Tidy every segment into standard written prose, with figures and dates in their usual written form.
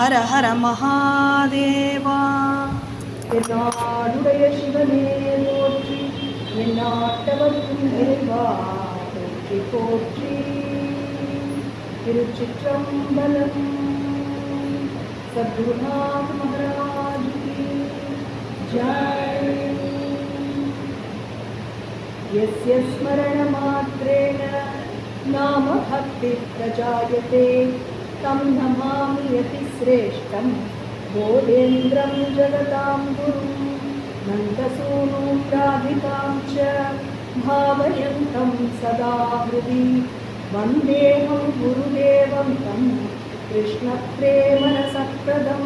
ஹர ஹர மகாதேவா. என்னாடுடைய சிவனே போற்றி, எந்நாட்டவர்க்கும் இறைவா போற்றி போற்றி. திருச்சிற்றம்பலம். சத்குருநாத் மகாராஜ் கி ஜெய். यस्य स्मरणमात्रेण नाम भक्तिः प्रजायते तं नमामि यतिश्रेष्ठं बोधेन्द्रं जगतां गुरुं नन्दसूनुं राधिकां च भावयन्तं सदा हृदि वन्देऽहं गुरुदेवं तं कृष्णप्रेमरसप्रदं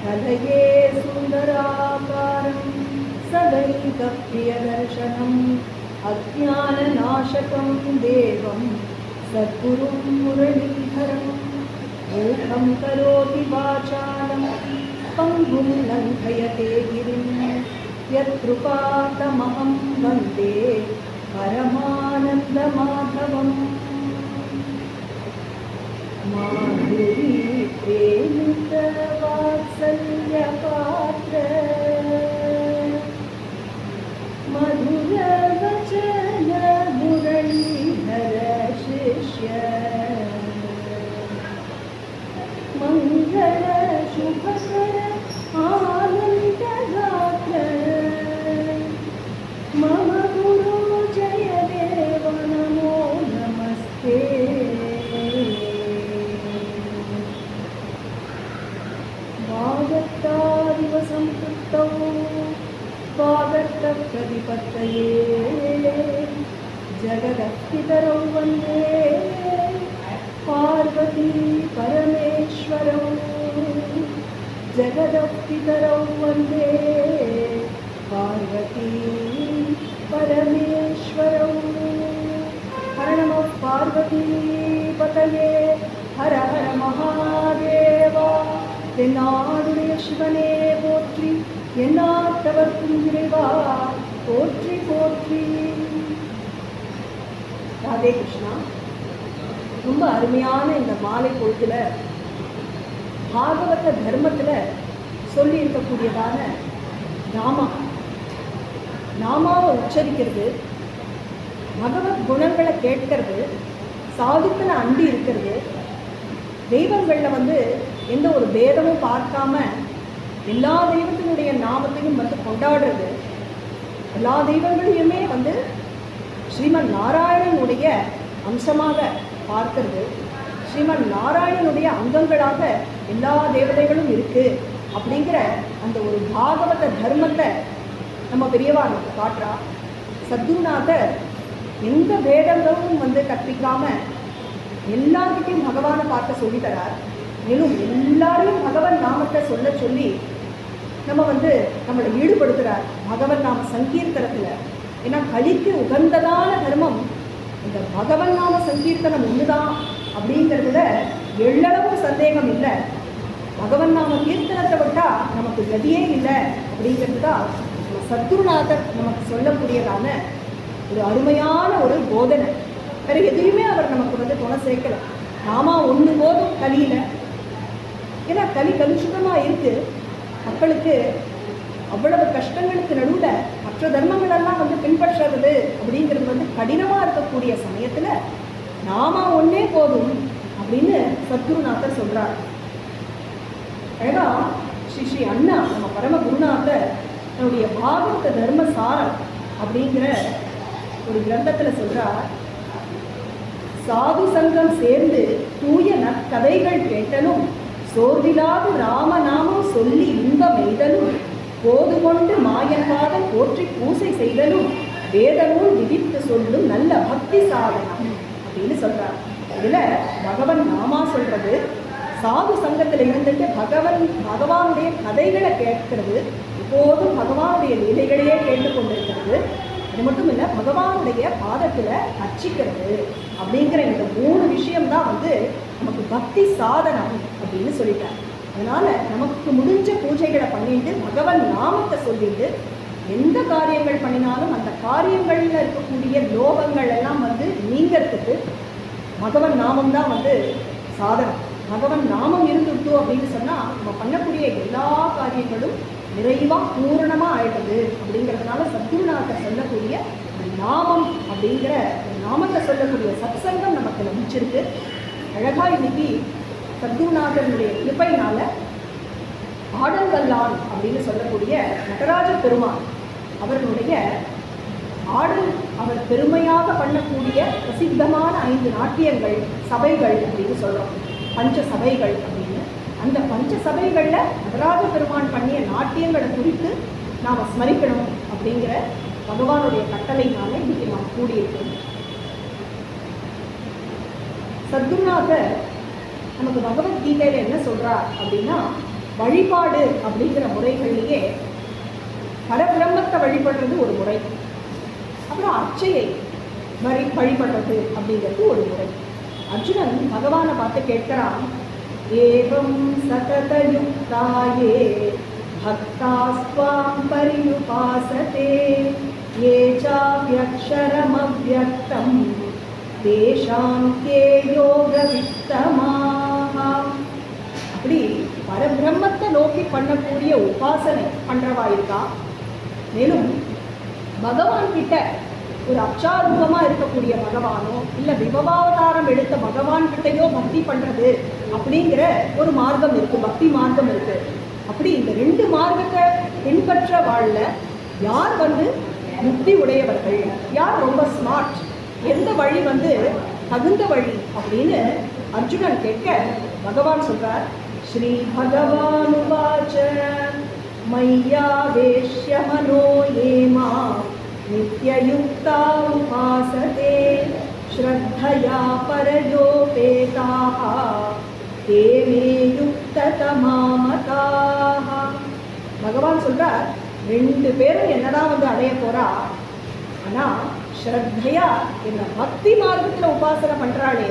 हृदये सुन्दराकारं सदैकप्रियदर्शनम् अज्ञाननाशकं देवं सद्गुरुं मुरलीधरं मूकं करोति वाचालं पङ्गुं लङ्घयते गिरिं यत्कृपातमहं वन्दे परमानन्दमाधवम्. माधुरी प्रेमितवात्सल्यपात्र मधुरवचन मुरलीधर शिष्य मंगल शुभकर आनन्दगात्र मम गुरु जय देव नमो नमस्ते. वागत्तादिव संपृक्तौ स्वागतप्रतिपत्तये जगदस्थितरौ वन्दे पार्वती परमेश्वरौ. जगदस्थितरौ वन्दे पार्वती परमेश्वरौ. हर नमः पार्वती पतये हर हर महादेवा. तेनाडुடைய சிவனே போற்றி, எந்நாட்டவர்க்கும் இறைவா போற்றி போற்றி. ராதே கிருஷ்ணா. ரொம்ப அருமையான இந்த மாலை பொழுதுல பாகவத தர்மத்துல சொல்லி இருக்கக்கூடியதான நாமாவை உச்சரிக்கிறது, பகவத் குணங்களை கேட்கறது, சாதுக்களை அண்டி இருக்கிறது, தெய்வங்கள்ல எந்த ஒரு பேதமும் பார்க்காம எல்லா தெய்வத்தினுடைய நாமத்தையும் கொண்டாடுறது, எல்லா தெய்வங்களையுமே ஸ்ரீமன் நாராயணனுடைய அம்சமாக பார்க்கிறது, ஸ்ரீமன் நாராயணனுடைய அங்கங்களாக எல்லா தேவதைகளும் இருக்கு அப்படிங்கிற அந்த ஒரு பாகவத தர்மத்தை நம்ம பெரியவா நமக்கு காட்டுறா. சத்குருநாதர் எந்த பேதங்களும் கற்பிக்காம எல்லார்கிட்டையும் பகவானை பார்க்க சொல்லித்தரார். மேலும் எல்லாரையும் பகவன் நாமத்தை சொல்ல சொல்லி நம்ம நம்மளை ஈடுபடுத்துகிறார் பகவன் நாம சங்கீர்த்தனத்தில். ஏன்னா கலிக்கு உகந்ததான தர்மம் இந்த பகவன் நாம சங்கீர்த்தனம் ஒன்றுதான் அப்படிங்கிறதுல எள்ளளவும் சந்தேகம் இல்லை. பகவன் நாம கீர்த்தனத்தை விட்டா நமக்கு கதியே இல்லை அப்படிங்கிறது தான் நம்ம சத்குருநாதர் நமக்கு சொல்லக்கூடியதான ஒரு அருமையான ஒரு போதனை. வேறு எதையுமே அவர் நமக்கு துணை சேர்க்கல. நாம ஒன்று போதும் கலியில. ஏன்னா கலி கலுஷிதமாக இருக்கு. மக்களுக்கு அவ்வளவு கஷ்டங்களுக்கு நடுவில் மற்ற தர்மங்களெல்லாம் பின்பற்றுறது அப்படிங்கிறது கடினமாக இருக்கக்கூடிய சமயத்தில் நாம ஒன்றே போதும் அப்படின்னு சத்குருநாதர் சொல்கிறார். ஏன்னா ஸ்ரீ அண்ணா நம்ம பரம குருநாதர் தன்னுடைய பாகவத தர்ம சாரம் அப்படிங்கிற ஒரு கிரந்தத்தில் சொல்கிறார், சாது சங்கம் சேர்ந்து தூய நற்கதைகள் கேட்டலும் சோர்விலாது ராமநாமம் சொல்லி இன்பம் எய்தலும் போது கொண்டு மாயன்பாத போற்றி பூசை செய்தலும் வேதநூல் விதித்து சொல்லும் நல்ல பக்தி சாதனம் அப்படின்னு சொல்றார். இதுல பகவன் நாமா சொல்றது, சாது சங்கத்தில் இருந்துட்டு பகவானுடைய கதைகளை கேட்கிறது, எப்போதும் பகவானுடைய லீலைகளையே கேட்டுக்கொண்டிருக்கிறது, அது மட்டும் இல்லை பகவானுடைய பாதத்தில் அர்ச்சிக்கிறது அப்படிங்கிற இந்த 3 விஷயம்தான் நமக்கு பக்தி சாதனம் அப்படின்னு சொல்லிட்டார். அதனால நமக்கு முடிஞ்ச பூஜைகளை பண்ணிட்டு பகவன் நாமத்தை சொல்லிட்டு எந்த காரியங்கள் பண்ணினாலும் அந்த காரியங்களில் இருக்கக்கூடிய லோகங்கள் எல்லாம் நீங்கிறதுக்கு பகவன் நாமம் தான் சாதனம். பகவன் நாமம் இருந்துட்டோ அப்படின்னு சொன்னால் நம்ம பண்ணக்கூடிய எல்லா காரியங்களும் நிறைவாக பூரணமாக ஆயிடுது. அப்படிங்கிறதுனால சத்குருநாதர் சொல்லக்கூடிய நாமம் அப்படிங்கிற நாமத்தை சொல்லக்கூடிய சத்சங்கம் நமக்கு லഭിச்சிருக்கு. அழகாக இன்னைக்கு சத்குருநாதனுடைய கிருபையினால ஆடல்வல்லான் அப்படின்னு சொல்லக்கூடிய நடராஜ பெருமான் அவர்களுடைய ஆடல் அவர் பெருமையாக பண்ணக்கூடிய பிரசித்தமான 5 நாட்டியங்கள் சபைகள் அப்படின்னு சொல்கிறோம். பஞ்ச சபைகள் அப்படின்னு. அந்த பஞ்ச சபைகளில் நடராஜ பெருமான் பண்ணிய நாட்டியங்களை குறித்து நாம் ஸ்மரிக்கணும் அப்படிங்கிற பகவானுடைய கட்டளையினால இன்னைக்கு நாம் கூடியிருக்கோம். சத்குருநாதர் நமக்கு பகவத்கீதையில் என்ன சொல்கிறார் அப்படின்னா, வழிபாடு அப்படிங்கிற முறைகள்லேயே பரபிரம்மத்தை வழிபடுறது ஒரு முறை, அப்புறம் அர்ச்சையை வழிபடுறது அப்படிங்கிறது ஒரு முறை. அர்ஜுனன் பகவானை பார்த்து கேட்கிறான், ஏவம் சததயுக்தாயே பக்தாஸ்வாம் பரியுபாசதே ஏ சாவ்யக்ஷரமவ்யக்தம் தேஷாம் கே யோகவித்தமாக. அப்படி பரபிரம்மத்தை நோக்கி பண்ணக்கூடிய உபாசனை பண்ணுறவா இருக்கா. மேலும் பகவான் கிட்ட ஒரு அச்சாரூபமாக இருக்கக்கூடிய பகவானோ இல்லை விபவாவதாரம் எடுத்த பகவான் கிட்டையோ பக்தி பண்ணுறது அப்படிங்கிற ஒரு மார்க்கம் இருக்குது, பக்தி மார்க்கம் இருக்குது. அப்படி இந்த 2 மார்க்கத்தை பின்பற்ற வாழ யார் முக்தி உடையவர்கள், யார் ரொம்ப ஸ்மார்ட், எந்த வழி தகுந்த வழி அப்படின்னு அர்ஜுனன் கேட்க பகவான் சொல்றார், ஸ்ரீ பகவானுவாச்ச மய்யாவேஷ்ய மனோ ஏமா நித்யயுக்தா உபாசதே ஸ்ரத்தயா பரயோபேதாஹ தே மே யுக்ததமாமதாஹ. பகவான் சொல்றார், 2 பேரும் என்னதான் அடைய போறா, ஆனால் ஸ்ரத்தையா என்ன பக்தி மார்க்கத்தில் உபாசனை பண்ணுறாளே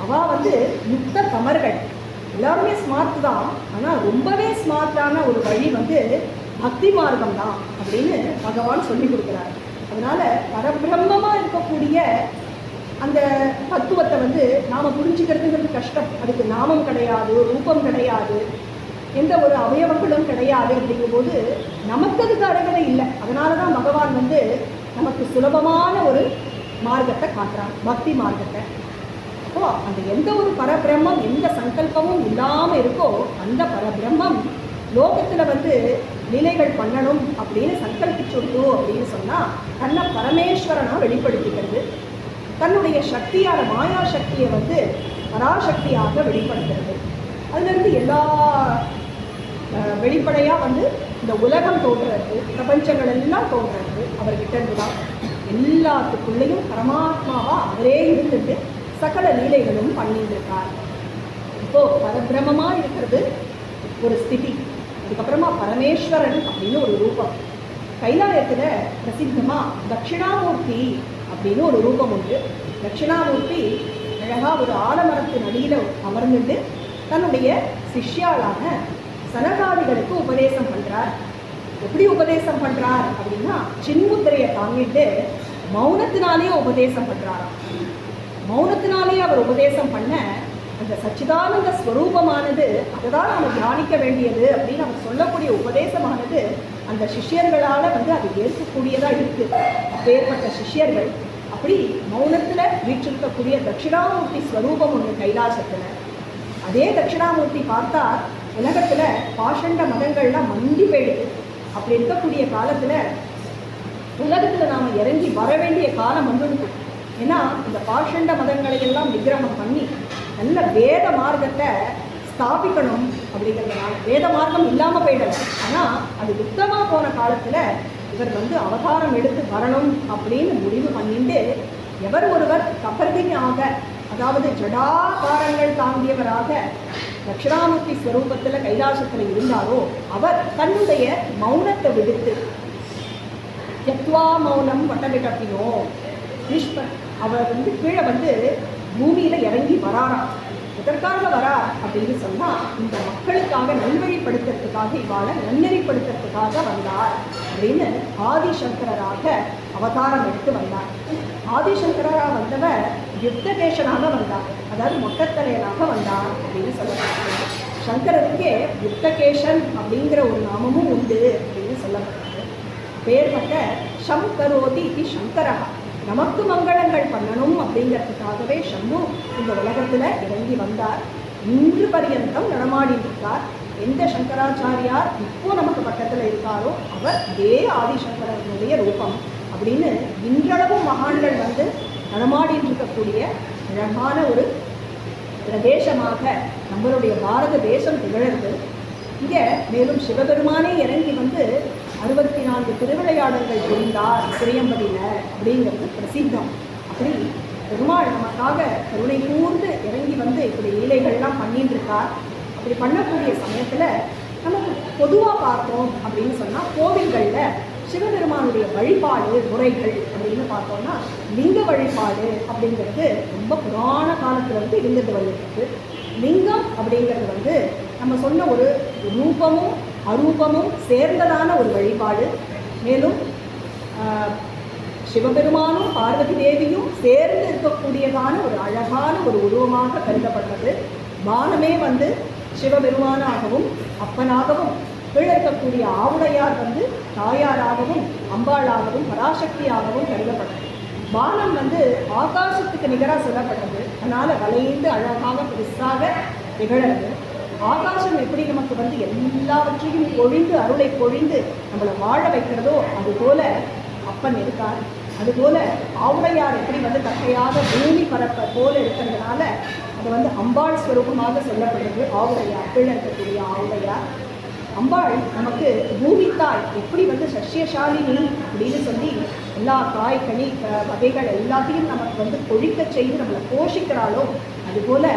அவள் யுக்த தமர்கள். எல்லாருமே ஸ்மார்ட் தான், ஆனால் ரொம்பவே ஸ்மார்ட்டான ஒரு வழி பக்தி மார்க்கம் தான் அப்படின்னு பகவான் சொல்லி கொடுக்குறாரு. அதனால் பரபிரம்மமாக இருக்கக்கூடிய அந்த தத்துவத்தை நாம் புரிஞ்சுக்கிறதுங்கிறது கஷ்டம். அதுக்கு நாமம் கிடையாது, ரூபம் கிடையாது, எந்த ஒரு அவயவங்களும் கிடையாது. அப்படிங்கும்போது நமக்கு அதுக்கு அருகதை இல்லை. அதனால தான் பகவான் நமக்கு சுலபமான ஒரு மார்க்கத்தை காட்டுறான், பக்தி மார்க்கத்தை. அப்போ அந்த எந்த ஒரு பரபிரம்மம் எந்த சங்கல்பமும் இல்லாமல் இருக்கோ அந்த பரபிரம்மம் லோகத்தில் நிலைகள் பண்ணணும் அப்படின்னு சங்கல்பிச்சுடுதோ அப்படின்னு சொன்னால் தன்னை பரமேஸ்வரனாக வெளிப்படுத்திக்கிறது. தன்னுடைய சக்தியான மாயா சக்தியை பராசக்தியாக வெளிப்படுத்துறது. அதுலேருந்து எல்லா வெளிப்படையாக இந்த உலகம் தோன்றுறது, பிரபஞ்சங்கள் எல்லாம் தோன்றுறது அவர்கிட்ட இருந்து தான். எல்லாத்துக்குள்ளேயும் பரமாத்மாவாக அவரே இருந்துட்டு சகல லீலைகளும் பண்ணியிருக்கார். இப்போது பரபிரமமாக இருக்கிறது ஒரு ஸ்திதி, அதுக்கப்புறமா பரமேஸ்வரன் அப்படின்னு ஒரு ரூபம். கைலாயத்தில் பிரசித்தமாக தட்சிணாமூர்த்தி அப்படின்னு ஒரு ரூபம் உண்டு. தட்சிணாமூர்த்தி அழகாக ஒரு ஆலமரத்தின் அடியில் அமர்ந்துட்டு தன்னுடைய சிஷ்யாளான சனகாதிகளுக்கு உபதேசம் பண்ணுறார். எப்படி உபதேசம் பண்ணுறார் அப்படின்னா, சின்முத்திரையை தாங்கிட்டு மௌனத்தினாலேயே உபதேசம் பண்ணுறாராம். மௌனத்தினாலேயே அவர் உபதேசம் பண்ண அந்த சச்சிதானந்த ஸ்வரூபமானது அதை தான் நம்ம தியானிக்க வேண்டியது அப்படின்னு அவர் சொல்லக்கூடிய உபதேசமானது அந்த சிஷ்யர்களால் அது ஏற்கக்கூடியதாக இருக்குது. அப்பேற்பட்ட சிஷ்யர்கள் அப்படி மௌனத்தில் வீற்றிருக்கக்கூடிய தட்சிணாமூர்த்தி ஸ்வரூபம் ஒன்று கைலாசத்தில். அதே தட்சிணாமூர்த்தி பார்த்தா உலகத்தில் பாஷண்ட மதங்கள்லாம் மண்டி போயிடுது. அப்படி இருக்கக்கூடிய காலத்தில் உலகத்தில் நாம் இறங்கி வர வேண்டிய காலம் வந்துடுது. ஏன்னா இந்த பாஷண்ட மதங்களை எல்லாம் நிகிரகம் பண்ணி நல்ல வேத மார்க்கத்தை ஸ்தாபிக்கணும் அப்படிங்கிறதுனால வேத மார்க்கம் இல்லாமல் போயிடலை. ஆனால் அது யுத்தமாக போன காலத்தில் இவர் அவதாரம் எடுத்து வரணும் அப்படின்னு முடிவு பண்ணிட்டு எவர் ஒருவர் கபர்தியாக, அதாவது ஜடாகாரங்கள் தாங்கியவராக தட்சிணாமூர்த்தி ஸ்வரூபத்தில் கைலாசத்தில் இருந்தாரோ அவர் தன்னுடைய மௌனத்தை விடுத்து யத்வா மௌனம் வட்டவிட்டப்பினோ பீஷ்மர் அவர் கீழே பூமியில் இறங்கி வராராம். எதற்காக வரார் அப்படின்னு சொன்னால் இந்த மக்களுக்காக நல்வழிப்படுத்துறதுக்காக, இவாளை நன்னெறிப்படுத்துறதுக்காக வந்தார் அப்படின்னு ஆதிசங்கராக அவதாரம் எடுத்து வந்தார். ஆதிசங்கராக வந்தவர் யுக்தகேஷனாக வந்தார், அதாவது மொட்டத்தலையனாக வந்தார் அப்படின்னு சொல்லப்படுகிறது. சங்கரருக்கே யுக்தகேஷன் அப்படிங்கிற ஒரு நாமமும் உண்டு அப்படின்னு சொல்லப்படுகிறது. பேர்பட்ட சங்கரோதி இது சங்கரா, நமக்கு மங்களங்கள் பண்ணணும் அப்படிங்கிறதுக்காகவே சம்பு இந்த உலகத்தில் இறங்கி வந்தார். இன்று பரியந்தம் நடமாடிட்டு இருக்கார். எந்த சங்கராச்சாரியார் இப்போ நமக்கு பக்கத்தில் இருக்காரோ அவர் அதே ஆதிசங்கரனுடைய ரூபம் அப்படின்னு இன்றளவும் மகான்கள் வந்து நடமாடிட்டு இருக்கக்கூடிய அழகான ஒரு பிரதேசமாக நம்மளுடைய பாரத தேசம் திகழறது. இங்கே மேலும் சிவபெருமானே இறங்கி வந்து 64 திருவிளையாடல்கள் புரிந்தார் திரியம்பதியில் அப்படிங்கிறது பிரசித்தம். அப்படி பெருமாள் நமக்காக கருணை கூர்ந்து இறங்கி வந்து இப்படி லீலைகள்லாம் பண்ணிட்டு இருக்கார். அப்படி பண்ணக்கூடிய சமயத்தில் நமக்கு பொதுவாக பார்த்தோம் அப்படின்னு சொன்னால் கோவில்களில் சிவபெருமானுடைய வழிபாடு முறைகள் அப்படின்னு பார்த்தோம்னா லிங்க வழிபாடு அப்படிங்கிறது ரொம்ப புராண காலத்தில் வந்து இருந்துட்டு வந்துருக்கு. லிங்கம் அப்படிங்கிறது வந்து நம்ம சொன்ன ஒரு ரூபமும் அரூபமும் சேர்ந்ததான ஒரு வழிபாடு. மேலும் சிவபெருமானும் பார்வதி தேவியும் சேர்ந்து இருக்கக்கூடியதான ஒரு அழகான ஒரு உருவமாக கருதப்பட்டது. வானமே வந்து சிவபெருமானாகவும் அப்பனாகவும், கீழே இருக்கக்கூடிய ஆவுடையார் வந்து தாயாராகவும் அம்பாளாகவும் பராசக்தியாகவும் கருதப்பட்டது. வானம் வந்து ஆகாசத்துக்கு நிகராக சொல்லப்பட்டது. அதனால் வளைந்து அழகாக பெருசாக திகழறது. ஆகாசம் எப்படி நமக்கு வந்து எல்லாவற்றையும் பொழிந்து அருளை பொழிந்து நம்மளை வாழ வைக்கிறதோ அதுபோல அப்பன் இருக்கார். அதுபோல ஆவுடையார் எப்படி வந்து தட்டையாக பூமி பரப்ப போல இருக்கிறதுனால அது வந்து அம்பாள் ஸ்வரூபமாக சொல்லப்படுறது. ஆவுடையார், கீழே இருக்கக்கூடிய ஆவுடையார் அம்பாள் நமக்கு பூமி தாய் எப்படி வந்து சஸ்யசாலினி அப்படின்னு சொல்லி எல்லா காய் கனி வகைகள் எல்லாத்தையும் நமக்கு வந்து கொழிக்க செய்து நம்மளை போஷிக்கிறாளோ அதுபோல்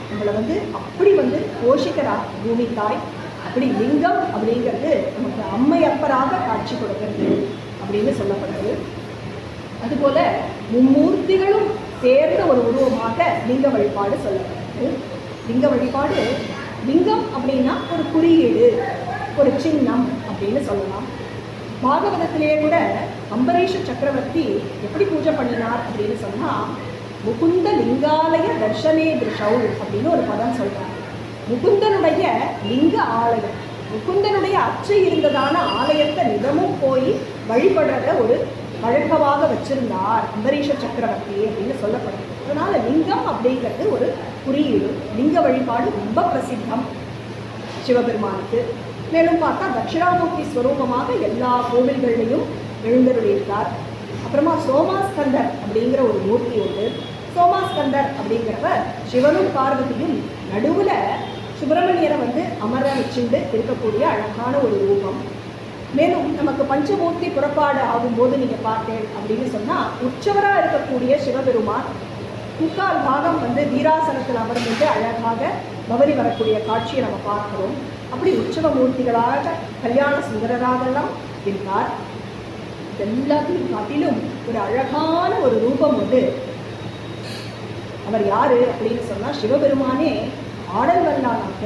நம்மளை வந்து அப்படி வந்து போஷிக்கிறா பூமி தாய். அப்படி லிங்கம் அப்படிங்கிறது நமக்கு அம்மையப்பராக காட்சி கொடுக்கிறது அப்படின்னு சொல்லப்படுறது. அதுபோல் மும்மூர்த்திகளும் சேர்ந்த ஒரு உருவமாக லிங்க வழிபாடு சொல்லப்படுறது. லிங்க வழிபாடு, லிங்கம் அப்படின்னா ஒரு குறியீடு, ஒரு சின்னம் அப்படின்னு சொல்லலாம். பாகவதத்திலேயே கூட அம்பரீஷ சக்கரவர்த்தி எப்படி பூஜை பண்ணினார் அப்படின்னு சொன்னால் முகுந்த லிங்காலய தர்ஷனே திருஷௌ அப்படின்னு ஒரு பதம் சொல்கிறாங்க. முகுந்தனுடைய லிங்க ஆலயம், முகுந்தனுடைய அச்சு இருந்ததான ஆலயத்தை நிதமும் போய் வழிபடுறத ஒரு வழக்கமாக வச்சிருந்தார் அம்பரீஷ சக்கரவர்த்தி அப்படின்னு சொல்லப்படுது. அதனால் லிங்கம் அப்படிங்கிறது ஒரு குறியீடு. லிங்க வழிபாடு ரொம்ப பிரசித்தம் சிவபெருமானுக்கு. மேலும் பார்த்தா தட்சிணாமூர்த்தி ஸ்வரூபமாக எல்லா கோவில்கள்லையும் எழுந்தருளியிருக்கார். அப்புறமா சோமாஸ்கந்தர் அப்படிங்கிற ஒரு மூர்த்தி உண்டு. சோமாஸ்கந்தர் அப்படிங்கிறவர் சிவனும் பார்வதியும் நடுவில் சுப்பிரமணியரை வந்து அமர வச்சுண்டு இருக்கக்கூடிய அழகான ஒரு ரூபம். மேலும் நமக்கு பஞ்சமூர்த்தி புறப்பாடு ஆகும்போது நீங்கள் பார்த்தேன் அப்படின்னு சொன்னால் உற்சவராக இருக்கக்கூடிய சிவபெருமான் முக்கால் பாகம் வந்து வீராசனத்தில் அமர்ந்து அழகாக பவனி வரக்கூடிய காட்சியை நம்ம பார்க்கிறோம். அப்படி உற்சவ மூர்த்திகளாக கல்யாண சுந்தரராகலாம் இருக்கார். எல்லாத்தையும் காட்டிலும் ஒரு அழகான ஒரு ரூபம் உண்டு. அவர் யாரு அப்படின்னு சொன்னால் சிவபெருமானே ஆடல் வல்லானாக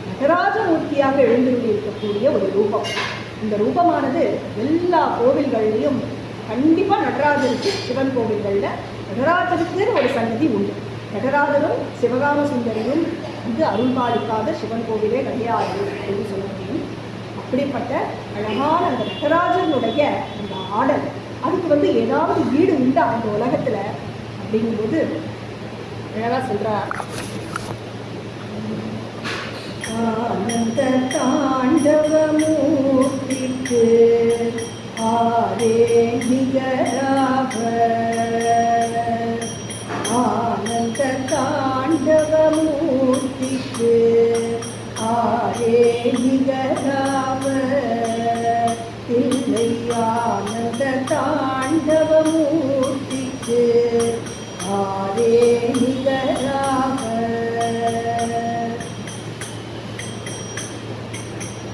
நடராஜ மூர்த்தியாக எழுந்துள்ளி இருக்கக்கூடிய ஒரு ரூபம். இந்த ரூபமானது எல்லா கோவில்கள்லையும் கண்டிப்பாக நடராஜருக்கு, சிவன் கோவில்களில் நடராஜருக்குன்னு ஒரு சன்னதி உண்டு. நடராஜரும் சிவகாம சுந்தரியும் வந்து அருள்பாலிக்காத சிவன் கோவிலே கிடையாது அப்படின்னு சொல்ல முடியும். அப்படிப்பட்ட அழகான அந்த நடராஜனுடைய அந்த ஆடல், அதுக்கு வந்து ஏதாவது ஈடு உண்டா அந்த உலகத்தில் அப்படிங்கும்போது அழகாக சொல்கிறார். ஆனந்த தாண்டவமூர்த்திக்கு ஆரே நிகராக, ஆனந்த தாண்டவமூர்த்திக்கு ஆரே நிகராக இல்லை. ஆனந்த தாண்டவமூர்த்திக்கு ஆரே நிகராக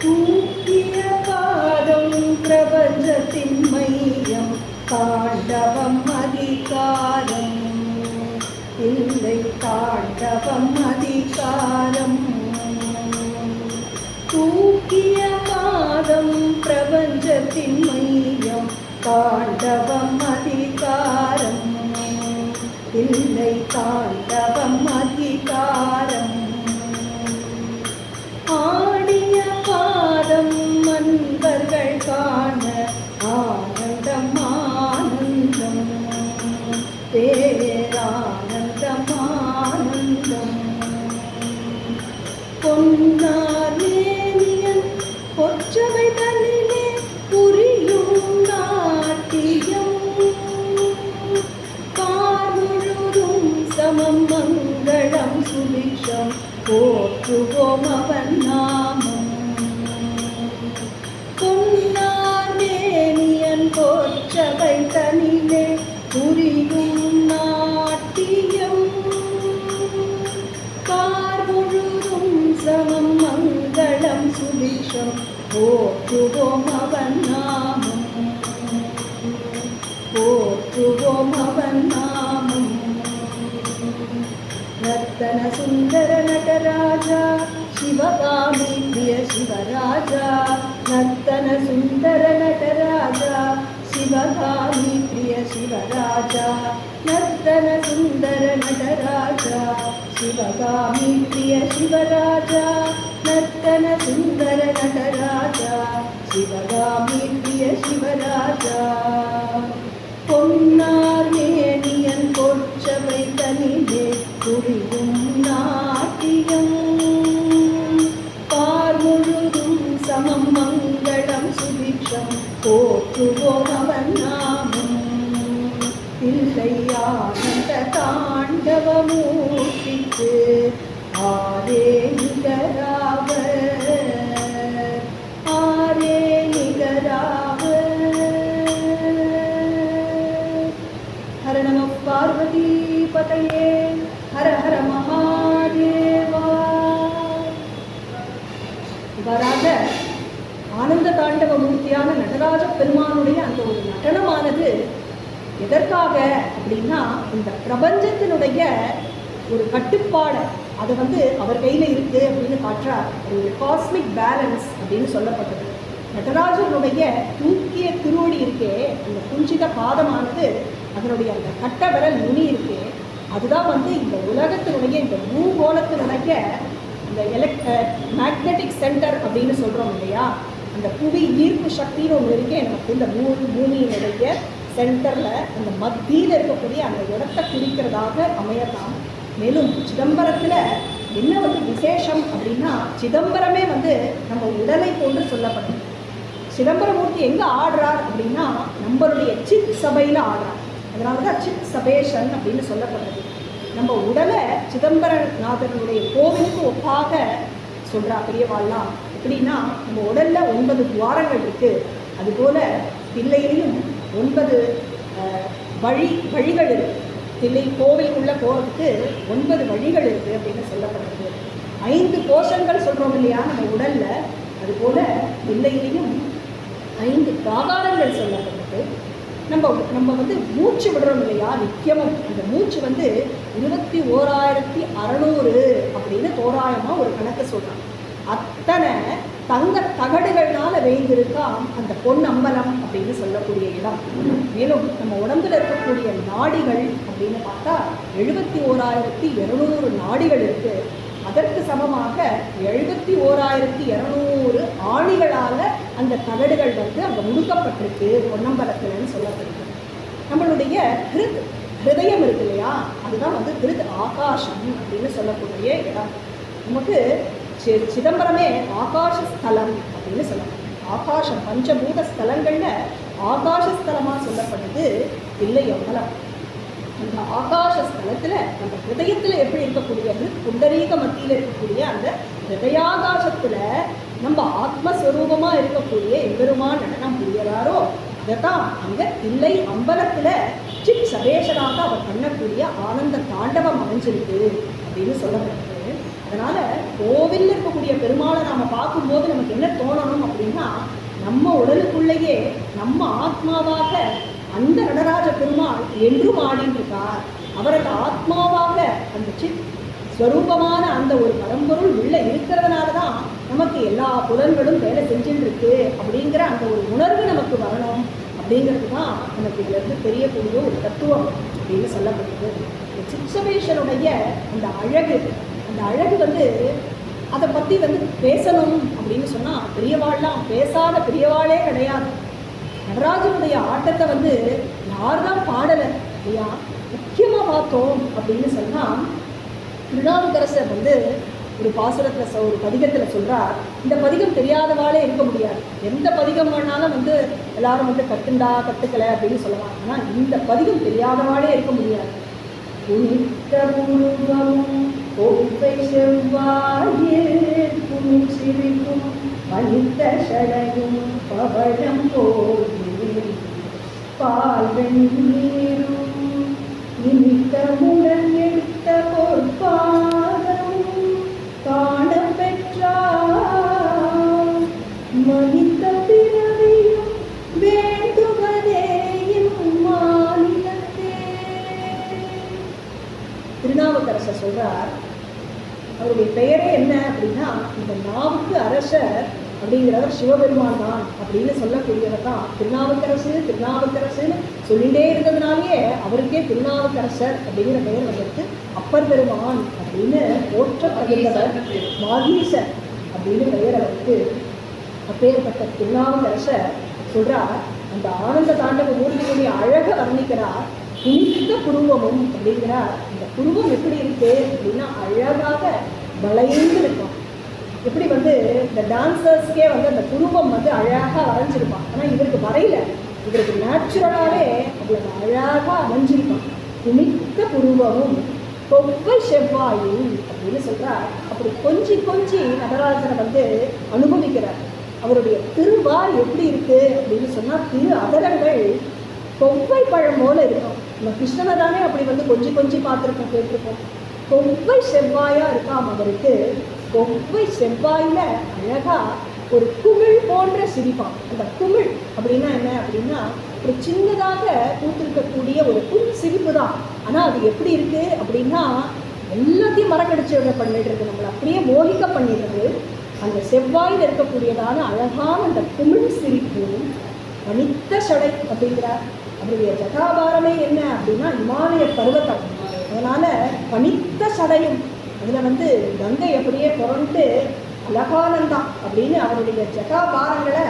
தூக்கிய பாதம் பிரபஞ்சத்தின் மையம் தாண்டவம் அதிகாரம் இல்லை. தாண்டவம் அதிகாரம் தூக்கிய பாதம் பிரபஞ்சத்தின் மையம் தாண்டவம் அதிகாரம் இல்லை. தாண்டவம் அதிகாரம் ஆடிய பாதம் அன்பர்கள் காண ஆனந்தம் ஆனந்தம் பேரானந்தம் ஆனந்தம் பொன்னாரேனியன் பொற்றவை தன்னிலே புரியும் நாட்டியம் கார்முழுதும் சமம் மங்களம் சுபிக்ஷம் போற்றுவோம் அவன் நாமம் பொன்னாரேனியன் பொற்றவை தன்னிலே புரியும் நாட்டியம் கார்முழுதும் சமம் மங்களம் சுபிக்ஷம் போற்றுவோம் அவன் நாமம் போற்றுவோம் அவன் நாமம் நர்த்தன சுந்தர நடராஜா சிவகாமி பிரிய சிவராஜா நர்த்தன சுந்தர நடராஜா சிவகாமி பிரிய சிவராஜா நர்த்தன சுந்தர நடராஜா சிவகாமி பிரிய சிவராஜா நர்த்தன சுந்தர நடராஜா சிவகாமி பிரிய சிவராஜா பொன்னார் மேனியன் பொற்றவை தனிலே புரியும் நாட்டியம் பார்முழுதும் சமம் மங்களம் சுபிக்ஷம் போற்றுவோம் அவன் நாமம் இல்லை ஆனந்த தாண்டவமூர்த்திக்கு ஆரே நிகராவர் ஆரே நிகராவர். ஹர நம பார்வதி பதையே ஹர ஹர மகாதேவா. இவ்வாறாக ஆனந்த தாண்டவ மூர்த்தியான நடராஜ பெருமானுடைய அந்த ஒரு நடனமானது எதற்காக அப்படின்னா இந்த பிரபஞ்சத்தினுடைய ஒரு கட்டுப்பாடு அது அவர் கையில் இருக்கு அப்படின்னு காட்டுறார். ஒரு காஸ்மிக் பேலன்ஸ் அப்படின்னு சொல்லப்பட்டது. நடராஜனுடைய தூக்கிய திருவடி இருக்கே, அந்த குஞ்சித பாதமானது அதனுடைய அந்த கட்ட விரல் நுனி இருக்கே, அதுதான் இந்த உலகத்தினுடைய இந்த பூகோளத்தினுடைய இந்த மேக்னெட்டிக் சென்டர் அப்படின்னு சொல்கிறோம் இல்லையா, அந்த புவி ஈர்ப்பு சக்தின்னு ஒன்று இருக்கே நமக்கு இந்த பூமியினுடைய சென்டரில் அந்த மத்தியில் இருக்கக்கூடிய அந்த இடத்தை குறிக்கிறதாக அமையலாம். மேலும் சிதம்பரத்தில் என்ன விசேஷம் அப்படின்னா, சிதம்பரமே நம்ம உடலை போன்று சொல்லப்படுது. சிதம்பரமூர்த்தி எங்கே ஆடுறார் அப்படின்னா நம்மளுடைய சித் சபையில் ஆடுறார். அதனால தான் சித் சபேஷன் அப்படின்னு சொல்லப்படுறது. நம்ம உடலை சிதம்பரநாதனுடைய கோவிலுக்கு ஒப்பாக சொல்கிறா பெரியவாள்லாம். எப்படின்னா நம்ம உடலில் 9 துவாரங்கள் இருக்குது. அதுபோல் தில்லையிலையும் 9 வழிகள் இருக்குது. தில்லை கோவிலுக்குள்ளே போகிறதுக்கு 9 வழிகள் இருக்குது அப்படின்னு சொல்லப்படுறது. 5 கோஷங்கள் சொல்கிறோம் இல்லையா நம்ம உடலில், அதுபோல் தில்லையிலையும் 5 பிராகாரங்கள் சொல்லப்படுறது. நம்ம மூச்சு விடுறோம் இல்லையா நித்தியமும், அந்த மூச்சு 21,600 அப்படின்னு தோராயமாக ஒரு கணக்கு சொல்கிறாங்க. அத்தனை தங்க தகடுகள்னால வேந்திருக்காம் அந்த பொன்னம்பலம் அப்படின்னு சொல்லக்கூடிய இடம். மேலும் நம்ம உடம்புல இருக்கக்கூடிய நாடிகள் அப்படின்னு பார்த்தா 71,200 நாடிகள் இருக்கு. அதற்கு சமமாக 71,200 ஆணிகளால் அந்த தகடுகள் அங்கே முடுக்கப்பட்டிருக்கு பொன்னம்பலத்தில்னு சொல்லப்படுது. நம்மளுடைய ஹிருதயம் இருக்கு இல்லையா, அதுதான் ஹிருத் ஆகாசம் அப்படின்னு சொல்லக்கூடிய இடம். நமக்கு சிதம்பரமே ஆகாசஸ்தலம் அப்படின்னு சொல்லப்படுது. ஆகாசம் பஞ்சபூத ஸ்தலங்களில் ஆகாசஸ்தலமாக சொல்லப்படுது தில்லை அம்பலம். அந்த ஆகாசஸ்தலத்தில் நம்ம ஹிருதயத்தில் எப்படி இருக்கக்கூடியது, புண்டரீக மத்தியில் இருக்கக்கூடிய அந்த ஹிருதயாகாசத்தில் நம்ம ஆத்மஸ்வரூபமாக இருக்கக்கூடிய எம்பெருமான் நடனம் புரியறாரோ அதைத்தான் அங்கே தில்லை அம்பலத்தில் சித் சபேஷனாக அவர் பண்ணக்கூடிய ஆனந்த தாண்டவம் அமைஞ்சிருக்கு அப்படின்னு சொல்லப்படுது. அதனால் கோவிலில் இருக்கக்கூடிய பெருமாளை நாம் பார்க்கும்போது நமக்கு என்ன தோணணும் அப்படின்னா, நம்ம உடலுக்குள்ளேயே நம்ம ஆத்மாவாக அந்த நடராஜ பெருமாள் என்றும் ஆடின்னு இருக்கார். அவரது ஆத்மாவாக அந்த சித் ஸ்வரூபமான அந்த ஒரு பரம்பொருள் உள்ள இருக்கிறதுனால தான் நமக்கு எல்லா புலன்களும் வேலை செஞ்சுட்டு இருக்கு அப்படிங்கிற அந்த ஒரு உணர்வு நமக்கு வரணும். அப்படிங்கிறது தான் நமக்கு இதிலிருந்து தெரியக்கூடிய ஒரு தத்துவம் அப்படின்னு சொல்லப்படுது. சிச்சுவேஷனுடைய அந்த அழகு வந்து அதை பற்றி வந்து பேசணும் அப்படின்னு சொன்னால் பெரியவாள்லாம் பேசாத பெரியவாளே கிடையாது. நடராஜனுடைய ஆட்டத்தை வந்து யார் தான் பாடலை இல்லையா? முக்கியமாக பார்த்தோம் அப்படின்னு சொன்னால் திருநாவுக்கரசர் வந்து ஒரு பாசுரத்தில் ஒரு பதிகத்தில் சொல்கிறார், இந்த பதிகம் தெரியாதவாளே இருக்க முடியாது. எந்த பதிகம் வேணாலும் வந்து எல்லாரும் வந்து கற்றுக்கலை அப்படின்னு சொல்லலாம். ஆனால் இந்த பதிகம் தெரியாதவாளே இருக்க முடியாது. புனித்த முழுவதும் கோப்பை செவ்வாயில் புனில் சிரிக்கும் பனித்த சடையும் பவழம் போல் பால் வெண்ணீரும் நிமித்தமுடன் எடுத்த பொற்பாதம் காண பெற்றார் மனித பிறவியும் வேண்டுவதே மாநிலத்தே. திருநாவுக்கரசர் சொல்றார், அவருடைய பெயரே என்ன அப்படின்னா, இந்த நாவுக்கு அரசர் அப்படிங்கிறவர் சிவபெருமான் தான் அப்படின்னு சொல்லக்கூடியவர் தான் திருநாவுக்கரசுன்னு சொல்லிகிட்டே இருந்ததுனாலேயே அவருக்கே திருநாவுக்கரசர் அப்படிங்கிற பெயர் வந்திருக்கு. அப்பர் பெருமான் அப்படின்னு போற்றப்படுகிறவர் மாகீசர் அப்படின்னு பெயர் அவருக்கு. அப்பேற்பட்ட திருநாவுக்கரசர் சொல்றார், அந்த ஆனந்த தாண்டவ மூர்த்தியுடைய அழகை வர்ணிக்கிறார். புனித்த புருவமும் அப்படிங்கிறார். இந்த புருவம் எப்படி இருக்கு அப்படின்னா அழகாக வளைந்து இருக்கும். எப்படி வந்து இந்த டான்சர்ஸ்க்கே வந்து அந்த புருவம் வந்து அழகாக வரைஞ்சிருப்பான். ஆனால் இவருக்கு வரையில, இவருக்கு நேச்சுரலாகவே அவ்வளவு அழகாக அமைஞ்சிருப்பான். புனித்த புருவமும் கொவ்வை செவ்வாயும் அப்படின்னு சொல்கிறார். அப்படி கொஞ்சி நடராஜனை வந்து அனுபவிக்கிறார். அவருடைய திருவாய் எப்படி இருக்கு அப்படின்னு சொன்னால், திரு அதரங்கள் கொவ்வை பழம் போல இருக்கும். நம்ம கிருஷ்ணனை தானே அப்படி வந்து கொஞ்சி பார்த்துருக்கோம், கேட்டிருக்கோம். கொவ்வை செவ்வாயா இருக்காம் அவருக்கு. கொவ்வை செவ்வாயில அழகா ஒரு குமிழ் போன்ற சிரிப்பான். அந்த குமிழ் அப்படின்னா என்ன அப்படின்னா, ஒரு சின்னதாக பூத்திருக்கக்கூடிய ஒரு புல் சிரிப்பு தான். ஆனால் அது எப்படி இருக்கு அப்படின்னா, எல்லாத்தையும் மறக்கடிச்சு பண்ணிட்டு இருக்கு, நம்மளை அப்படியே மோகிக்க பண்ணிடுறது. அந்த செவ்வாயில் இருக்கக்கூடியதான அழகான அந்த குமிழ் சிரிப்பு. பனித்த சடை அப்படிங்கிறார். அவருடைய ஜகாபாரமே என்ன அப்படின்னா இமாலய பருவத்தம். அதனால பனித்த சடையும், அதில் வந்து கங்கை அப்படியே புரண்டு அழகானந்தான் அப்படின்னு அவருடைய ஜகாபாரங்களை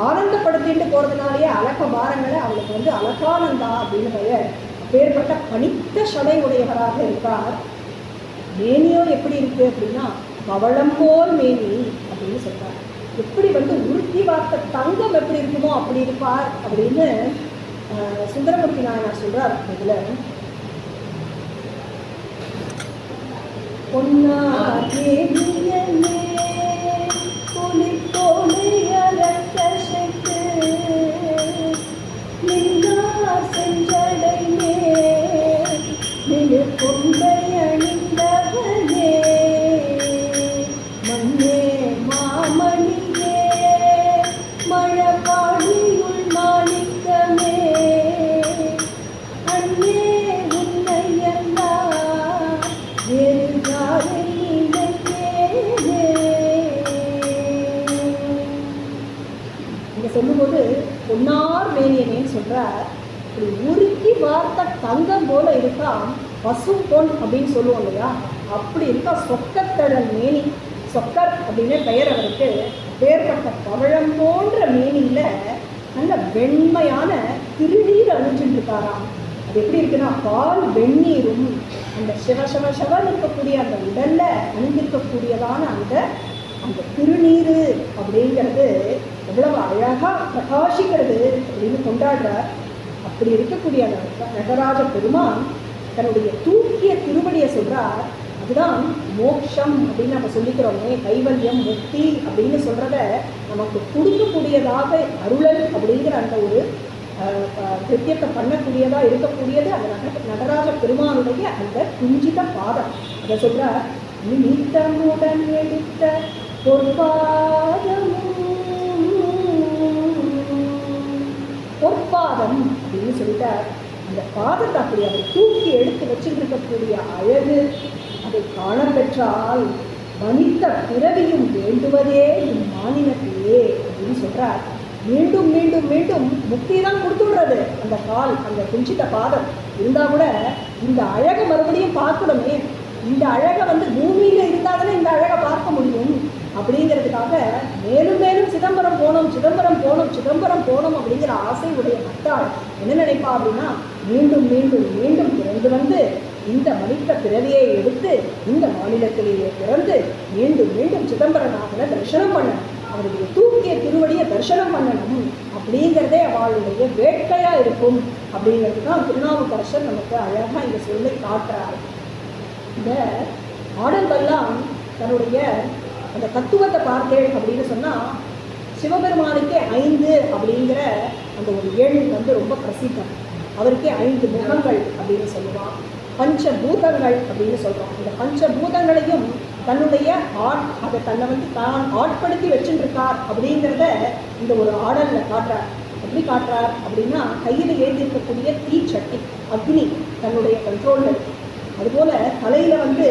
ஆனந்தப்படுத்திட்டு போகிறதுனாலேயே அழக பாரங்களை அவளுக்கு வந்து அழகானந்தா அப்படின்னு பெயர். அப்பேற்பட்ட பனித்த சடை உடையவராக இருக்கார். மேனியோ எப்படி இருக்கு அப்படின்னா பவளம் போல் மேனி அப்படின்னு சொல்றார். எப்படி வந்து உருத்தி வார்த்த தங்கம் எப்படி இருக்குமோ அப்படி இருப்பார் அப்படின்னு சுந்தரமூர்த்தி நாயனார் சொல்றார். இதுல சொல்லும்போது பொன்னார் மேனியனேன்னு சொல்கிறார். இப்படி உருக்கி வார்த்த தங்கம் போல இருக்கா, பசும் பொன் அப்படின்னு சொல்லுவோம் இல்லையா, அப்படி இருக்கா சொக்கத்தழல் மேனி. சொக்கர் அப்படின்னு பெயர் அவருக்கு. பேர்பட்ட பவழம் போன்ற மேனியில் நல்ல வெண்மையான திருநீர் அணிஞ்சுட்டு இருக்காராம். அது எப்படி இருக்குன்னா பால் வெந்நீரும் அந்த சிவன் இருக்கக்கூடிய அந்த உடல்ல அணிந்திருக்கக்கூடியதான அந்த அந்த திருநீர் அப்படிங்கிறது எவ்வளவு அழகாக பிரகாசிக்கிறது அப்படின்னு கொண்டாடுறார். அப்படி இருக்கக்கூடிய அந்த நடராஜ பெருமான் தன்னுடைய தூக்கிய திருவடியை சொல்றார். அதுதான் மோட்சம் அப்படின்னு நம்ம சொல்லிக்கிறோமே, கைவல்யம் முக்தி அப்படின்னு சொல்றத நமக்கு கொடுக்கக்கூடியதாக அருளல் அப்படிங்கிற அந்த ஒரு கிருத்தியத்தை பண்ணக்கூடியதாக இருக்கக்கூடியது அந்த நடராஜ பெருமானுடைய அந்த குஞ்சித பாதம். அதை சொல்றார், நிமித்தமுடன் எடுத்த பொற்பாதம் அப்படின்னு சொல்லிட்டார். அந்த பாதத்தை அப்படி அதை தூக்கி எடுத்து வச்சுருக்கக்கூடிய அழகு, அதை காண பெற்றால் மனித பிறவியும் வேண்டுவதே இம்மாநிலத்திலே அப்படின்னு சொல்றார். மீண்டும் மீண்டும் மீண்டும் முக்தி தான் கொடுத்துடுறது அந்த கால், அந்த குஞ்சித்த பாதம் இருந்தால் கூட இந்த அழகை மறுபடியும் பார்க்கணுமே, இந்த அழகை வந்து பூமியில் இருந்தால் தானே இந்த அழகை பார்க்க முடியும் அப்படிங்கிறதுக்காக மேலும் மேலும் சிதம்பரம் போகணும் சிதம்பரம் போகணும் சிதம்பரம் போகணும் அப்படிங்கிற ஆசை உடைய பக்தாள் என்ன நினைப்பா அப்படின்னா, மீண்டும் மீண்டும் மீண்டும் பிறந்து வந்து இந்த மனித பிறவியை எடுத்து இந்த மாநிலத்திலேயே பிறந்து மீண்டும் மீண்டும் சிதம்பரநாதனை தரிசனம் பண்ணணும், அவருடைய தூக்கிய திருவடியை தரிசனம் பண்ணணும் அப்படிங்கிறதே அவளுடைய வேட்கையாக இருக்கும் அப்படிங்கிறது தான் திருநாவுக்கரசர் நமக்கு அழகாக இங்கே சொல்லி காட்டுறார். இந்த ஆடல்கள்லாம் தன்னுடைய அந்த தத்துவத்தை பார்த்தேன் அப்படின்னு சொன்னால், சிவபெருமானுக்கே 5 அப்படிங்கிற அந்த ஒரு எண் வந்து ரொம்ப பிரசித்தம். அவருக்கே 5 முகங்கள் அப்படின்னு சொல்லுவான். பஞ்சபூதங்கள் அப்படின்னு சொல்கிறோம். இந்த பஞ்சபூதங்களையும் தன்னுடைய அதை தன்னை வந்து தான் ஆட்படுத்தி வச்சுருக்கார் அப்படிங்கிறத இந்த ஒரு ஆடலில் காட்டுறார். எப்படி காட்டுறார் அப்படின்னா, கையில் ஏற்றிருக்கக்கூடிய தீச்சட்டி அக்னி தன்னுடைய கண்ட்ரோலில், அதுபோல் தலையில் வந்து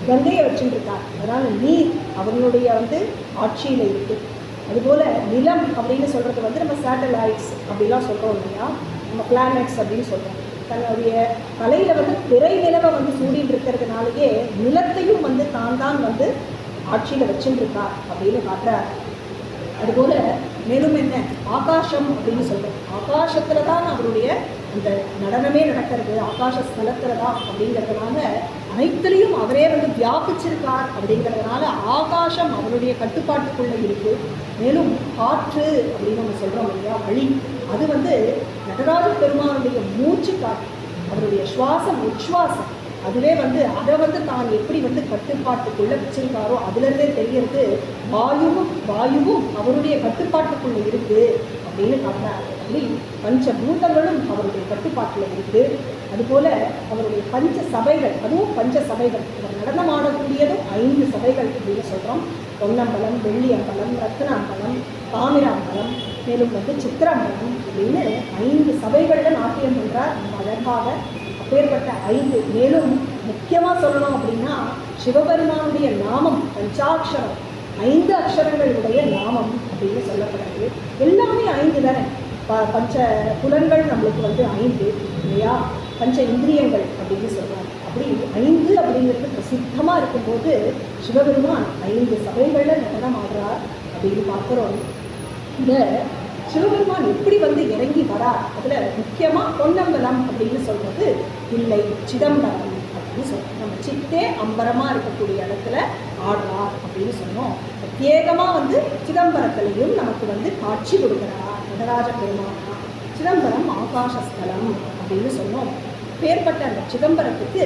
கங்கையை வச்சுருக்கார், அதனால் நீர் அவங்களுடைய வந்து ஆட்சியில் இருக்குது. அதுபோல் நிலம் அப்படின்னு சொல்கிறது வந்து நம்ம சேட்டலைட்ஸ் அப்படிலாம் சொல்கிறோம் இல்லையா, நம்ம பிளானட்ஸ் அப்படின்னு சொல்கிறோம். தன்னுடைய தலையில் வந்து பிறை நிலவை வந்து சூடின்னு இருக்கிறதுனாலேயே நிலத்தையும் வந்து தான் வந்து ஆட்சியில் வச்சுருக்கார் அப்படின்னு காட்டுறார். அதுபோல் மேலும் என்ன, ஆகாசம் அப்படின்னு சொல்கிறோம். ஆகாசத்தில் தான் அவருடைய அந்த நடனமே நடக்கிறது, ஆகாச ஸ்தலத்தில் தான் அப்படிங்கிறதுனால அனைத்துலேயும் அவரே வந்து வியாபிச்சிருக்கார் அப்படிங்கிறதுனால ஆகாசம் அவருடைய கட்டுப்பாட்டுக்குள்ளே இருக்குது. மேலும் காற்று அப்படின்னு நம்ம சொல்கிறோம் இல்லையா, வழி, அது வந்து நடராஜ பெருமானுடைய மூச்சு காற்று, அவருடைய சுவாசம் உச்வாசம், அதுவே வந்து அதை வந்து தான் எப்படி வந்து கட்டுப்பாட்டுக்குள்ளே வச்சிருக்காரோ அதுலேருந்தே தெரியறது வாயுவும் அவருடைய கட்டுப்பாட்டுக்குள்ளே இருக்குது அப்படின்னு காட்டுறாரு. அப்படி பஞ்சபூதங்களும் அவருடைய கட்டுப்பாட்டில் இருக்குது. அதுபோல் அவருடைய பஞ்ச சபைகள், அதுவும் பஞ்ச சபைகள், அவர் நடனமாடக்கூடியதும் 5 சபைகள் அப்படின்னு சொல்கிறோம். பொன்னம்பலம், வெள்ளி அம்பலம், ரத்ன அம்பலம், தாமிர அம்பலம், மேலும் வந்து சித்திரம்பலம் அப்படின்னு 5 சபைகளில் நாட்டியம் பண்ணுறார் நம்ம அழகாக. அப்பேற்பட்ட 5, மேலும் முக்கியமாக சொல்லணும் அப்படின்னா சிவபெருமானுடைய நாமம் பஞ்சாட்சரம், 5 அக்ஷரங்களுடைய நாமம் அப்படின்னு சொல்லப்படுறது. எல்லாமே 5 தானே. பஞ்ச புலன்கள் நம்மளுக்கு வந்து 5 இல்லையா, பஞ்ச இந்திரியங்கள் அப்படின்னு சொல்கிறாங்க. அப்படி 5 அப்படிங்கிறது பிரசித்தமாக இருக்கும்போது சிவபெருமான் 5 சபைகளில் நடனம் ஆடுறார் அப்படின்னு பார்க்குறோம். இந்த சிவபெருமான் எப்படி வந்து இறங்கி வரார், அதில் முக்கியமாக பொன்னம்பலம் அப்படின்னு சொல்கிறது இல்லை, சிதம்பரம் அப்படின்னு சொல்கிறோம். நம்ம சித்தே அம்பரமாக இருக்கக்கூடிய இடத்துல ஆடுறார் அப்படின்னு சொன்னோம். பிரத்யேகமாக வந்து சிதம்பரத்திலையும் நமக்கு வந்து காட்சி கொடுக்குறார் நடராஜ பெருமான். சிதம்பரம் ஆகாசஸ்தலம் அப்படின்னு சொன்னோம். பேர்பட்ட அந்த சிதம்பரத்துக்கு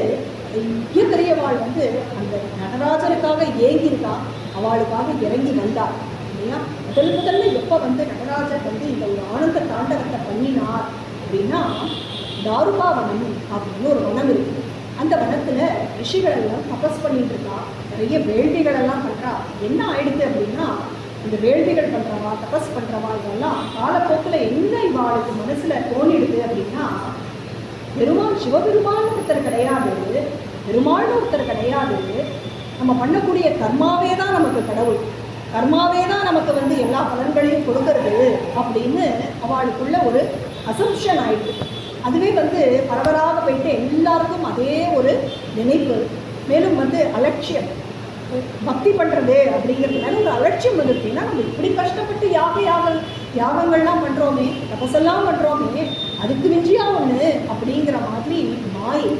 நிறைய பெரியவாள் வந்து அந்த நடராஜருக்காக ஏங்கியிருக்கா, அவளுக்காக இறங்கி வந்தார் இல்லையா. முதல்ல எப்போ வந்து நடராஜர் வந்து இந்த ஒரு ஆனந்த தாண்டவத்தை பண்ணினார் அப்படின்னா, தாருகாவனம் அப்படின்னு ஒரு வனம் இருக்குது. அந்த வனத்தில் ரிஷிகள் எல்லாம் தபஸ் பண்ணிட்டு இருக்கா, நிறைய வேள்விகளெல்லாம் பண்ணுறா. என்ன ஆயிடுது அப்படின்னா, இந்த வேள்விகள் பண்ணுறவா தபஸ் பண்ணுறவா இதெல்லாம் காலப்போக்கில் என்ன இவாளுக்கு மனசில் தோணிடுது அப்படின்னா, பெருமாள் சிவபெருமான் ஒருத்தர் கிடையாது, பெருமாள்னு ஒருத்தர் கிடையாது, நம்ம பண்ணக்கூடிய கர்மாவே தான் நமக்கு கடவுள், கர்மாவே தான் நமக்கு வந்து எல்லா பலன்களையும் கொடுக்கறது அப்படின்னு அவளுக்குள்ள ஒரு அசம்ஷன் ஆயிடுது. அதுவே வந்து பரவலாக போயிட்டு எல்லாருக்கும் அதே ஒரு நினைப்பு, மேலும் வந்து அலட்சியம், பக்தி பண்ணுறது அப்படிங்கிறதுனால ஒரு அலட்சியம் வந்துருக்குன்னா, நம்ம இப்படி கஷ்டப்பட்டு யாகங்கள்லாம் பண்ணுறோமே, தபசெல்லாம் பண்ணுறோமே, அதுக்கு மிஞ்சியா ஒன்று அப்படிங்கிற மாதிரி மாயை,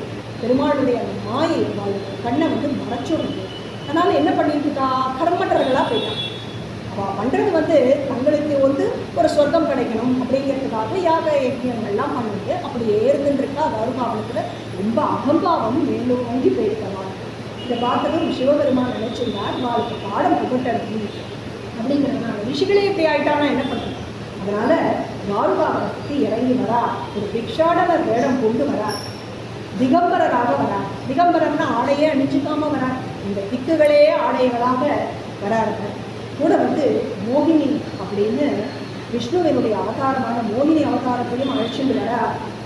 பெருமாளுடைய அந்த மாயை அவளுடைய கண்ணை வந்து மறைச்சுடுது. அதனால் என்ன பண்ணிட்டு இருக்கா, கர்மற்றர்களாக போயிட்டான். அவள் பண்ணுறது வந்து தங்களுக்கு வந்து ஒரு சொர்க்கம் கிடைக்கணும் அப்படிங்கிறதுக்காக யாக யஜ்யங்கள்லாம் பண்ணிட்டு அப்படியே இருந்துருக்கா. தாருகாவனத்தில் ரொம்ப அகம்பாவம் மேலும் வாங்கி போயிருக்கவாள். இதை பார்த்ததும் சிவபெருமான் நினைச்சிருந்தார், அவளுக்கு பாடம் புகட்டணும் அப்படிங்கிறதுனால ரிஷிகளே இப்படி ஆயிட்டானா என்ன பண்ணுறது. அதனால் தாருகாவனத்துக்கு இறங்கி வரா, ஒரு பிக்ஷாடனர் வேடம் கொண்டு வரார், திகம்பரராக வரார். திகம்பரம்னா ஆடையே அணிஞ்சிக்காம வரார், இந்த திக்குகளே ஆடைகளாக வரார்கள். கூட வந்து மோகினி அப்படின்னு விஷ்ணுவினுடைய அவதாரமான மோகினி அவதாரத்தையும் அழைச்சிட்டு வர,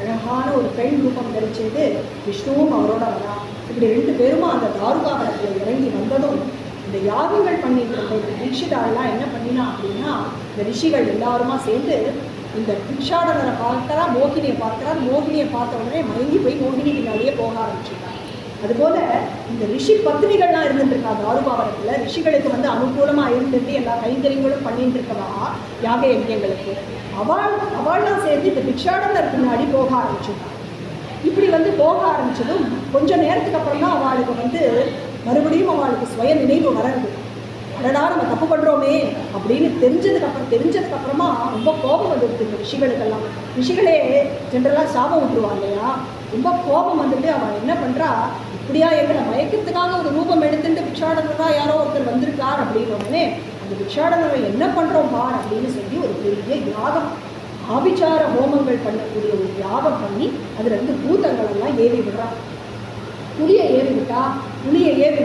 அழகான ஒரு பெண் ரூபம் தரிச்சது விஷ்ணுவும் அவரோட வரா. இப்படி 2 பேருமா அந்த தாருகாவனத்தில் இறங்கி வந்ததும் இந்த யாகங்கள் பண்ணிட்டு இருந்த இந்த தீட்சிதாலாம் என்ன பண்ணினா அப்படின்னா, இந்த ரிஷிகள் எல்லாருமா சேர்ந்து இந்த பிக்ஷாடனரை பார்க்கறா, மோகினியை பார்க்கறார். மோகினியை பார்த்த உடனே மயங்கி போய் மோகினி பின்னாலேயே போக ஆரம்பிச்சுட்டார். அதுபோல் இந்த ரிஷி பத்னிகள்லாம் இருந்துட்டுருக்கா தாருபாவனத்தில். ரிஷிகளுக்கு வந்து அனுகூலமாக இருந்துட்டு எல்லா கைங்கரியங்களும் பண்ணிட்டு இருக்கவா யாக யஜ்யங்களுக்கு. அவள்லாம் சேர்ந்து இந்த பிக்ஷாடனர் பின்னாடி போக ஆரம்பிச்சுட்டான். இப்படி வந்து போக ஆரம்பிச்சதும் கொஞ்சம் நேரத்துக்கு அப்புறம் தான் அவளுக்கு வந்து மறுபடியும் அவளுக்கு சுய நினைவு வளருது. அடடா நம்ம தப்பு பண்ணுறோமே அப்படின்னு தெரிஞ்சதுக்கப்புறமா ரொம்ப கோபம் வந்துடுது இந்த ரிஷிகளுக்கெல்லாம். ரிஷிகளே ஜென்ரலாக சாபம் விட்டுருவாங்க இல்லையா. ரொம்ப கோபம் வந்துட்டு அவன் என்ன பண்ணுறா, இப்படியா எங்களை மயக்கத்துக்காக ஒரு ரூபம் எடுத்துட்டு பிக்ஷாடனராக யாரோ ஒருத்தர் வந்திருக்கார் அப்படின்னு உடனே அந்த பிக்ஷாடனரை என்ன பண்ணுறோம் பார் அப்படின்னு சொல்லி ஒரு பெரிய யாகம், ஆபிச்சார ஹோமங்கள் பண்ணக்கூடிய ஒரு யாகம் பண்ணி அதில் இருந்து பூதங்கள் எல்லாம் ஏவி விடுறான். புலியை ஏவி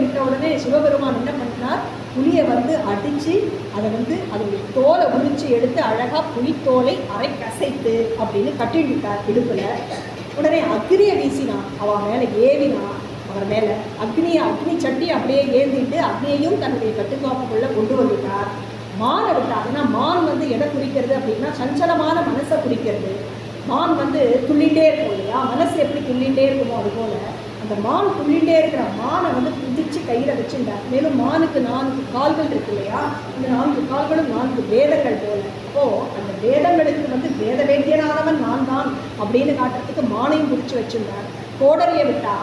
விட்ட உடனே சிவபெருமான் என்ன பண்ணினார், புலியை வந்து அடித்து அதை வந்து அதோடைய தோலை உரித்து எடுத்து அழகாக புலித்தோலை அரை கசைத்து அப்படின்னு கட்டிவிட்டார் இடுப்பில். உடனே அக்னியை வீசினான், அவன் மேலே ஏவினான். அவர் மேலே அக்னி சட்டி அப்படியே ஏந்திட்டு அக்னியையும் தன்னுடைய கட்டுக்காப்புக்குள்ளே கொண்டு வந்துட்டார். மானை விட்டார். ஏன்னா மான் வந்து எதை குறிக்கிறது அப்படின்னா சஞ்சலமான மனசை குறிக்கிறது. மான் வந்து துள்ளிகிட்டே இருக்கும் இல்லையா, மனசு எப்படி துள்ளிகிட்டே இருக்குமோ அதுபோல் அந்த மான் துள்ளிகிட்டே இருக்கிற மானை வந்து குதிச்சு கையில் வச்சுட்டார். மேலும் மானுக்கு 4 கால்கள் இருக்கு இல்லையா, இந்த 4 கால்களும் 4 வேதங்கள் போல. அப்போது அந்த வேதங்களுக்கு வந்து வேத வேண்டியனானவன் நான் தான் அப்படின்னு காட்டுறதுக்கு மானையும் பிடிச்சி வச்சுட்டார். கோடரியை விட்டா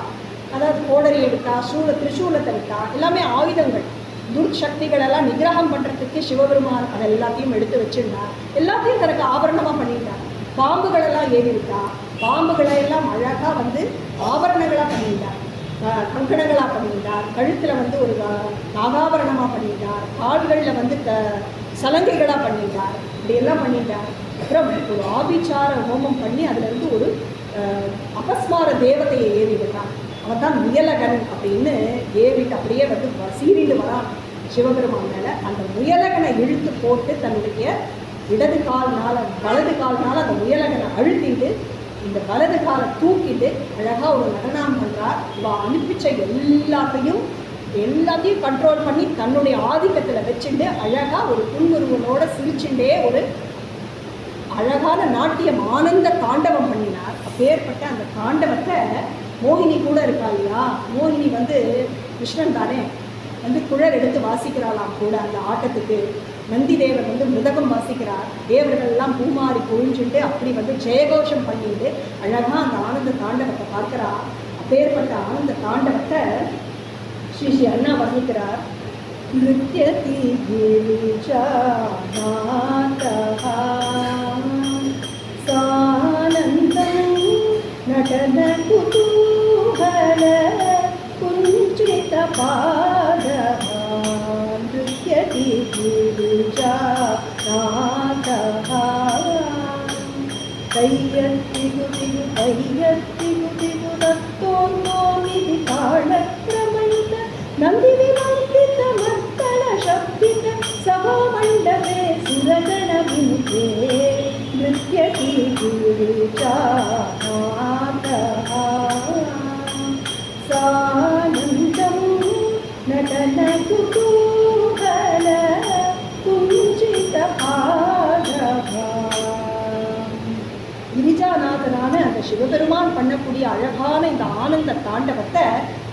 திரிசூலத்தை விட்டா எல்லாமே ஆயுதங்கள். துர்சக்திகளெல்லாம் நிகிரகம் பண்ணுறதுக்கு சிவபெருமான் அதை எல்லாத்தையும் எடுத்து வச்சுருந்தார். எல்லாத்தையும் தனக்கு ஆபரணமாக பண்ணிட்டார். பாம்புகளெல்லாம் ஏறி விட்டா, பாம்புகளையெல்லாம் அழகாக வந்து ஆபரணங்களாக பண்ணிட்டார், கங்கணங்களாக பண்ணிட்டார். கழுத்தில் வந்து ஒரு நாகாபரணமாக பண்ணிட்டார். கால்களில் வந்து சலங்கைகளாக பண்ணிட்டார். இப்படியெல்லாம் பண்ணிட்டார். அப்புறம் ஒரு ஆபிச்சார ஹோமம் பண்ணி அதிலிருந்து ஒரு அபஸ்மார தேவதையை ஏறி விட்டான். அவன் தான் முயலகன் அப்படின்னு ஏறிட்டு அப்படியே வந்து சீறிட்டு வரான் சிவபெருமான் மேலே. அந்த முயலகனை இழுத்து போட்டு தன்னுடைய வலது கால்னால அந்த முயலகனை அழுத்திட்டு இந்த வலது காலை தூக்கிட்டு அழகாக ஒரு நடனம் பண்ணுறார். இவள் அனுப்பிச்ச எல்லாத்தையும் கண்ட்ரோல் பண்ணி தன்னுடைய ஆதிக்கத்தில் வச்சுட்டு அழகாக ஒரு புன்முருவனோட சிரிச்சுட்டே ஒரு அழகான நாட்டியம் ஆனந்த தாண்டவம் பண்ணினார். அப்பேற்பட்ட அந்த தாண்டவத்தை மோகினி கூட இருக்கா இல்லையா, மோகினி வந்து கிருஷ்ணன் தானே வந்து குழல் எடுத்து வாசிக்கிறாளாம் கூட அந்த ஆட்டத்துக்கு. நந்தி தேவர் வந்து மிருதகம் வாசிக்கிறார். தேவர்கள்லாம் பூமாரி பொழிஞ்சுட்டு அப்படி வந்து ஜெயகோஷம் பண்ணிட்டு அழகாக அந்த ஆனந்த தாண்டவத்தை பார்க்குறா. அப்பேற்பட்ட ஆனந்த தாண்டவத்தை ஸ்ரீ அண்ணா வர்ணிக்கிறார். நிருத்யதி சானந்தம் நடன குதூகல குஞ்சித பாதஹ நிருத்யதி நாதஹ தையத்திகு தத்தோர்மோமிதி காலக்ரமணித நந்தி விமர்த்தித மர்த்தன சப்தித சபாமண்டபே சுரகண விமுகே நிருத்யதி நாதஹ சானந்தம் நடன குதூகல குஞ்சித பாதஹ. கிரிஜாநாதனான அந்த சிவபெருமான் பண்ணக்கூடிய அழகான இந்த ஆனந்த தாண்டவத்தை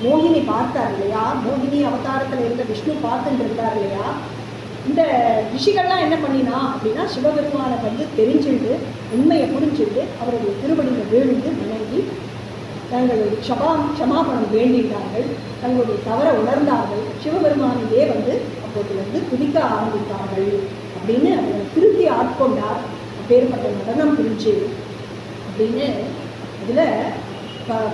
மோகினி பார்த்தார் இல்லையா, மோகினி அவதாரத்தில் இருந்த விஷ்ணு பார்த்துட்டு இருந்தார் இல்லையா. இந்த ரிஷிகள்லாம் என்ன பண்ணினா அப்படின்னா சிவபெருமானை வந்து தெரிஞ்சுட்டு உண்மையை புரிஞ்சுட்டு அவருடைய திருவடியில் விழுந்து வணங்கி தங்களுடைய க்ஷமாபணம் வேண்டிட்டார்கள். தங்களுடைய தவறை உணர்ந்தார்கள். சிவபெருமானிலே வந்து அப்போதிலிருந்து துதிக்க ஆரம்பித்தார்கள் அப்படின்னு அவரை திருத்தி ஆட்கொண்டார். அப்பேற்பட்ட நடனம் புரிஞ்சு அப்படின்னு அதில்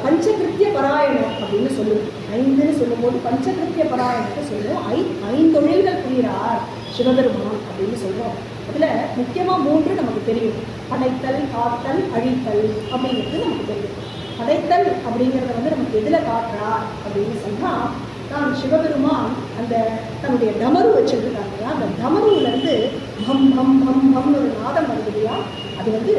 பஞ்சகிருத்திய பராயணம் அப்படின்னு சொல்லுவோம். 5ன்னு சொல்லும்போது பஞ்சகிருத்திய பராயணத்தை சொல்லுவோம். 5 தொழில்கள் புரிகிறார் சிவபெருமான் அப்படின்னு சொல்கிறோம். அதில் முக்கியமாக 3 நமக்கு தெரியும். படைத்தல், காத்தல், அழித்தல் அப்படிங்கிறது நமக்கு தெரியும். படைத்தல் அப்படிங்கிறத வந்து நமக்கு எதில் காட்டுறார் அப்படின்னு சொன்னால், தான் சிவபெருமான் அந்த தன்னுடைய டமரு வச்சுருக்காங்க. அந்த டமருவிலேருந்து பம் பம் பம் பம்னு ஒரு நாதம் வருது இல்லையா, அது வந்து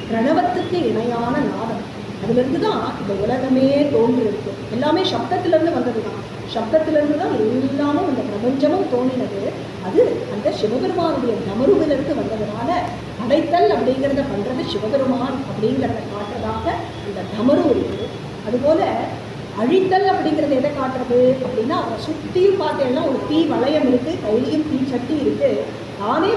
பிரணவத்துக்கு இணையான நாதம். அதுலேருந்து தான் இந்த உலகமே தோன்றிருக்கு. எல்லாமே சப்தத்திலேருந்து வந்தது தான். சப்தத்திலேருந்து தான் எல்லாமே இந்த பிரபஞ்சமும் தோன்றினது. அது அந்த சிவபெருமானுடைய டமருவிலிருந்து வந்ததுனால அடைத்தல் அப்படிங்கிறத பண்ணுறது சிவபெருமான் அப்படிங்கிறத காட்டுறதாக இந்த டமரு இருக்குது. அதுபோல் அழித்தல் அப்படிங்கிறது எதை காட்டுறது அப்படின்னா, அதை சுற்றியும் பார்த்தேன்னா ஒரு தீ வளையம் இருக்குது, கையிலையும் தீ சட்டி இருக்குது. தானே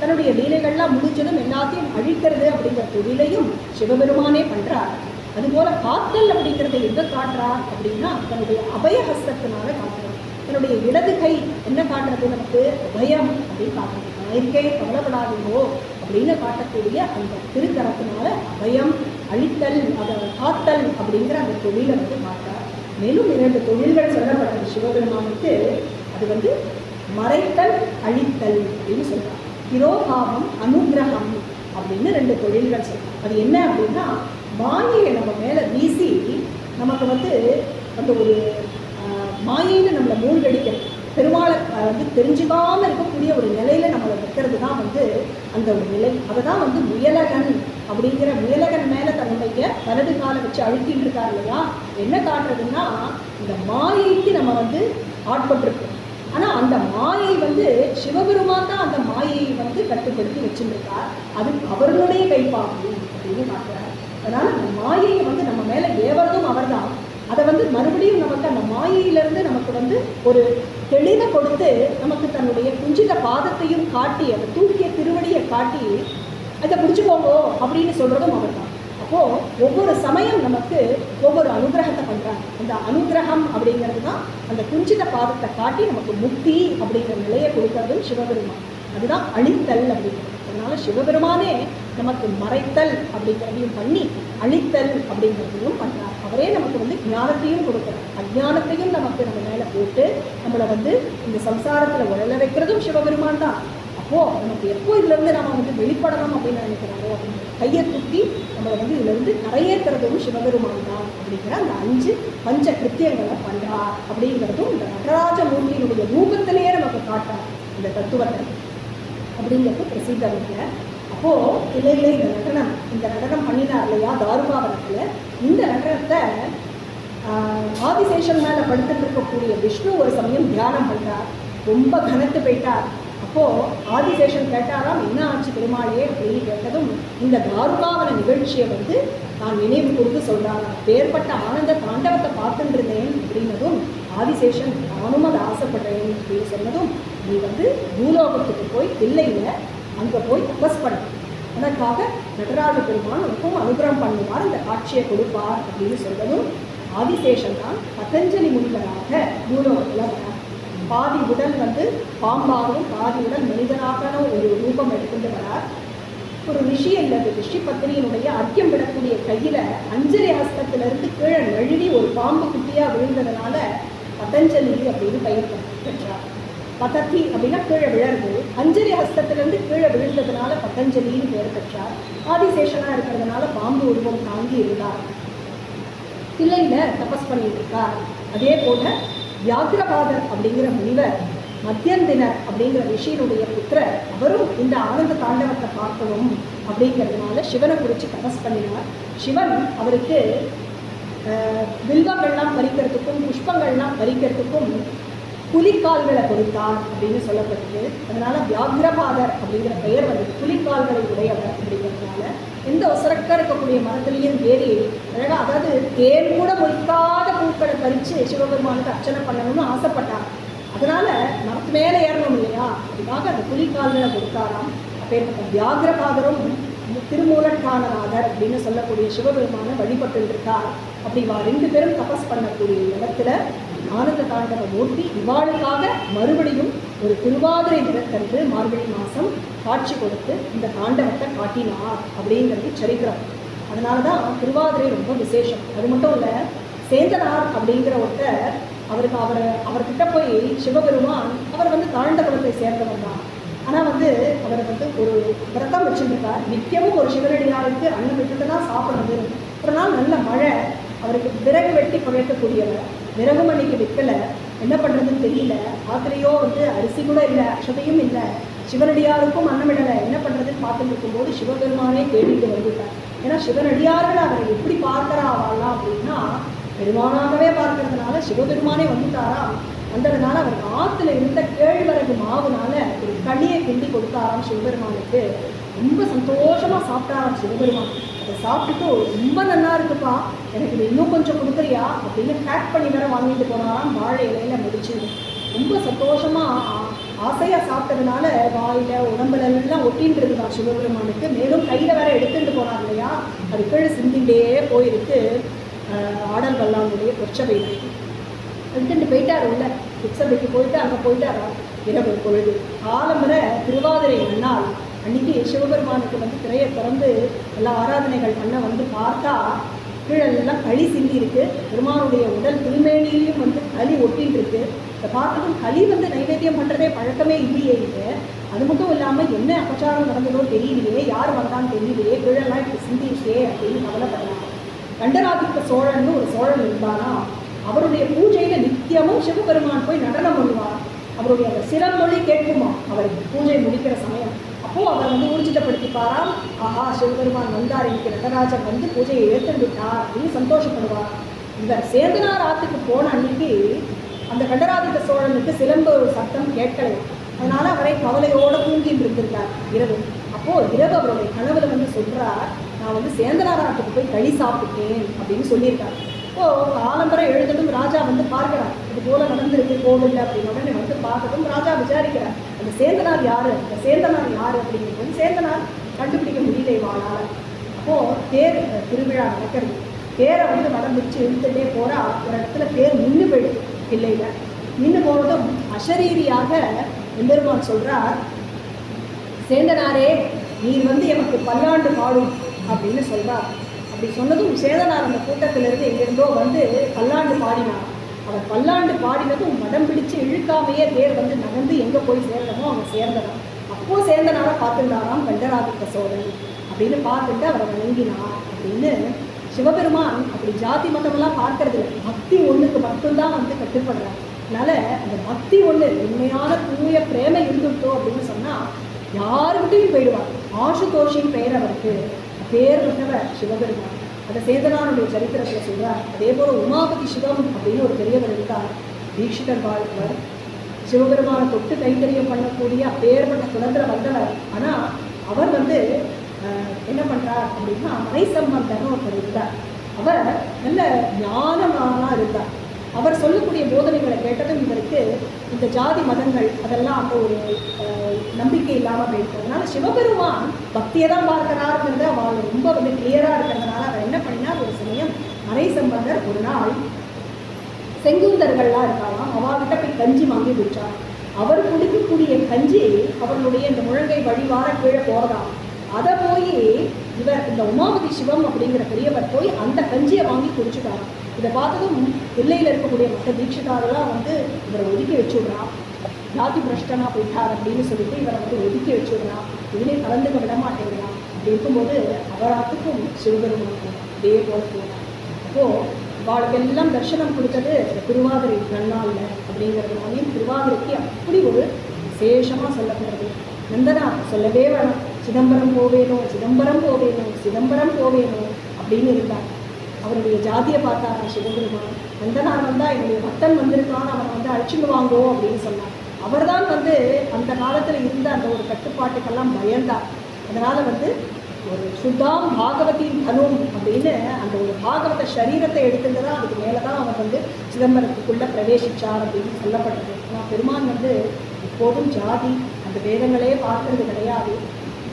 தன்னுடைய லீலைகள்லாம் முடிஞ்சதும் எல்லாத்தையும் அழிக்கிறது அப்படிங்கிற தொழிலையும் சிவபெருமானே பண்ணுறார். அதுபோல் காத்தல் அப்படிங்கிறத எங்கே காட்டுறார் அப்படின்னா, தன்னுடைய அபயஹஸ்தத்தினால காட்டுறார். தன்னுடைய இடது கை என்ன காட்டுறது, நமக்கு அபயம் அப்படின்னு காட்டுறது. நான் இருக்கேன், கவலைப்படாதீங்கோ அப்படின்னு காட்டக்கூடிய அந்த திருக்கரத்தினால அபயம், அழித்தல், அதை காத்தல் அப்படிங்கிற அந்த தொழிலை காட்டார். மேலும் 2 தொழில்கள் சொல்லப்பட்டது சிவபெருமானுக்கு. அது மறைத்தல், அழித்தல் அப்படின்னு சொல்கிறார். திரோபாவம், அனுகிரகம் அப்படின்னு 2 தொழில்கள் சொல்கிறார். அது என்ன அப்படின்னா, மாயையை நம்ம மேலே வீசி நமக்கு அந்த ஒரு மாயைன்னு நம்மளை மூழ்கடிக்கிறது, பெருமாளை தெரிஞ்சுக்காமல் இருக்கக்கூடிய ஒரு நிலையில் நம்மளை வைக்கிறது தான் அந்த ஒரு நிலை. அதை தான் முயலகன் அப்படிங்கிற, முயலகன் மேலே தன்னுடைய வலது காலை வச்சு அழுத்திட்டு இருக்கார் இல்லையா. என்ன காட்டுறதுன்னா, இந்த மாயைக்கு நம்ம ஆட்பட்டிருக்கோம். ஆனால் அந்த மாயை சிவபெருமான் தான் அந்த மாயையை கட்டுப்படுத்தி வச்சுருக்கார். அது அவர்களுடைய கைப்பாகு அப்படின்னு காட்டுறார். அதனால் அந்த மாயையை நம்ம மேலே ஏவறதும் அவர் தான். அதை மறுபடியும் நமக்கு அந்த மாயையிலிருந்து நமக்கு ஒரு தெளிவை கொடுத்து நமக்கு தன்னுடைய குஞ்சித பாதத்தையும் காட்டி, அந்த தூக்கிய திருவடியை காட்டி அதை பிடிச்சிக்கோங்க அப்படின்னு சொல்கிறதும் அவர் தான். அப்போது ஒவ்வொரு சமயம் நமக்கு ஒவ்வொரு அனுகிரகத்தை பண்ணுறாங்க. அந்த அனுகிரகம் அப்படிங்கிறது தான் அந்த குஞ்சித பாதத்தை காட்டி நமக்கு முக்தி அப்படிங்கிற நிலையை கொடுக்கறதும் சிவபெருமான். அதுதான் அழித்தல் அப்படிங்கிறது. அதனால் சிவபெருமானே நமக்கு மறைத்தல் அப்படிங்கிறதையும் பண்ணி அழித்தல் அப்படிங்கிறதையும் பண்ணுறார். அவரே நமக்கு ஞானத்தையும் கொடுக்குறார். அஞ்ஞானத்தையும் நமக்கு நம்ம மேலே போட்டு நம்மளை இந்த சம்சாரத்தில் உழல வைக்கிறதும் சிவபெருமான் தான். அப்போது நமக்கு எப்போ இதுலேருந்து நம்ம வெளிப்படணும் அப்படின்னு நினைக்கிறாரோ அப்படின்னு கையை தூக்கி நம்மளை இதுலேருந்து கரையேற்றுறதும் சிவபெருமான் தான் அப்படிங்கிற அந்த 5 பஞ்ச கிருத்தியங்களை பண்ணுறார் அப்படிங்கிறதும் இந்த நடராஜமூர்த்தியினுடைய ரூபத்திலேயே நமக்கு காட்டார் இந்த தத்துவத்தை அப்படிங்கிறது பிரசித்தம் இல்லை. அப்போது இல்லை இந்த நடனம் பண்ணினார் இல்லையா தாருகாவனத்தில், இந்த நடனத்தை ஆதிசேஷன் மேலே படுத்துட்டு இருக்கக்கூடிய விஷ்ணு ஒரு சமயம் தியானம் பண்ணுறார். ரொம்ப கனத்து போயிட்டார். அப்போது ஆதிசேஷன் கேட்டாராம், என்ன ஆச்சு பெருமாளே அப்படின்னு கேட்டதும் இந்த தாருகாவன நிகழ்ச்சியை நான் நினைவு கொடுத்து சொல்கிறாங்க. பேர்பட்ட ஆனந்த தாண்டவத்தை பார்த்துட்டு இருந்தேன் அப்படின்னதும் ஆதிசேஷன் நானும் அதை ஆசைப்படுறேன் அப்படின்னு சொன்னதும், நீ பூலோகத்துக்கு போய் தில்லையில் அங்கே போய் தபஸ் பண்ண, அதற்காக நடராஜ பெருமான் உனக்கும் அனுகிரகம் பண்ணுவார், இந்த காட்சியை கொடுப்பார் அப்படின்னு சொன்னதும் ஆதிசேஷன் தான் பதஞ்சலி முனிவராக பூலோகத்தில் வரார். பாதி உடல் பாம்பாகவும் பாதி உடல் மனிதனாக ஒரு ரூபம் எடுத்துட்டு வரார். ஒரு ரிஷி அல்லது ரிஷி பத்தினியினுடைய அர்க்கியம் விடக்கூடிய கையில் அஞ்சலி ஹஸ்தத்திலிருந்து கீழே நழுவி ஒரு பாம்பு குட்டியாக விழுந்ததுனால பதஞ்சலி அப்படின்னு பெயர் பெற்றார். பதத்தி அப்படின்னா கீழே விழறது, அஞ்சலி ஹஸ்தத்திலிருந்து கீழே விழுந்ததுனால பதஞ்சலின்னு பெயர் பெற்றார். ஆதிசேஷனாக இருக்கிறதுனால பாம்பு உருவம் தாங்கி இருந்தார். தில்லையில் தபஸ் பண்ணிட்டு இருக்கார். அதே போல வியாகிரபாதர் அப்படிங்கிற முனிவர் மத்தியந்தினர் அப்படிங்கிற ரிஷியினுடைய புத்திரர், அவரும் இந்த ஆனந்த தாண்டவத்தை பார்க்கணும் அப்படிங்கிறதுனால சிவனை குறித்து தபஸ் பண்ணினார். சிவன் அவருக்கு வில்வங்கள்லாம் பறிக்கிறதுக்கும் புஷ்பங்கள்லாம் பறிக்கிறதுக்கும் புலிக்கால்களை கொடுத்தார் அப்படின்னு சொல்லப்படுது. அதனால் வியாகிரபாதர் அப்படிங்கிற பெயர் புலிக்கால்களை உடையவர் அப்படிங்கிறதுனால எந்த ஒசரக்க இருக்கக்கூடிய மரத்துலேயும் ஏறி அழகாக, அதாவது தேன் கூட மொழிக்காத பூக்களை பறித்து சிவபெருமானுக்கு அர்ச்சனை பண்ணணும்னு ஆசைப்பட்டார். அதனால் மரத்து மேலே ஏறணும் இல்லையா, அதுக்காக அந்த புலிக்கால்களை கொடுத்தாராம். அப்பேற்பட்ட வியாகிரபாதரும் திருமூலட்டானநாதர் அப்படின்னு சொல்லக்கூடிய சிவபெருமான வழிபட்டு இருக்கார். அப்படி 2 பேரும் தபஸ் பண்ணக்கூடிய இடத்துல ஆனந்த தாண்டவ மூர்த்தி இவாளுக்காக மறுபடியும் ஒரு திருவாதிரை தினத்தன்று மார்கழி மாதம் காட்சி கொடுத்து இந்த தாண்டவத்தை காட்டினார் அப்படிங்கிறது சரித்திரம். அதனால தான் திருவாதிரை ரொம்ப விசேஷம். அது மட்டும் இல்லை, சேந்தனார் அப்படிங்கிற ஒருத்தர் அவர்கிட்ட போய் சிவபெருமான் அவர் தாண்டவத்தை சேர்ந்தவர் தான். ஆனால் அவர் ஒரு விரதம் வச்சுருக்கார். நித்தியமும் ஒரு சிவனடியாருக்கு அன்னம் விட்டுட்டு தான் சாப்பிட்றது. ஒரு நாள் நல்ல மழை, அவருக்கு விறகு வெட்டி குறைக்கக்கூடியவர், விறகு மணிக்கு விற்கலை, என்ன பண்ணுறதுன்னு தெரியல. ஆத்திரையோ அரிசி கூட இல்லை, அக்ஷதையும் இல்லை, சிவனடியாருக்கும் அன்னமிடலை, என்ன பண்ணுறதுன்னு பார்த்துட்டு இருக்கும்போது சிவபெருமானே தேடிட்டு வந்துட்டார். ஏன்னா சிவனடியார்கள் அவரை எப்படி பார்க்குறா ஆவாலாம் அப்படின்னா பெருமானாகவே பார்க்கறதுனால சிவபெருமானே வந்துட்டாரா. வந்ததுனால அவர் ஆற்றுல இருந்த கேழ்வரகு மாவுனால ஒரு களியை கிண்டி கொடுத்தாராம் சிவபெருமானுக்கு. ரொம்ப சந்தோஷமாக சாப்பிட்டாராம் சிவபெருமான். அதை சாப்பிட்டுட்டு ரொம்ப நல்லா இருக்குப்பா, எனக்கு இது இன்னும் கொஞ்சம் கொடுக்குறியா அப்படின்னு பேக் பண்ணி வேற வாங்கிட்டு போனாராம் வாழை இலையில முடிச்சு. ரொம்ப சந்தோஷமாக ஆசையாக சாப்பிட்டதுனால வாயில் உடம்புல எல்லாம் ஒட்டின்னு இருக்குதான் சிவபெருமானுக்கு. மேலும் கையில் வேற எடுத்துட்டு போனார் இல்லையா, அது கீழே சிந்திண்டே போயிருக்கு ஆடல் வல்லானுடைய பொற்சபையில். எடுத்துட்டு போயிட்டார் உள்ள பொற்சபைக்கு போயிட்டு அங்கே போயிட்டாரா இரவு பொழுது. ஆலம்பர திருவாதிரை நன்னாள் அன்றைக்கி சிவபெருமானுக்கு வந்து திரையை திறந்து எல்லா ஆராதனைகள் பண்ண வந்து பார்த்தா கீழெல்லாம் களி சிந்தி இருக்கு. பெருமானுடைய உடல் திருமேனிலையும் வந்து களி ஒட்டின்னு இருக்கு. இதை பார்த்ததும் களி வந்து நைவேத்தியம் பண்ணுறதே பழக்கமே இல்லையே இது. அது மட்டும் இல்லாமல் என்ன அபச்சாரம் நடந்ததோ தெரியலையே, யார் வந்தான்னு தெரியலையே, கீழெல்லாம் இப்படி சிந்திச்சே அப்படின்னு கவலைப்படலாம். கண்டராதித்த சோழன் ஒரு சோழன் இருந்தானா, அவருடைய பூஜையில் நித்தியமும் சிவபெருமான் போய் நடனம் பண்ணுவார். அவருடைய அந்த சிறமொழி கேட்குமா அவருக்கு பூஜை முடிக்கிற சமயம். அப்போது அவர் வந்து ஊர்ஜிதப்படுத்திப்பாராம், ஆஹா சிவபெருமான் வந்தார், இன்னைக்கு நடராஜர் வந்து பூஜையை ஏற்று விட்டார் அப்படின்னு சந்தோஷப்படுவார். இவர் சேந்தனார் ஆற்றுக்கு போன அன்னைக்கு அந்த கண்டராதித்த சோழனுக்கு சிலம்பு சத்தம் கேட்கலை. அதனால அவரை கவலையோடு தூங்கிட்டு இருந்திருக்கார் இரவு. அப்போது இரவு அவருடைய கனவுல வந்து சொல்கிறார், நான் வந்து சேந்தனார் ஆற்றுக்கு போய் களி சாப்பிட்டேன் அப்படின்னு சொல்லியிருக்கார். இப்போது ஆலம்பரை எழுதட்டும் ராஜா வந்து பார்க்கிறார், இது போல் நடந்திருக்கு கோவில் அப்படின்னு. உடனே வந்து பார்த்ததும் ராஜா விசாரிக்கிறார், அந்த சேந்தனார் யார், அந்த சேந்தனார் யார் அப்படிங்கிறது சேந்தனார் கண்டுபிடிக்க முடியல வாழால். அப்போது தேர் திருவிழா நடக்கிறது. தேரை வந்து நடந்துச்சு இழுத்துட்டே போகிறா. ஒரு இடத்துல தேர் நின்று போயிடுது. இல்லையில் நின்று போனதும் அசரீரியாக எம்பெருமான் சொல்கிறார், சேந்தனாரே நீர் வந்து எனக்கு பல்லாண்டு பாடும் அப்படின்னு சொல்கிறார். அப்படி சொன்னதும் சேந்தனார் அந்த கூட்டத்திலிருந்து எங்கிருந்தோ வந்து பல்லாண்டு பாடினார். அவர் பல்லாண்டு பாடினதும் மடம் பிடிச்சு இழுக்காமையே தேர் வந்து நகர்ந்து எங்கே போய் சேர்ந்தமோ அவங்க சேர்ந்தனார். அப்போது சேந்தனாரை பார்த்துட்டாராம் கண்டராதித்த சோழன். அப்படின்னு பார்த்துட்டு அவரை வணங்கினார் அப்படின்னு. சிவபெருமான் அப்படி ஜாதி மதமெல்லாம் பார்க்கறது இல்லை, பக்தி ஒன்றுக்கு மட்டும்தான் வந்து கட்டுப்படுறார். அதனால் அந்த பக்தி ஒன்று உண்மையான தூய பிரேமை இருந்துட்டோம் அப்படின்னு சொன்னால் யாருக்கிட்டையும் போயிடுவார். ஆசுதோஷின் பெயர் அவருக்கு பேர் விட்டவர் சிவபெருமான். அதை சேந்தனாருடைய சரித்திரத்தில் சொல்கிறார். அதே போல் உமாபதி சிவம் அப்படின்னு ஒரு பெரியவர் இருந்தார், தீட்சிதர் வாழ்வர். சிவபெருமானை தொட்டு கைத்தறியம் பண்ணக்கூடிய அப்பேற்பட்ட குலத்தில் வந்தவர். ஆனால் அவர் வந்து என்ன பண்ணுறார் அப்படின்னா மறை சம்பந்தன்னு ஒருத்தர் இருந்தார். அவர் நல்ல ஞானமானா இருந்தார். அவர் சொல்லக்கூடிய போதனைகளை கேட்டதும் இவருக்கு இந்த ஜாதி மதங்கள் அதெல்லாம் அந்த ஒரு நம்பிக்கை இல்லாமல் போயிருக்கு. அதனால சிவபெருமான் பக்தியை தான் பார்க்கிறாருங்கிறத அவள் ரொம்ப வந்து கிளியராக இருக்கிறதுனால அவர் என்ன பண்ணினார், ஒரு சமயம் மறை சம்பந்தர் ஒரு நாள் செங்குந்தர்கள்லாம் இருக்காலாம், அவர்கிட்ட போய் கஞ்சி வாங்கி குடிச்சார். அவர் குடிக்கக்கூடிய கஞ்சி அவர்களுடைய இந்த முழங்கை வழிவார கீழே போகிறதாம். அதை போய் இவர் இந்த உமாபதி சிவம் அப்படிங்கிற பெரியவர் போய் அந்த கஞ்சியை வாங்கி குடிச்சுட்டாராம். இதை பார்த்ததும் எல்லையில் இருக்கக்கூடிய மற்ற தீட்சிதாரெல்லாம் வந்து இவரை ஒதுக்கி வச்சுடுறான். ஜாதி பிரஷ்டனா போயிட்டார் அப்படின்னு சொல்லிட்டு இவரை வந்து ஒதுக்கி வச்சுடுறான். இதுலேயே கலந்துக்க விட மாட்டேங்கிறான். அப்படி இருக்கும்போது அவராத்துக்கும் சிவபெருமானுக்கும் இதே போல போனார். அப்போது அவளுக்கெல்லாம் தரிசனம் கொடுத்தது திருவாதிரை நன்னாளில் அப்படிங்கிறதுனாலையும் திருவாதிரைக்கு அப்படி ஒரு விசேஷமாக சொல்லப்படுறது. நந்தனா சொல்லவே வேணும், சிதம்பரம் போவேணும், சிதம்பரம் போவேணும், சிதம்பரம் போவேணும் அப்படின்னு இருந்தார். அவருடைய ஜாதியை பார்த்தாரா சிவபெருமான். நந்தனார் வந்தால் என்னுடைய பக்தன் வந்திருக்கான்னு அவனை வந்து அழைச்சிட்டு வாங்கோ அப்படின்னு சொன்னார். அவர் தான் வந்து அந்த காலத்தில் இருந்த அந்த ஒரு கட்டுப்பாட்டுக்கெல்லாம் பயந்தார். அதனால் வந்து ஒரு சுத்தாம் பாகவதியின் தனும் அப்படின்னு அந்த ஒரு பாகவத சரீரத்தை எடுத்துட்டு தான் அதுக்கு மேலே தான் அவர் வந்து சிதம்பரத்துக்குள்ளே பிரவேசித்தார் அப்படின்னு சொல்லப்படுது. ஆனால் பெருமான் வந்து எப்போதும் ஜாதி அந்த வேதங்களே பார்க்கறது கிடையாது.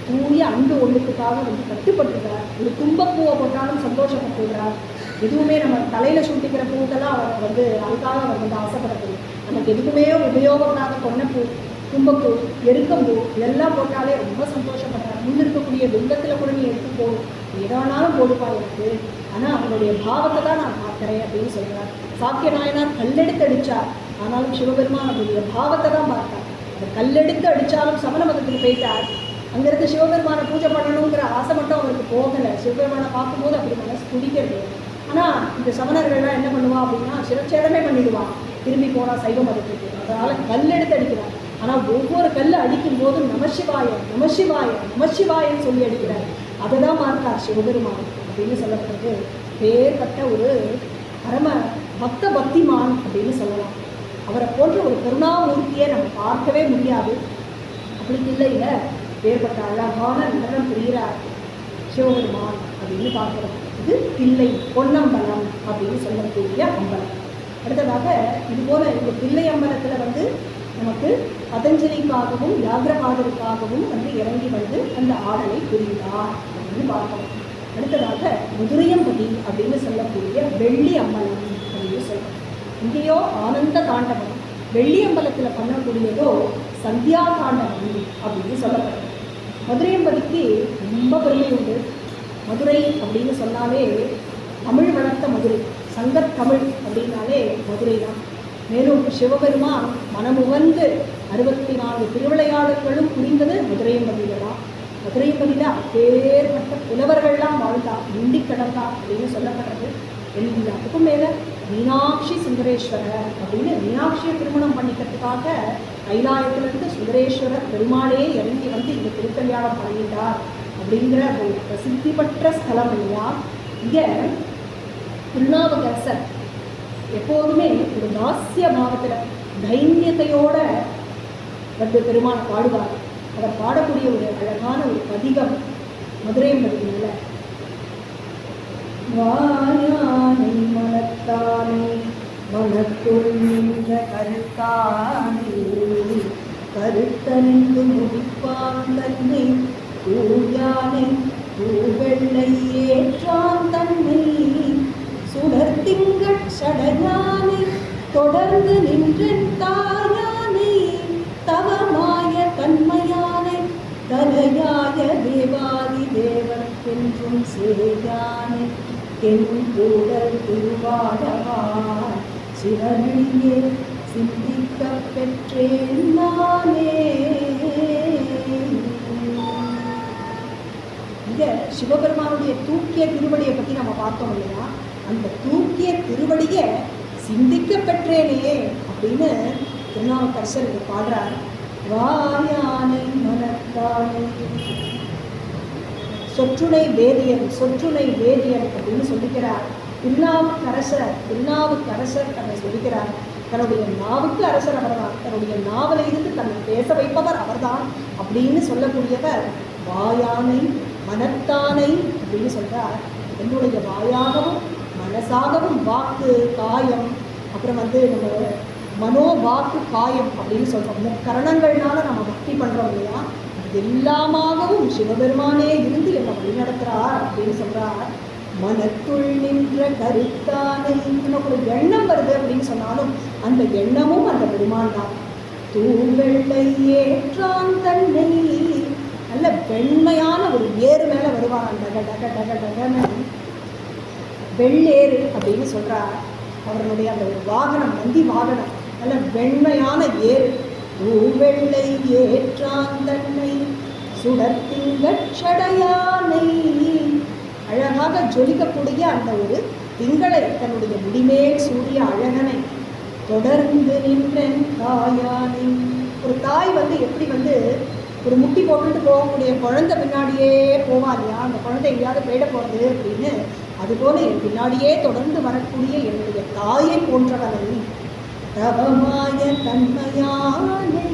தூய அன்பு ஒன்றுக்காக வந்து கட்டுப்பட்டுருக்கிறார். ஒரு தும்பப்பூவை போட்டாலும் சந்தோஷப்பட்டுகிறார். எதுவுமே நம்ம தலையில் சுட்டிக்கிற பூக்கெல்லாம் அவர் வந்து அதுக்காக அவர் வந்து ஆசைப்படக்கூடிய நமக்கு எதுக்குமே உபயோகப்படாத கொன்னப்பூ, தும்பப்பூ, எருக்கம்பூ இதெல்லாம் போட்டாலே ரொம்ப சந்தோஷப்படுறார். முன் இருக்கக்கூடிய வெள்ளத்தில் கூட நீ எடுத்து போடும், எதானாலும் போடுப்பா எனக்கு, ஆனால் அவனுடைய பாவத்தை தான் நான் பார்க்குறேன் அப்படின்னு சொல்கிறார். சாக்கிய நாயனார் கல்லெடுத்து அடித்தார், ஆனாலும் சிவபெருமான் அவருடைய பாவத்தை தான் பார்த்தார். அந்த கல்லெடுத்து அடித்தாலும் சமண மதத்துக்கு போயிட்டார். அங்கேருந்து சிவபெருமானை பூஜை பண்ணணுங்கிற ஆசை மட்டும் அவருக்கு போகலை. சிவபெருமானை பார்க்கும்போது அப்படி மனசு துடிக்கிறது. ஆனால் இந்த சமணர்கள்லாம் என்ன பண்ணுவான் அப்படின்னா சிரச்சேதமே பண்ணிடுவான் திரும்பி போனால் சைவ மதத்துக்கு. அதனால் கல் எடுத்து அடிக்கிறார். ஆனால் ஒவ்வொரு கல் அடிக்கும் போதும் நமசிவாய நமசிவாய நமசிவாயன்னு சொல்லி அடிக்கிறார். அதை தான் பார்த்தார் சிவபெருமான் அப்படின்னு சொல்லப்படுறது. பேர்பட்ட ஒரு பரம பக்திமான் அப்படின்னு சொல்லலாம். அவரை போன்ற ஒரு கருணாமூர்த்தியை நம்ம பார்க்கவே முடியாது. அப்படி இல்லைங்க, ஏற்பட்ட அழகான நடனம் புரிகிறார் சிவபெருமான் அப்படின்னு பார்க்குறோம். இது தில்லை பொன்னம்பலம் அப்படின்னு சொல்லக்கூடிய அம்பலம். அடுத்ததாக இதுபோல் இந்த தில்லை அம்பலத்தில் வந்து நமக்கு பதஞ்சலிக்காகவும் வியாகிரபாதருக்காகவும் வந்து இறங்கி வந்து அந்த ஆடலை புரிந்தார் அப்படின்னு பார்க்கணும். அடுத்ததாக மதுரையம்பதி அப்படின்னு சொல்லக்கூடிய வெள்ளி அம்பலம் அப்படின்னு சொல்கிறோம். இங்கேயோ ஆனந்த தாண்டவம், வெள்ளி அம்பலத்தில் பண்ணக்கூடியதோ சந்தியா தாண்டவம் அப்படின்னு சொல்லப்படுது. மதுரையம்பதிக்கு ரொம்ப பெருமை உண்டு. மதுரை அப்படின்னு சொன்னாலே தமிழ் வளர்த்த மதுரை, சங்கத்தமிழ் அப்படின்னாலே மதுரை தான். மேலும் சிவபெருமான் மனமுவந்து 64 திருவிளையாடல்களும் புரிந்தது மதுரையம்பதியில தான். மதுரையம்பதியில் அப்பேற்பட்ட புலவர்கள்லாம் வாழ்ந்தா, இண்டி கடந்தா அப்படின்னு சொல்லப்படுறது. எல்லாத்துக்கும் மேலே மீனாட்சி சுந்தரேஸ்வரர் அப்படின்னு மீனாட்சியை திருமணம் பண்ணிக்கிறதுக்காக கைலாயத்திலிருந்து சுந்தரேஸ்வரர் பெருமாளே இறங்கி வந்து இந்த திருக்கல்யாணம் பண்ணிட்டார் அப்படிங்கிற ஒரு பிரசித்தி பெற்ற ஸ்தலம் இல்லையா. இங்கே திருநாவுக்கரசர் எப்போதுமே ஒரு தாசிய பாவத்தில் தைரியத்தையோட வந்து பெருமானை பாடுவார். அவர் பாடக்கூடிய ஒரு அழகான ஒரு பதிகம் மதுரையம்பதியில வாயானை மனத்தானை மனத்துள் நின்ற கருத்தானை கருத்தறிந்து முடிப்பான் தன்னை தூயானை தூவெள்ளை ஏற்றான் தன்னை சுடர் திங்கள் சடையானை தொடர்ந்து நின்றன் தாயானை தவமாய தன்மையானை தலையாய தேவாதி தேவர்க்கென்றும் சேயானை தென்கூடல் திருவாடவாய் சிவனடியே சிந்திக்க பெற்றேன் நானே. இங்கே சிவபெருமானுடைய தூக்கிய திருவடியை பற்றி நம்ம பார்த்தோம் இல்லையா. அந்த தூக்கிய திருவடியை சிந்திக்க பெற்றேனே அப்படின்னு திருநாவுக்கரசர் இதை பாடுறார். வாயானை மனத்தானை சொற்றுணை வேதியன், சொற்றுணை வேதியன் அப்படின்னு சொல்லிக்கிறார் திருநாவுக்கரசர் தன்னை சொல்லிக்கிறார். தன்னுடைய நாவுக்கு அரசர் அவர்தான், தன்னுடைய நாவலை இருந்து தன்னை பேச வைப்பவர் அவர்தான் அப்படின்னு சொல்லக்கூடியவர் வாயானை மனத்தானை அப்படின்னு சொல்றார். என்னுடைய வாயாகவும் மனசாகவும் வாக்கு காயம், அப்புறம் வந்து நம்ம மனோ வாக்கு காயம் அப்படின்னு சொல்கிறோம். முக்கரணங்கள்னால நம்ம பக்தி பண்ணுறோம் இல்லையா. அது எல்லாமாகவும் சிவபெருமானே இருந்து என்னை வழிநடத்துகிறார் அப்படின்னு சொல்கிறார். மனத்துள் நின்ற கருத்தானை, நமக்கு ஒரு எண்ணம் வருது அப்படின்னு சொன்னாலும் அந்த எண்ணமும் அந்த பெருமான் தான். தூவெள்ளை ஏற்றான் தன்னை, நல்ல வெண்மையான ஒரு ஏறு மேலே வருவார். அந்த டக டக டகன்னு வெள்ளேறு அப்படின்னு சொல்கிறார். அவர்களுடைய அந்த ஒரு வாகனம், நந்தி வாகனம், நல்ல வெண்மையான ஏறு. தூவெள்ளை ஏற்றான் தன்னை சுடத்திங்கட்சடையானை, அழகாக ஜொலிக்கக்கூடிய அந்த ஒரு திங்களை தன்னுடைய முடிமேல் சூரிய அழகனை தொடர்ந்து நின்றன் தாயானை. ஒரு தாய் வந்து எப்படி வந்து ஒரு முட்டி போட்டுட்டு போகக்கூடிய குழந்தை பின்னாடியே போவா இல்லையா, அந்த குழந்தை எங்கேயாவது போயிட போகிறது அப்படின்னு, அதுபோல என் பின்னாடியே தொடர்ந்து வரக்கூடிய என்னுடைய தாயை போன்றவனை தவமாய தன்மையானை.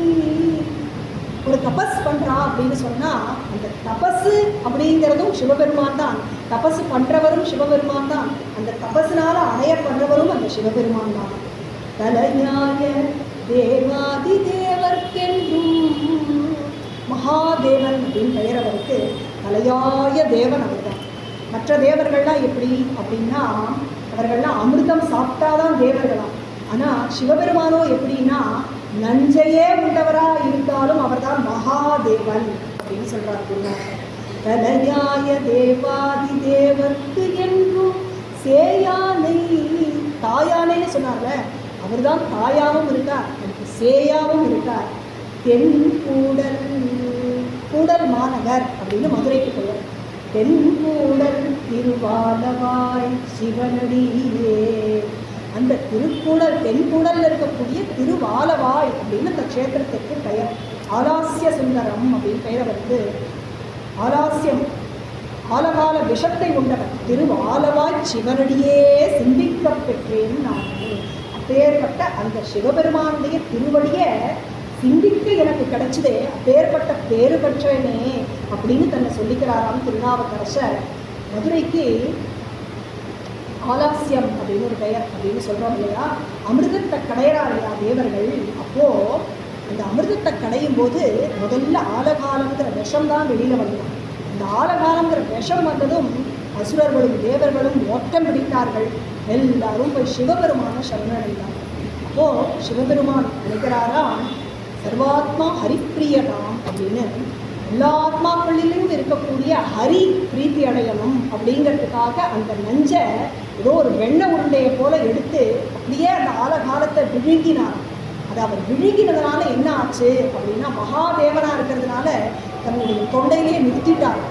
ஒரு தபஸ் பண்ணுறா அப்படின்னு சொன்னால் அந்த தபஸு அப்படிங்கிறதும் சிவபெருமான் தான், தபஸ் பண்ணுறவரும் சிவபெருமான் தான், அந்த தபஸினால் அடையப்படுறவரும் அந்த சிவபெருமான் தான். தலையாய தேவாதி தேவர்க்கென்றும், மகாதேவன் அப்படின்னு பெயர் அவருக்கு. தலையாய தேவன் அவர் தான். மற்ற தேவர்கள்லாம் எப்படி அப்படின்னா அவர்கள்லாம் அமிர்தம் சாப்பிட்டாதான் தேவர்களாம். ஆனால் சிவபெருமானோ எப்படின்னா நஞ்சையே உண்டவராக இருந்தாலும் அவர் தான் மகாதேவன் அப்படின்னு சொல்கிறார் குருநாதர். தலையாய தேவாதி தேவர்க்கு என்றும் சேயானை, தாயானைன்னு சொன்னார்ல, அவர் தான் தாயாகவும் இருக்கார், எனக்கு சேயாவும் இருக்கார். தென் கூடல், கூடல் மாநகர் அப்படின்னு மதுரைக்கு பெயர். தென்கூடல் திருவாலவாய் சிவனடியே, அந்த திருக்கூடல் தென்கூடலில் இருக்கக்கூடிய திருவாலவாய் அப்படின்னு அந்த க்ஷேத்திரத்திற்கு பெயர். ஆலாசிய சுந்தரம் அப்படின்னு பெயரை வந்து, ஆலாசியம் ஆலகால விஷத்தை உண்டவர் திருவாலவாய் சிவனடியே சிந்திக்க பெற்றேன் நான். அப்பேற்பட்ட அந்த சிவபெருமானுடைய திருவடியை சிந்திக்க எனக்கு கிடைச்சதே, அப்பேற்பட்ட பேறு பெற்றேனே அப்படின்னு தன்னை சொல்லிக்கிறாராம் திருநாவுக்கரசர். மதுரைக்கு ஆலாசியம் அப்படின்னு ஒரு பெயர் அப்படின்னு சொல்கிறோம் இல்லையா, அமிர்தத்தை கடையிறார் இல்லையா தேவர்கள். அப்போது அந்த அமிர்தத்தை கடையும் போது முதல்ல ஆலகாலங்கிற விஷம் தான் வெளியில் வந்தோம். அந்த ஆலகாலங்கிற விஷம் வந்ததும் அசுரர்களும் தேவர்களும் ஓட்டம் பிடித்தார்கள். எல்லாரும் போய் சிவபெருமான சரணடைந்தார்கள். அப்போது சிவபெருமான் நினைக்கிறாராம், சர்வாத்மா ஹரிப்பிரியதாம் அப்படின்னு, எல்லா ஆத்மாக்களிலும் இருக்கக்கூடிய ஹரி பிரீத்தி அடையணும் அப்படிங்கிறதுக்காக அந்த நஞ்சை ஏதோ ஒரு வெண்ணெய் உருண்டையை போல எடுத்து அப்படியே அந்த ஆலகாலத்தை விழுங்கினார். அது அவர் விழுங்கினதுனால என்ன ஆச்சு அப்படின்னா, மகாதேவனாக இருக்கிறதுனால தன்னுடைய தொண்டையிலேயே நிறுத்திட்டார்.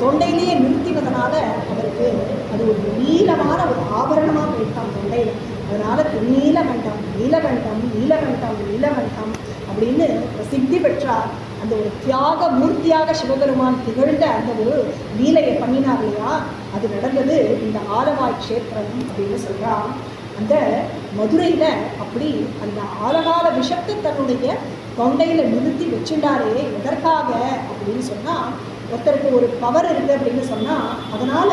தொண்டையிலேயே நிறுத்தினதுனால அவருக்கு அது ஒரு நீளமான ஒரு ஆபரணமாக போயிட்டான் தொண்டையில். அதனால் நீலகண்டம் நீலகண்டம் நீலகண்டம் நீலகண்டம் அப்படின்னு பிரசித்தி பெற்றார். அந்த ஒரு தியாக மூர்த்தியாக சிவபெருமான் திகழ்ந்த அந்த ஒரு லீலையை பண்ணினார் இல்லையா, அது நடந்தது இந்த ஆலவாய் க்ஷேத்திரம் அப்படின்னு சொல்கிறான். அந்த மதுரையில் அப்படி அந்த ஆலகால விஷத்தை தன்னுடைய தொண்டையில் நிறுத்தி வச்சுட்டாரே எதற்காக அப்படின்னு சொன்னால், ஒருத்தருக்கு ஒரு பவர் இருக்குது அப்படின்னு சொன்னால் அதனால்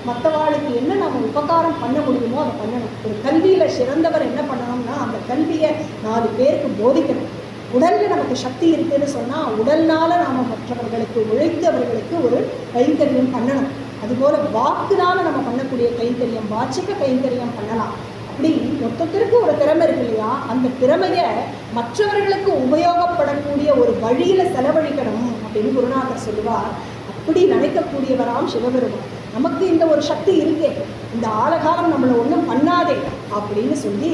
மற்றவாளுக்கு என்ன நம்ம உபகாரம் பண்ண முடியுமோ அதை பண்ணணும். ஒரு கல்வியில் சிறந்தவர் என்ன பண்ணணும்னா அந்த கல்வியை 4 பேருக்கு போதிக்கணும். உடலில் நமக்கு சக்தி இருக்குதுன்னு சொன்னால் உடல்னால் நாம் மற்றவர்களுக்கு உழைத்து அவர்களுக்கு ஒரு கைங்கரியம் பண்ணணும். அதுபோல் வாக்குனால் நம்ம பண்ணக்கூடிய கைங்கரியம், வாச்சிக்க கைங்கரியம் பண்ணலாம். அப்படி மொத்தத்திற்கு ஒரு திறமை இருக்கு இல்லையா, அந்த திறமையை மற்றவர்களுக்கு உபயோகப்படக்கூடிய ஒரு வழியில் செலவழிக்கணும் அப்படின்னு குருநாதர் சொல்லுவார். அப்படி நினைக்கக்கூடியவராம் சிவபெருமான். நமக்கு இந்த ஒரு சக்தி இருக்கே, இந்த ஆலகாலம் நம்மளை ஒன்றும் பண்ணாதே அப்படின்னு சொல்லி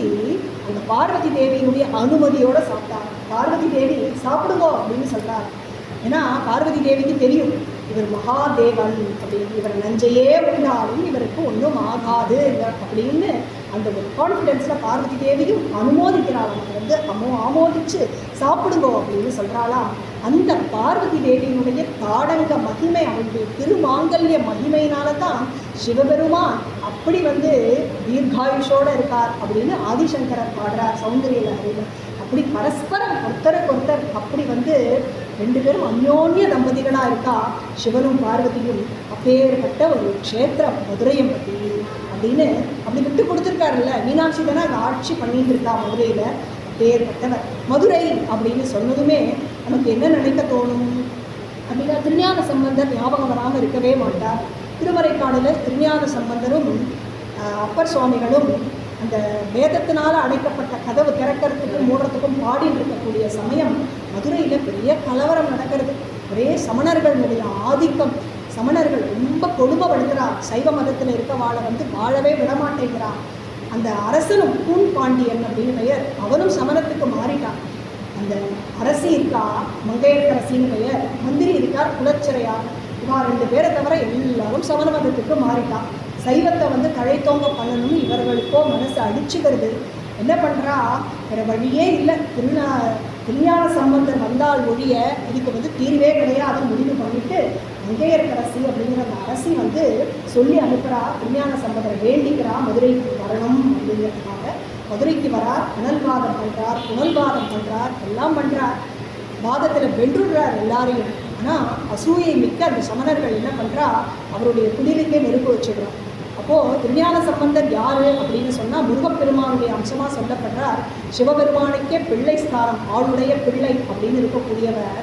அந்த பார்வதி தேவியினுடைய அனுமதியோடு சாப்பிட்டார். பார்வதி தேவி சாப்பிடுங்கோ அப்படின்னு சொல்கிறார். ஏன்னா பார்வதி தேவிக்கு தெரியும் இவர் மகாதேவன் அப்படின்னு, இவர் நஞ்சையே உண்டாலும் இவருக்கு ஒன்றும் ஆகாது அப்படின்னு அந்த ஒரு கான்ஃபிடென்ஸில் பார்வதி தேவியும் அனுமோதிக்கிறாள். அவங்க வந்து ஆமோதிச்சு சாப்பிடுங்கோ அப்படின்னு சொல்கிறாளாம். அந்த பார்வதி தேவியினுடைய தாடங்க மகிமை, அவருடைய திருமாங்கல்ய மகிமையினால தான் சிவபெருமான் அப்படி வந்து தீர்காயுஷோடு இருக்கார் அப்படின்னு ஆதிசங்கரர் பாடுறார் சௌந்தரிய லஹரியில். அப்படி பரஸ்பரம் ஒருத்தருக்கு அப்படி வந்து 2 பேரும் அந்யோன்ய தம்பதிகளாக இருக்கா சிவனும் பார்வதியும். அப்பேற்பட்ட ஒரு க்ஷேத்திரம் மதுரையம்பட்டி அப்படின்னு அப்படி விட்டு கொடுத்துருக்காருல்ல. மீனாட்சி தானே அங்கே ஆட்சி பண்ணிட்டு இருக்கா மதுரையில். அப்பேற்பட்டவர். மதுரை அப்படின்னு சொன்னதுமே நமக்கு என்ன நினைக்க தோணும் அப்படின்னா, திருஞான சம்பந்தர் ஞாபகம் வராமல் இருக்கவே மாட்டார். திருமறைக்காடில் திருஞான சம்பந்தரும் அப்பர் சுவாமிகளும் அந்த வேதத்தினால் அடைக்கப்பட்ட கதவு திறக்கிறதுக்கும் மூடுறதுக்கும் பாடிட்டு இருக்கக்கூடிய சமயம் மதுரையில் பெரிய கலவரம் நடக்கிறது. ஒரே சமணர்களுடைய ஆதிக்கம். சமணர்கள் ரொம்ப கொடுமைப்படுத்துகிறார். சைவ மதத்தில் இருக்கவாளை வந்து வாழவே விடமாட்டேங்கிறார். அந்த அரசனும் பூன் பாண்டியன் அப்படின்னு பெயர், அவனும் சமணத்துக்கு மாறிட்டான். அந்த அரசி இருக்கா மங்கையர்கரசின்னு பெயர், மந்திரி இருக்கார் குலச்சிறையார். இவா 2 பேரை தவிர எல்லாரும் சமண மதத்துக்கு மாறிட்டான். சைவத்தை வந்து தழைத்தோங்க பண்ணணும்னு இவர்களுக்கோ மனசு அடிச்சுக்கிறது. என்ன பண்ணுறா, வேறு வழியே இல்லை, திருஞான சம்பந்தர் வந்தால் ஒழிய இதுக்கு வந்து தீர்வே கிடையாது முடிவு பண்ணிட்டு மங்கையர்கரசி அப்படிங்கிற அந்த அரசி வந்து சொல்லி அனுப்புகிறா. திருஞான சம்பந்தரை வேண்டிக்கிறா மதுரைக்கு வரணும் அப்படிங்கிறதுக்காக. மதுரைக்கு வரார், புனல்வாதம் பண்ணுறார், புனல்வாதம் பண்ணுறார், எல்லாம் பண்ணுறார். வாதத்தில் வென்றுடுறார் எல்லாரையும். ஆனால் அசூயை மிக்க அந்த சமணர்கள் என்ன பண்ணுறா, அவருடைய குடிலுக்கே நெருப்பு வச்சுடுறார். அப்போது திருஞான சம்பந்தர் யார் அப்படின்னு சொன்னால் முருகப்பெருமானுடைய அம்சமாக சொல்லப்படுறார். சிவபெருமானுக்கே பிள்ளை ஸ்தானம், ஆளுடைய பிள்ளை அப்படின்னு இருக்கக்கூடியவர்.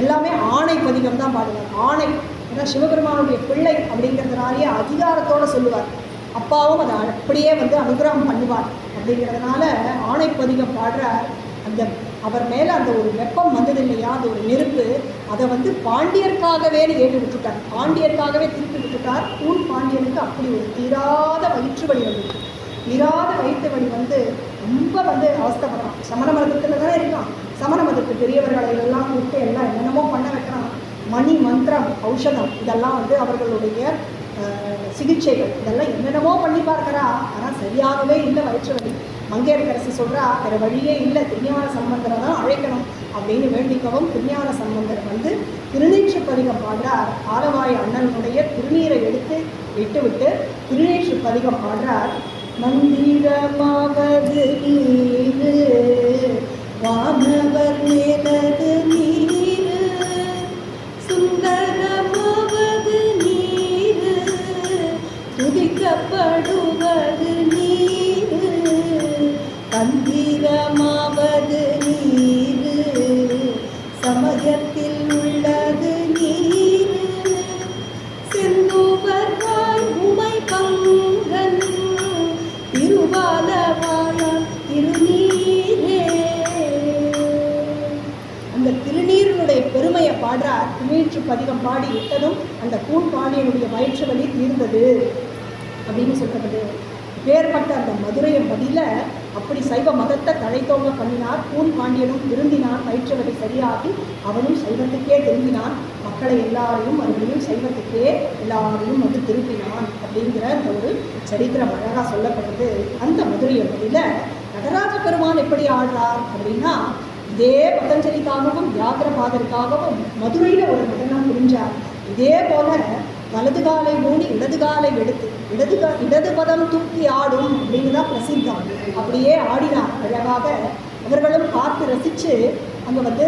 எல்லாமே ஆணை பதிகம் தான் பாடுவார். ஆணை, ஏன்னா சிவபெருமானுடைய பிள்ளை அப்படிங்கிறதுனாலேயே அதிகாரத்தோடு சொல்லுவார். அப்பாவும் அதை அப்படியே வந்து அனுகிரகம் பண்ணுவார். அப்படிங்கிறதுனால ஆணை பதிகம் பாடுறார். அந்த அவர் மேலே அந்த ஒரு வெப்பம் வந்தது இல்லையா, அந்த ஒரு நெருப்பு, அதை வந்து பாண்டியருக்காகவே ஏற்றி விட்டுட்டார். பாண்டியருக்காகவே திருப்பி விட்டுட்டார். பூன் பாண்டியனுக்கு அப்படி ஒரு தீராத வயிற்று வலி வந்துருக்கு. தீராத வயிற்று வலி வந்து ரொம்ப வந்து அவஸ்தைப்படுறான். சமண மதத்தில் தானே இருக்கான். சமண மதத்து பெரியவர்களை எல்லாம் கூப்பிட்டு எல்லாம் என்னென்னமோ பண்ண வைக்கிறான். மணி மந்திரம் ஔஷதம் இதெல்லாம் வந்து அவர்களுடைய சிகிச்சைகள் இதெல்லாம் என்னென்னமோ பண்ணி பார்க்குறா. ஆனால் சரியாகவே இல்லை வயிற்று வலி. மங்கையர்கரசி சொல்கிறா, வேறு வழியே இல்லை, திருஞான சம்பந்தரை தான் அழைக்கணும் அப்படின்னு வேண்டிக்கவும் திருஞான சம்பந்தர் வந்து திருநீற்று பதிகம் பாடுறார். ஆலவாய் அண்ணனுடைய திருநீரை எடுத்து விட்டு திருநீற்று பதிகம் பாடுறார். மந்திரமாவது நீரு வானவர் மேலது நீரு சுந்தரமாவது நீரு துதிக்கப்படுவது நீரு தந்திரமாவது நீரு சமயத்தில் உள்ளது நீரு செந்துவர்காய் உமை பங்கன் திருவாலவாழ திருநீரே. அந்த திருநீரினுடைய பெருமையை பாடுறார். திருநீற்று பதிகம் பாடி விட்டதும் அந்த கூன் பாண்டியனுடைய வயிற்று வலி தீர்ந்தது அப்படின்னு சொல்றது. பேர்பட்ட அந்த மதுரையின் பதில அப்படி சைவ மதத்தை தழைத்தோங்க பண்ணினார். கூன் பாண்டியனும் திருந்தினான், வயிற்று வலி சரியாகி அவனும் சைவத்துக்கே திரும்பினான். மக்களை எல்லாரையும் மறுபடியும் சைவத்துக்கே எல்லாரையும் வந்து திருப்பினான் அப்படிங்கிற அந்த ஒரு சரித்திரம் அழகாக சொல்லப்படுறது. அந்த மதுரையின் பதில நடராஜ பெருமான் எப்படி ஆடுறார் அப்படின்னா, இதே பதஞ்சலிக்காகவும் வியாகரபாதருக்காகவும் மதுரையில் ஒரு நடனம் புரிஞ்சார். இதே போல வலது காலை மூடி இடது காலை எடுத்து இடது பதம் தூக்கி ஆடும் அப்படின்னு தான் பிரசித்தம். அப்படியே ஆடினார் அழகாக. அவர்களும் பார்த்து ரசித்து அங்கே வந்து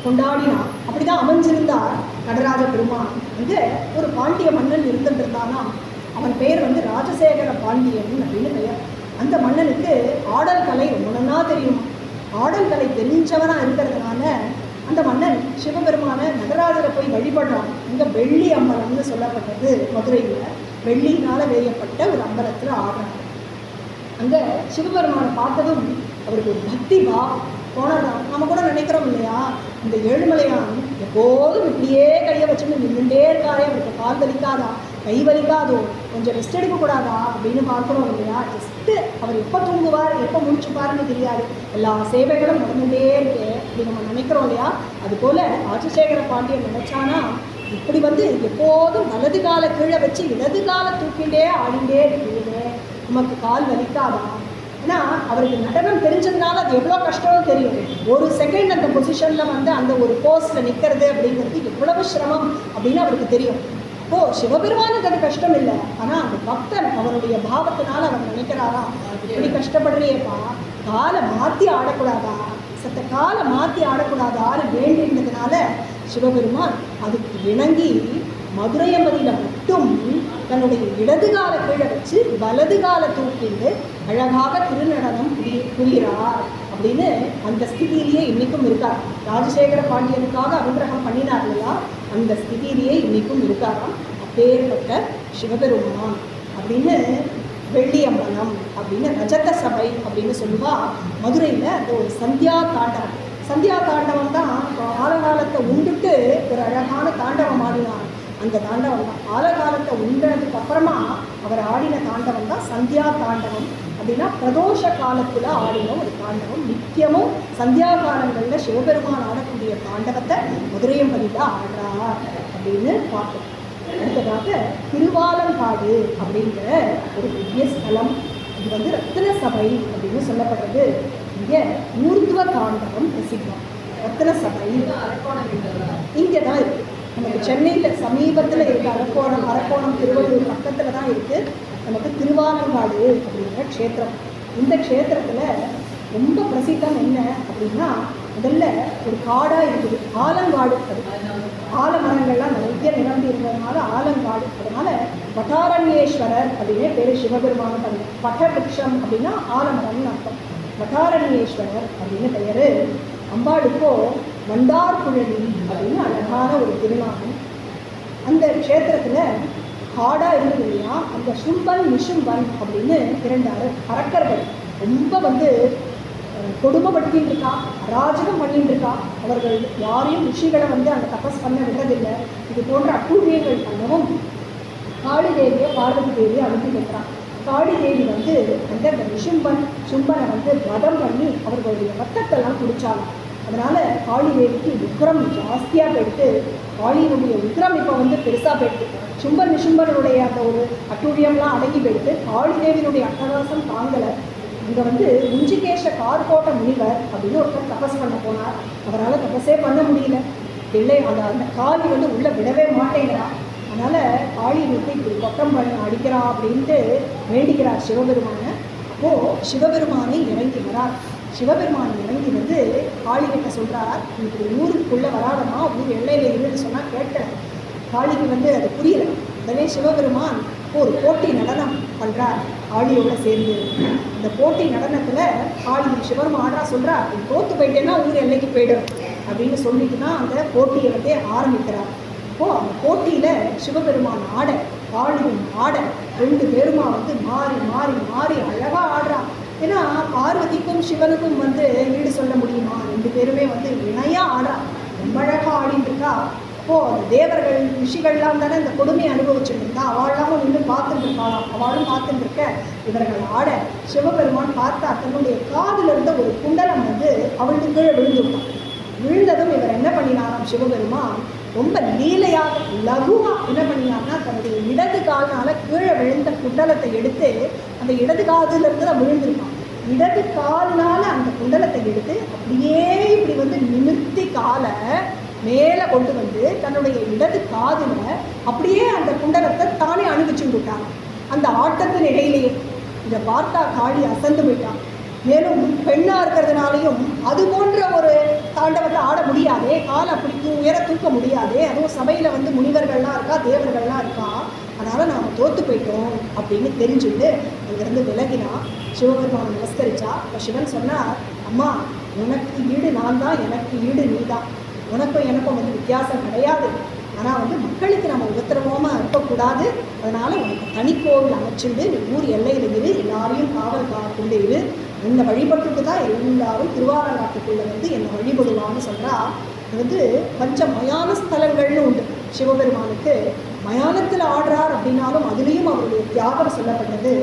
கொண்டாடினார். அப்படி தான் அமைஞ்சிருந்தார் நடராஜ பெருமான். அங்கே ஒரு பாண்டிய மன்னன் இருந்துருந்தானா, அவன் பெயர் வந்து ராஜசேகர பாண்டியன் அப்படின்னு பெயர். அந்த மன்னனுக்கு ஆடல் கலை ரொம்ப நல்லா தெரியும். ஆடல் கலை தெரிஞ்சவனாக இருக்கிறதுனால அந்த மன்னன் சிவபெருமான நடராஜரை போய் வழிபடுறான். இங்கே வெள்ளி அம்பலம்னு சொல்லப்பட்டது மதுரையில். வெள்ளியினால் வேயப்பட்ட ஒரு அம்பலத்தில் ஆடுறாங்க. அங்கே சிவபெருமானை பார்த்ததும் அவருக்கு ஒரு பக்தி போனதான். நம்ம கூட நினைக்கிறோம் இல்லையா, இந்த ஏழுமலையான் எப்போதும் இப்படியே கையை வச்சுன்னு நின்றுட்டே இருக்காரே, அவருக்கு கால் வலிக்காதா, கை வலிக்காதோ, கொஞ்சம் ரெஸ்ட் எடுக்கக்கூடாதா அப்படின்னு பார்க்குறோம் இல்லையா. ஜஸ்ட்டு அவர் எப்போ தூங்குவார், எப்போ முடிச்சுப்பாருன்னு தெரியாது. எல்லா சேவைகளும் நடந்துகிட்டே இருக்கு அப்படி நம்ம நினைக்கிறோம் இல்லையா. அதுபோல் ராஜசேகர பாண்டியன் நினைச்சானா, இப்படி வந்து எப்போதும் வலது காலை கீழே வச்சு இடது காலை தூக்கிண்டே ஆடிண்டே இருக்குது, நமக்கு கால் வலிக்காதா. ஏன்னா அவருக்கு நடனம் தெரிஞ்சதுனால அது எவ்வளோ கஷ்டம்னு தெரியும். ஒரு செகண்ட் அந்த பொசிஷனில் வந்து அந்த ஒரு போஸ்டில் நிற்கிறது அப்படிங்கிறது எவ்வளவு சிரமம் அப்படின்னு அவருக்கு தெரியும். அப்போது சிவபெருமானுக்கு அது கஷ்டம் இல்லை. ஆனால் அந்த பக்தன் அவருடைய பாவத்தினால் அவர் நினைக்கிறாரா, இப்படி கஷ்டப்படுறியேப்பா, காலை மாற்றி ஆடக்கூடாதா, சத்த காலை மாற்றி ஆடக்கூடாதான்னு வேண்டினதுனால சிவபெருமான் அதுக்கு இணங்கி மதுரையம்பதியில் மட்டும் தன்னுடைய இடது காலை கீழே வச்சு வலது காலை தூக்கிட்டு அழகாக திருநடனம் புரிகிறார் அப்படின்னு அந்த ஸ்திதியிலேயே இன்றைக்கும் இருக்கார். ராஜசேகர பாண்டியனுக்காக அனுகிரகம் பண்ணினார் இல்லையா, அந்த ஸ்திதியிலேயே இன்றைக்கும் இருக்காராம். அப்பேற்பட்ட சிவபெருமான் அப்படின்னு வெள்ளியம்பலம் அப்படின்னு ரஜத சபை அப்படின்னு சொல்லுவா. மதுரையில் அந்த ஒரு சந்தியா தாண்டவம், சந்தியா தாண்டவம் தான் ஆலகாலத்தை உண்டுட்டு ஒரு அழகான தாண்டவம் ஆடினார். அந்த தாண்டவம் தான் ஆலகாலத்தை உண்டதுக்கு அப்புறமா அவர் ஆடின தாண்டவம் தான் சந்தியா தாண்டவம். அப்படின்னா பிரதோஷ காலத்தில் ஆடின ஒரு தாண்டவம். நித்தியமும் சந்தியா காலங்களில் சிவபெருமான் ஆடக்கூடிய தாண்டவத்தை மதுரையம்பதியில் ஆடுறார் அப்படின்னு பார்க்கணும். அடுத்ததாக திருவாலங்காடு அப்படிங்கிற ஒரு பெரிய ஸ்தலம். இது வந்து ரத்தின சபை அப்படின்னு சொல்லப்படுறது. இங்கே ஊர்துவ தாண்டவம் பிரசித்தம். ரத்தின சபை இங்கே தான் இருக்குது. நமக்கு சென்னையில் சமீபத்தில் இருக்குது. அரக்கோணம் திருவள்ளூர் பக்கத்தில் தான் இருக்குது நமக்கு திருவாலங்காடு அப்படிங்கிற க்ஷேத்திரம். இந்த க்ஷேத்திரத்தில் ரொம்ப பிரசித்தம் என்ன அப்படின்னா, முதல்ல ஒரு காடாக இருக்குது, ஆலங்காடு. அது ஆலமரங்கள்லாம் நிறைய நிரம்பி இருந்ததுனால ஆலங்காடு. அதனால் வட்டாரண்யேஸ்வரர் அப்படின்னே பேர் சிவபெருமான பண்ணு. பட்டவிருஷம் அப்படின்னா ஆலமரம்னு அர்த்தம். வட்டாரண்யேஸ்வரர் அப்படின்னு பெயர். அம்பாளுக்கோ வண்டார்குழலி அப்படின்னு அழகான ஒரு திருநாமம். அந்த க்ஷேத்திரத்தில் காடாக இருந்தது இல்லையா, அந்த சும்பன் நிஷும்பன் அப்படின்னு இரண்டு அரக்கர்கள் ரொம்ப வந்து கொடுமைப்படுத்தின்னு இருக்கா, அராஜகம் பண்ணிட்டு இருக்கா. அவர்கள் யாரையும் ரிஷிகளை வந்து அந்த தபஸ் பண்ண விடுறதில்லை. இது போன்ற அட்டூழியங்கள் பண்ணவும் காளி தேவியை பார்வதி தேவியை அனுப்பி வைக்கிறான். காளி தேவி வந்து அந்த சும்பனை வந்து வதம் பண்ணி அவர்களுடைய ரத்தத்தெல்லாம் குடித்தாலும். அதனால் காளி தேவிக்கு உக்ரம் ஜாஸ்தியாக போயிட்டு, காளியினுடைய உக்ரம் இப்போ வந்து பெருசாக போயிட்டு, நிஷும்பனுடைய அந்த ஒரு அட்டூழியம்லாம் அடங்கி போயிட்டு காளி தேவியினுடைய அட்டகாசம் தாங்கலை. இங்கே வந்து உஞ்சிகேஷ கார்கோட்ட முனிவர் அப்படின்னு ஒருத்தர் தபஸ் பண்ண போனார். அவரால் தபஸே பண்ண முடியல. இல்லை அந்த காளி வந்து உள்ளே விடவே மாட்டேங்கிறா. அதனால் காளி விட்டு இப்படி கொட்டம் பண்ண அடிக்கிறா அப்படின்ட்டு வேண்டிக்கிறார் சிவபெருமான. அப்போது சிவபெருமானை இறங்கி வரார். சிவபெருமான் இறங்கி வந்து காளிகிட்ட சொல்கிறார், இப்படி ஊருக்குள்ளே வராதமா, ஊர் எல்லையில் இருன்னு சொன்னால் கேட்டேன். காளிக்கு வந்து அது புரியல. உடனே சிவபெருமான் ஒரு போட்டி நடனம் பண்ணுறார் காளியோட சேர்ந்து. அந்த போட்டி நடனத்தில் காளி சிவபெருமான் ஆடுறா, சொல்கிறா, தோற்று போயிட்டேன்னா ஊர் எல்லைக்கு போய்டும் அப்படின்னு சொல்லிட்டு தான் அந்த போட்டியை வந்து ஆரம்பிக்கிறார். அப்போது அந்த போட்டியில் சிவபெருமான் ஆட, காளியும் ஆட, 2 பேருமா வந்து மாறி மாறி மாறி அழகாக ஆடுறான். ஏன்னா பார்வதிக்கும் சிவனுக்கும் வந்து ஈடு சொல்ல முடியுமா? 2 பேருமே வந்து இணையாக ஆடுறா, ரொம்ப அழகாக ஆடிட்டு இருக்கா. அப்போது அந்த தேவர்கள் ரிஷிகள்லாம் தானே இந்த கொடுமையை அனுபவிச்சுட்டு இருந்தா, அவளாமும் நின்று பார்த்துட்டு இருக்காளாம். அவளும் பார்த்துட்டு இருக்க இவர்கள் ஆட சிவபெருமான் பார்த்தா தன்னுடைய காதில் இருந்த ஒரு குண்டலம் வந்து அவளுக்கு கீழே விழுந்துவிட்டான். விழுந்ததும் இவர் என்ன பண்ணினாராம் சிவபெருமான், ரொம்ப லீலையாக லகுவாக என்ன பண்ணினார்னா, தன்னுடைய இடது கால்னால கீழே விழுந்த குண்டலத்தை எடுத்து, அந்த இடது காதிலிருந்து தான் விழுந்திருப்பான், இடது கால்னால அந்த குண்டலத்தை எடுத்து அப்படியே இப்படி வந்து நிமிர்த்தி காலை மேலே கொண்டு வந்து தன்னுடைய இடது காதில் அப்படியே அந்த குண்டலத்தை தானே அணிவிச்சு விட்டாங்க. அந்த ஆட்டத்தின் இடையிலேயே இதை பார்த்தா காளி அசந்து போயிட்டான். மேலும் பெண்ணாக இருக்கிறதுனாலையும் அது போன்ற ஒரு தாண்டவத்தை ஆட முடியாதே, கால் அப்படி உயர தூக்க முடியாதே, அதுவும் சபையில் வந்து முனிவர்கள்லாம் இருக்கா, தேவர்கள்லாம் இருக்கா, அதனால் நாம் தோற்று போயிட்டோம் அப்படின்னு தெரிஞ்சுட்டு அங்கேருந்து விலகினா. சிவபெருமான் நமஸ்கரிச்சா. இப்போ சிவன் சொன்னார், அம்மா உனக்கு ஈடு நான் தான், எனக்கு ஈடு நீ தான், உனக்கும் எனக்கும் வந்து வித்தியாசம் கிடையாது. ஆனால் வந்து மக்களுக்கு நம்ம உபத்திரவமாக இருக்கக்கூடாது, அதனால் உனக்கு தனிக்கோவில் அமைச்சுண்டு நீ ஊர் எல்லையில் இரு, எல்லாரையும் காவல் கொண்டு இரு, என்னை வழிபட்டுட்டு தான் எல்லாரும் திருவாரங்காட்டுக்குள்ளே வந்து என்னை வழிபடுவான்னு சொல்கிறா. இது வந்து பஞ்ச மயான ஸ்தலங்கள்னு உண்டு சிவபெருமானுக்கு. மயானத்தில் ஆடுறார் அப்படின்னாலும் அதுலேயும் அவருடைய தியாகம் சொல்லப்பட்டது.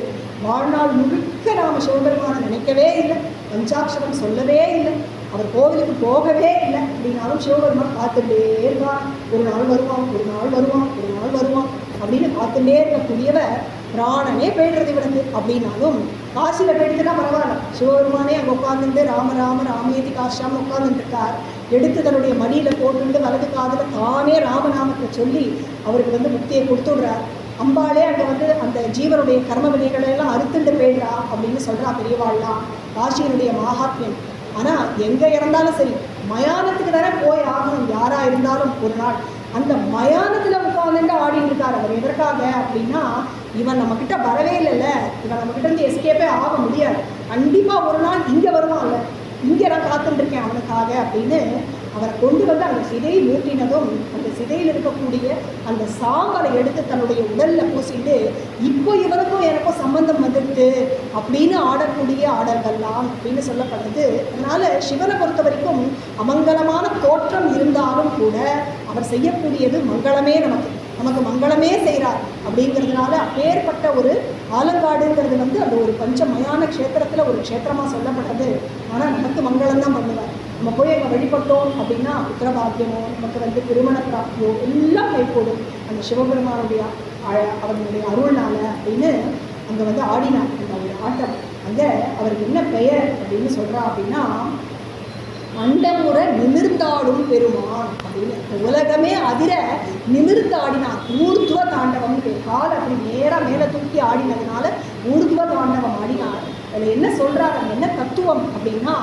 வாழ்நாள் முழுக்க நாம் சிவபெருமானை நினைக்கவே இல்லை, பஞ்சாட்சரம் சொல்லவே இல்லை, அவர் கோவிலுக்கு போகவே இல்லை அப்படின்னாலும் சிவபெருமான் பார்த்துட்டே இருக்கார். ஒரு நாள் வருவான், ஒரு நாள் வருவான், ஒரு நாள் வருவான் அப்படின்னு பார்த்துட்டே இருக்கக்கூடியவர். பிராணனே போய்டுறது இவனுக்கு அப்படின்னாலும் காசியில் போயிட்டுனா பரவாயில்ல, சிவபெருமானே அங்கே உட்காந்துட்டு ராம ராம ராமேதி காசாமல் உட்காந்துட்டுருக்கார். எடுத்து தன்னுடைய மடியில் போட்டுட்டு வலது காதில் தானே ராமநாமத்தை சொல்லி அவருக்கு வந்து முக்தியை கொடுத்துடுறார். அம்பாளே அங்கே வந்து அந்த ஜீவனுடைய கர்ம வினைகளெல்லாம் அறுத்துட்டு போயிடுறா அப்படின்னு சொல்கிறா பெரியவாள்லாம். காசியினுடைய மகாத்மியம். ஆனால் எங்கே இறந்தாலும் சரி மயானத்துக்கு தானே போய் ஆகணும், யாராக இருந்தாலும் ஒரு நாள். அந்த மயானத்தில் உட்காந்துட்டு ஆடிட்டு இருக்கார். அவர் எதற்காக அப்படின்னா, இவன் நம்மக்கிட்ட வரவே இல்லைல்ல, இவன் நம்மக்கிட்ட இருந்து எஸ்கேப்பே ஆக முடியாது, கண்டிப்பாக ஒரு நாள் இங்கே வருவான்ல, இங்கே நான் காத்துட்டுருக்கேன் அவனுக்காக அப்படின்னு அவரை கொண்டு வந்து அந்த சிதையை மூட்டினதும் அந்த சிதையில் இருக்கக்கூடிய அந்த சாம்பலை எடுத்து தன்னுடைய உடலில் பூசிட்டு இப்போ இவருக்கும் எனக்கும் சம்பந்தம் வந்துடுது அப்படின்னு ஆடக்கூடிய ஆடல்கள்லாம் அப்படின்னு சொல்லப்படுறது. அதனால் சிவனை பொறுத்த வரைக்கும் அமங்கலமான தோற்றம் இருந்தாலும் கூட அவர் செய்யக்கூடியது மங்களமே, நமக்கு மங்களமே செய்கிறார் அப்படிங்கிறதுனால அப்பேற்பட்ட ஒரு ஆலங்காடுங்கிறது வந்து அந்த ஒரு பஞ்சமயான க்ஷேத்திரத்தில் ஒரு க்ஷேத்திரமாக சொல்லப்பட்டது. ஆனால் நமக்கு மங்களம் தான் பண்ணுவார். நம்ம போய் அங்கே வழிபட்டோம் அப்படின்னா புத்திரபாக்கியமோ நமக்கு வந்து திருமண பிராப்தியோ எல்லாம் கைகூடும் அந்த சிவபெருமானுடைய அவர்களுடைய அருள்னால அப்படின்னு அங்கே வந்து ஆடினார் அந்த ஒரு ஆட்டம். அங்கே அவருக்கு என்ன பெயர் அப்படின்னு சொல்கிறா அப்படின்னா, அண்டமுறை நிமிர்ந்தாடும் பெருமான் அப்படின்னு. உலகமே அதிர நிமிர்ந்து ஆடினார். ஊர்துவ தாண்டவம் பேர். கால் அப்படி நேராக மேலே தூக்கி ஆடினதுனால ஊர்துவ தாண்டவம் ஆடினார். அதில் என்ன சொல்கிறார், என்ன தத்துவம் அப்படின்னா,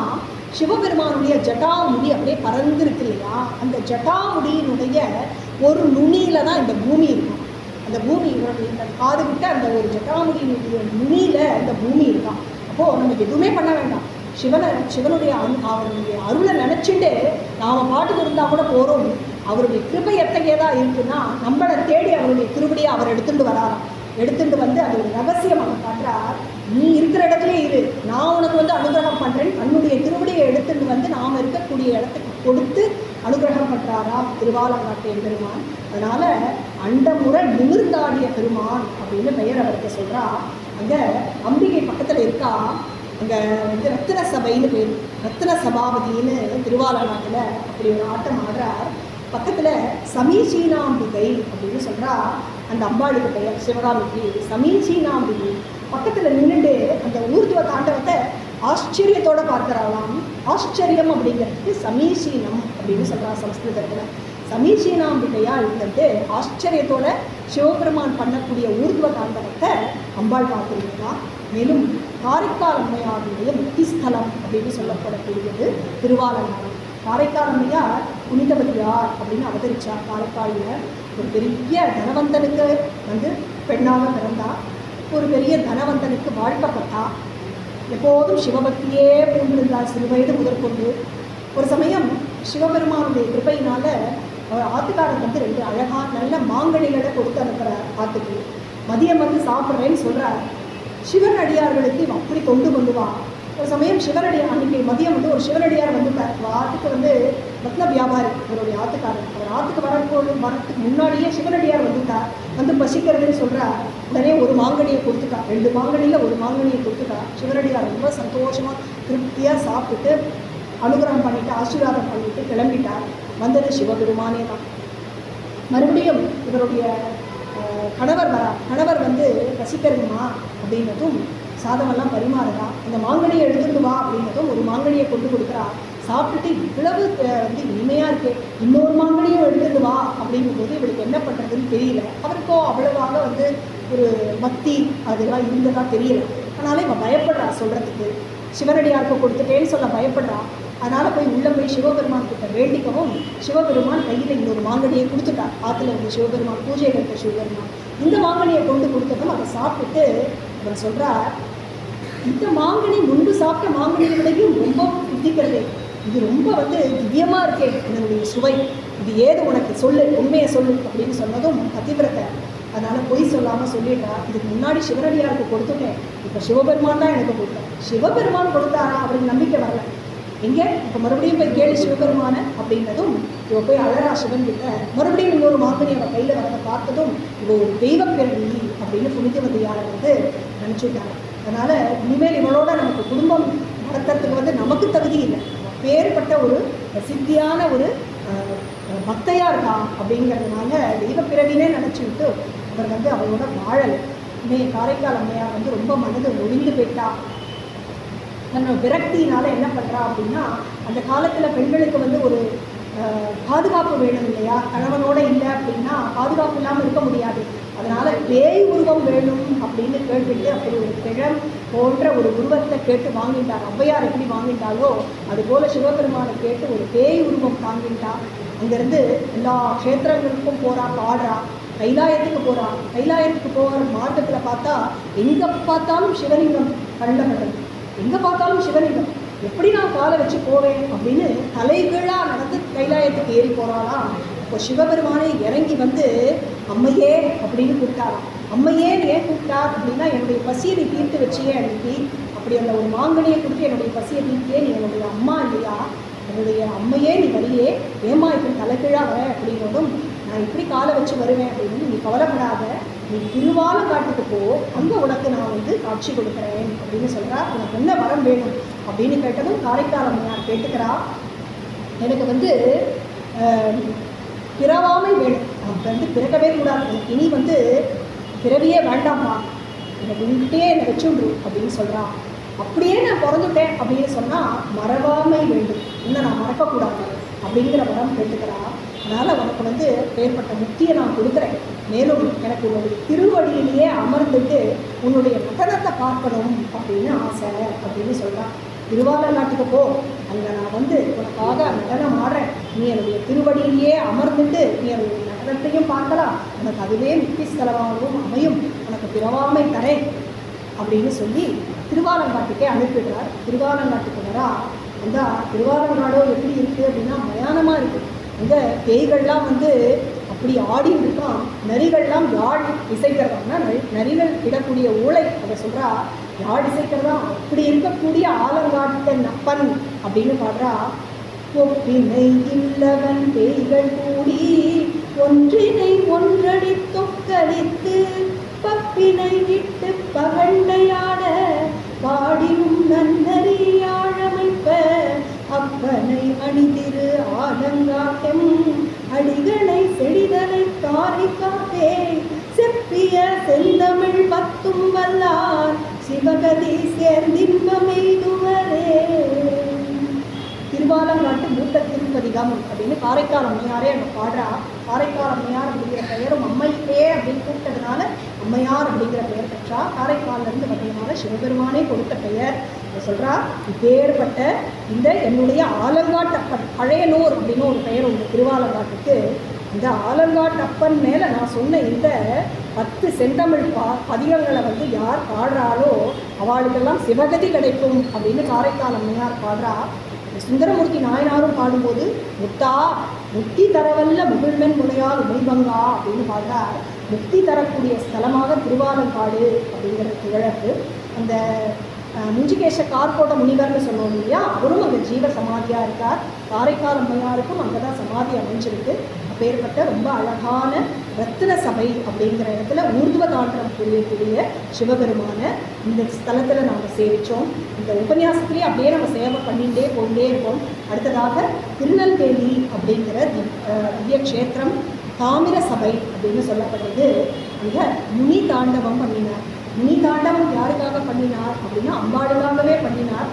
சிவபெருமானுடைய ஜட்டாமுடி அப்படியே பறந்துருக்கு இல்லையா, அந்த ஜட்டாமுடியினுடைய ஒரு நுனியில் தான் இந்த பூமி இருக்கும். அந்த பூமி இந்த காது விட்டு அந்த ஒரு ஜட்டாமுடியினுடைய நுனியில் இந்த பூமி இருக்கான். அப்போது நம்ம எதுவுமே பண்ண வேண்டாம், சிவனுடைய அவருடைய அருளை நினச்சிட்டு நாம் பாட்டுக்கு இருந்தால் கூட போகிறோம். அவருடைய கிருபை எத்தகையதாக இருக்குன்னா, நம்மளை தேடி அவருடைய திருவடியை அவர் எடுத்துகிட்டு வராராம். எடுத்துகிட்டு வந்து அது ஒரு ரகசியம் அவர் காட்டுறார். நீ இருக்கிற இடத்துலேயே இரு, நான் உனக்கு வந்து அனுகிரகம் பண்ணுறேன். தன்னுடைய திருவடியை எடுத்துகிட்டு வந்து நாம் இருக்கக்கூடிய இடத்துக்கு கொடுத்து அனுகிரகம் பண்ணுறாரா திருவாலங்காட்டு பெருமான். அதனால் அண்டமுறை நிமிர்ந்தாடிய பெருமான் அப்படின்னு பெயர் அவருக்கு சொல்கிறா. அங்கே அம்பிகை பக்கத்தில் இருக்கா. அங்கே வந்து ரத்தின சபைன்னு பேர், ரத்தின சபாபதினு திருவாலங்காட்டில் அப்படி ஒரு ஆட்டம் ஆடுறார். பக்கத்தில் சமீச்சீனாம்பிகை அப்படின்னு சொல்கிறா அந்த அம்பாளுக்கு பெயர். சிவகாமிக்கு சமீச்சீனாம்பிகை பக்கத்தில் நின்றுட்டு அந்த ஊர்துவ தாண்டவத்தை ஆச்சரியத்தோடு பார்க்குறாளாம். ஆச்சரியம் அப்படிங்கிறதுக்கு சமீச்சீனம் அப்படின்னு சொல்கிறா சம்ஸ்கிருதத்தில். சமீச்சீனாம்பிகையாக இருந்துட்டு ஆச்சரியத்தோட சிவபெருமான் பண்ணக்கூடிய ஊர்துவ தாண்டவத்தை அம்பாள் பார்த்துருக்கா. மேலும் காரைக்கால் அம்மையாருடைய முக்தி ஸ்தலம் அப்படின்னு சொல்லப்படக்கூடியது திருவாலங்காடு. காரைக்கால் அம்மையார் புனிதவதியார் அப்படின்னு அவதரித்தார். காரைக்காலில் ஒரு பெரிய தனவந்தனுக்கு பெண்ணாக பிறந்தா, ஒரு பெரிய தனவந்தனுக்கு வாழ்க்கப்பட்டா. எப்போதும் சிவபக்தியே பூண்டிருந்தார் சிறுவயது முதற்கொண்டு. ஒரு சமயம் சிவபெருமானுடைய கிருபையினால் அவர் ஆத்துக்காரர் 2 அழகான நல்ல மாங்கனிகளை கொடுத்து அனுப்புகிறார் ஆத்துக்கு. மதியம் சாப்பிட்றேன்னு சொல்கிறார். சிவன் அடியார்களுக்கு இவன் அப்படி கொண்டு கொண்டுவான். ஒரு சமயம் சிவனடியார் அன்றைக்கி மதியம் ஒரு சிவனடியார் வந்துட்டார். ஆற்றுக்கு ரத்ன வியாபாரி இவருடைய ஆத்துக்காரர். அவர் ஆற்றுக்கு வரத்துக்கு முன்னாடியே சிவனடியார் வந்துட்டார். பசிக்கிறதுன்னு சொல்கிறார். உடனே ஒரு மாங்கனியை கொடுத்துட்டா. 2 மாங்கனியில் ஒரு மாங்கனியை கொடுத்துட்டா. சிவனடியார் ரொம்ப சந்தோஷமாக திருப்தியாக சாப்பிட்டுட்டு அனுகிரகம் பண்ணிவிட்டு ஆசீர்வாதம் பண்ணிவிட்டு கிளம்பிட்டார். வந்தது சிவபெருமானே தான். மறுபடியும் இவருடைய கணவர் கணவர் ரசிக்கிறதுமா அப்படின்னதும் சாதமெல்லாம் பரிமாறுறா. அந்த மாங்கனியை எடுத்துட்டு வா அப்படின்னதும் ஒரு மாங்கனியை கொண்டு கொடுக்குறா. சாப்பிட்டுட்டு இவ்வளவு இனிமையாக இருக்கு, இன்னொரு மாங்கனியும் எடுத்துட்டு வா அப்படிங்கும்போது இவளுக்கு என்ன பண்ணுறதுன்னு தெரியல. அவருக்கோ அவ்வளவாக ஒரு பக்தி அதெல்லாம் இருந்ததா தெரியல. அதனால இவன் பயப்படுறா சொல்கிறதுக்கு. சிவனடியாருக்கு கொடுத்துட்டேன்னு சொல்ல பயப்படுறா. அதனால் போய் சிவபெருமான் கிட்ட வேண்டிக்கவும் சிவபெருமான் கையில் இன்னொரு மாங்கனியை கொடுத்துட்டார். ஆற்றுல சிவபெருமான் பூஜை கட்ட சிவபெருமான் இந்த மாங்கனியை கொண்டு கொடுத்ததும் அதை சாப்பிட்டுட்டு அவர் சொல்கிறார், இந்த மாங்கனி முன்பு சாப்பிட்ட மாங்கனியை விடையும் ரொம்ப புத்திக்கிறது. இது ரொம்ப திவ்யமாக இருக்கே என்னுடைய சுவை. இது ஏது உனக்கு சொல்லு, உண்மையை சொல்லு அப்படின்னு சொன்னதும் பதிவிரத்தை. அதனால் பொய் சொல்லாமல் சொல்லிடுறா. இதுக்கு முன்னாடி சிவனடியாருக்கு கொடுத்துட்டேன், இப்போ சிவபெருமான் தான் எனக்கு கொடுத்தேன். சிவபெருமான் கொடுத்தாரா அவருக்கு நம்பிக்கை வரல. எங்கே இப்போ மறுபடியும் போய் கேளு சிவபெருமான அப்படின்னதும் இவ போய் அழறா சிவன் கிட்ட. மறுபடியும் இன்னொரு மாங்கனி அவள் கையில் வரதை பார்த்ததும் இவ ஒரு தெய்வ பிறவி அப்படின்னு புனிதவதியாரை நினச்சிட்டாங்க. அதனால் இனிமேல் இவளோட நமக்கு குடும்பம் நடத்துறதுக்கு நமக்கு தகுதி இல்லை, பேர்பட்ட ஒரு பிரசித்தியான ஒரு பக்தையாக இருக்கான் அப்படிங்கிறதுனால தெய்வ பிறவினே நினச்சிக்கிட்டு அவர் அவளோட வாழலை. காரைக்கால் அம்மையார் ரொம்ப மனது ஒழிந்து போயிட்டா. தன்னோட விரக்தியினால் என்ன பண்ணுறா அப்படின்னா, அந்த காலத்தில் பெண்களுக்கு ஒரு பாதுகாப்பு வேணும் இல்லையா, கணவனோட இல்லை அப்படின்னா பாதுகாப்பு இல்லாமல் இருக்க முடியாது. அதனால் பேய் உருவம் வேணும் அப்படின்னு கேட்டுட்டு அப்படி ஒரு கிழம் போன்ற ஒரு உருவத்தை கேட்டு வாங்கிட்டார். ஔவையார் எப்படி வாங்கிட்டாலோ அதுபோல் சிவபெருமானை கேட்டு ஒரு பேய் உருவம் வாங்கிட்டா. அங்கேருந்து எல்லா க்ஷேத்திரங்களுக்கும் போகிறா, பாடுறா. கைலாயத்துக்கு போகிறா. கைலாயத்துக்கு போகிற மார்க்கத்தில் பார்த்தா எங்கே பார்த்தாலும் சிவலிங்கம் கண்டப்பட்டது. எங்கே பார்த்தாலும் சிவலிங்கம். எப்படி நான் காலை வச்சு போவேன் அப்படின்னு தலைகீழாக நடந்து கைலாயத்துக்கு ஏறி போகிறாளாம். இப்போ சிவபெருமானை இறங்கி அம்மையே அப்படின்னு கூப்பிட்டாராம். அம்மையே ஏன் கூப்பிட்டார் அப்படின்னா, என்னுடைய பசியை நீ தீர்த்து வச்சியே அன்னைக்கு, அப்படி அந்த ஒரு மாங்கனியை கொடுத்து என்னுடைய பசியை தீர்த்தியே, நீ என்னுடைய அம்மா இல்லையா, என்னுடைய அம்மையே நீ வரியே, ஏமா இப்படி தலைகீழாக வர அப்படின்னதும் நான் இப்படி காலை வச்சு வருவேன் அப்படின்னு, நீ கவலைப்படாத, நீ திருவாலங்காட்டுக்கு போ, அங்கே உனக்கு நான் காட்சி கொடுக்குறேன் அப்படின்னு சொல்கிறா. உனக்கு என்ன வரம் வேணும் அப்படின்னு கேட்டதும் காரைக்கால் அம்மையார் கேட்டுக்கிறா, எனக்கு பிறவாமை வேணும், எனக்கு பிறக்கவே கூடாது, எனக்கு இனி பிறவியே வேண்டாம்ப்பா, எனக்கு உங்ககிட்டயே என்னை வச்சுடு அப்படின்னு சொல்கிறான். அப்படியே நான் பிறந்துட்டேன் அப்படின்னு சொன்னால் மறவாமை வேண்டும், இன்னும் நான் மறக்கக்கூடாது அப்படிங்கிற வரம் கேட்டுக்கிறா. அதனால் உனக்கு ஏற்பட்ட முக்தியை நான் கொடுக்குறேன், மேலும் எனக்கு உன்னுடைய திருவடியிலேயே அமர்ந்துட்டு உன்னுடைய நடனத்தை பார்க்கணும் அப்படின்னு ஆசை அப்படின்னு சொல்கிறான். திருவாலங்காட்டுக்கு போ, அங்கே நான் உனக்காக நடனம் ஆடுறேன், நீ என்னுடைய திருவடியிலேயே அமர்ந்துட்டு நீ என்னுடைய நடனத்தையும் பார்க்கலாம், உனக்கு அதுவே முக்தி ஸ்தலமாகவும் அமையும், உனக்கு பிறவாமை தரேன் அப்படின்னு சொல்லி திருவாலங்காட்டுக்கே அனுப்பிடுறார். திருவாலங்காட்டுக்கு வரா. அந்த திருவாலங்காடோ எப்படி இருக்குது அப்படின்னா மயானமாக இருக்குது. அங்கே பேய்கள்லாம் அப்படி ஆடி இருக்கான். நரிகள்லாம் யாழ் இசைக்கிறதான்னா நரிகள் இடக்கூடிய ஊழை அதை சொல்கிறா, யாழ் இசைக்கிறதா. அப்படி இருக்கக்கூடிய ஆலங்காட்ட நப்பன் அப்படின்னு பாடுறா. ஒப்பினை இல்லவன் பேய்கள் கூடி ஒன்றினை ஒன்றடி தொக்கடித்து பப்பினை விட்டு பகண்டையாட பாடியும் நன்னறியாழமைப்ப அப்பனை அணிதிரு ஆலங்காட்டம் அடிகளை செடிதலை காரை காத்தே செப்பிய செந்தமிழ் பத்தும் வல்லார் சிவகதி சேர்ந்தின்பமெய்துவரே. திருவாலங்காட்டு மூத்த திருப்பதிகம் அப்படின்னு காரைக்கால் அம்மையாரே அங்கே பாடுறா. காரைக்கால் அம்மையார் அப்படிங்கிற பெயரும் அம்மையே அப்படின்னு கூப்பிட்டதுனால அம்மையார் அப்படிங்கிற பெயர் பெற்றா. காரைக்காலிலிருந்து வந்ததுனால சிவபெருமானே கொடுத்த பெயர். சொல்கிறா, இப்பேற்பட்ட இந்த என்னுடைய ஆலங்காட்டப்பன், பழையனூர் அப்படின்னு ஒரு பெயர் உண்டு திருவாலங்காட்டுக்கு. இந்த ஆலங்காட்டப்பன் மேலே நான் சொன்ன இந்த 10 செந்தமிழ் பதிகங்களை வந்து யார் பாடுறாளோ அவளுக்கெல்லாம் சிவகதி கிடைக்கும் அப்படின்னு காரைக்கால் அம்மையார் பாடுறா. சுந்தரமூர்த்தி நாயனாரும் பாடும்போது முத்தா முக்தி தரவல்ல முகிழ்மென் முனையால் உமைபங்கா அப்படின்னு பாடுறார். முக்தி தரக்கூடிய ஸ்தலமாக திருவாலங்காடு அப்படிங்கிற திகழப்பு. அந்த முஞ்சிகேஷ கார்கோட முனிவர்னு சொன்னோம் இல்லையா, அவரும் அங்கே ஜீவ சமாதியாக இருக்கார். காரைக்கால் அம்மையாருக்கும் அங்கே தான் சமாதி அமைஞ்சிருக்கு. அப்பேற்பட்ட ரொம்ப அழகான ரத்தின சபை அப்படிங்கிற இடத்துல ஊர்துவ தாண்டனம் புரியக்கூடிய சிவபெருமான இந்த ஸ்தலத்தில் நாம் சேவித்தோம். இந்த உபன்யாசத்துலேயே அப்படியே நம்ம சேவை பண்ணிகிட்டே போயிட்டே இருக்கோம். அடுத்ததாக திருநெல்வேலி அப்படிங்கிற திவ்ய க்ஷேத்திரம் தாமிர சபை அப்படின்னு சொல்லப்பட்டது. அங்கே முனி தாண்டவம் பண்ணினார். முனி தாண்டவம் யாருக்காக பண்ணினார் அப்படின்னா அம்பாளுக்காகவே பண்ணினார்.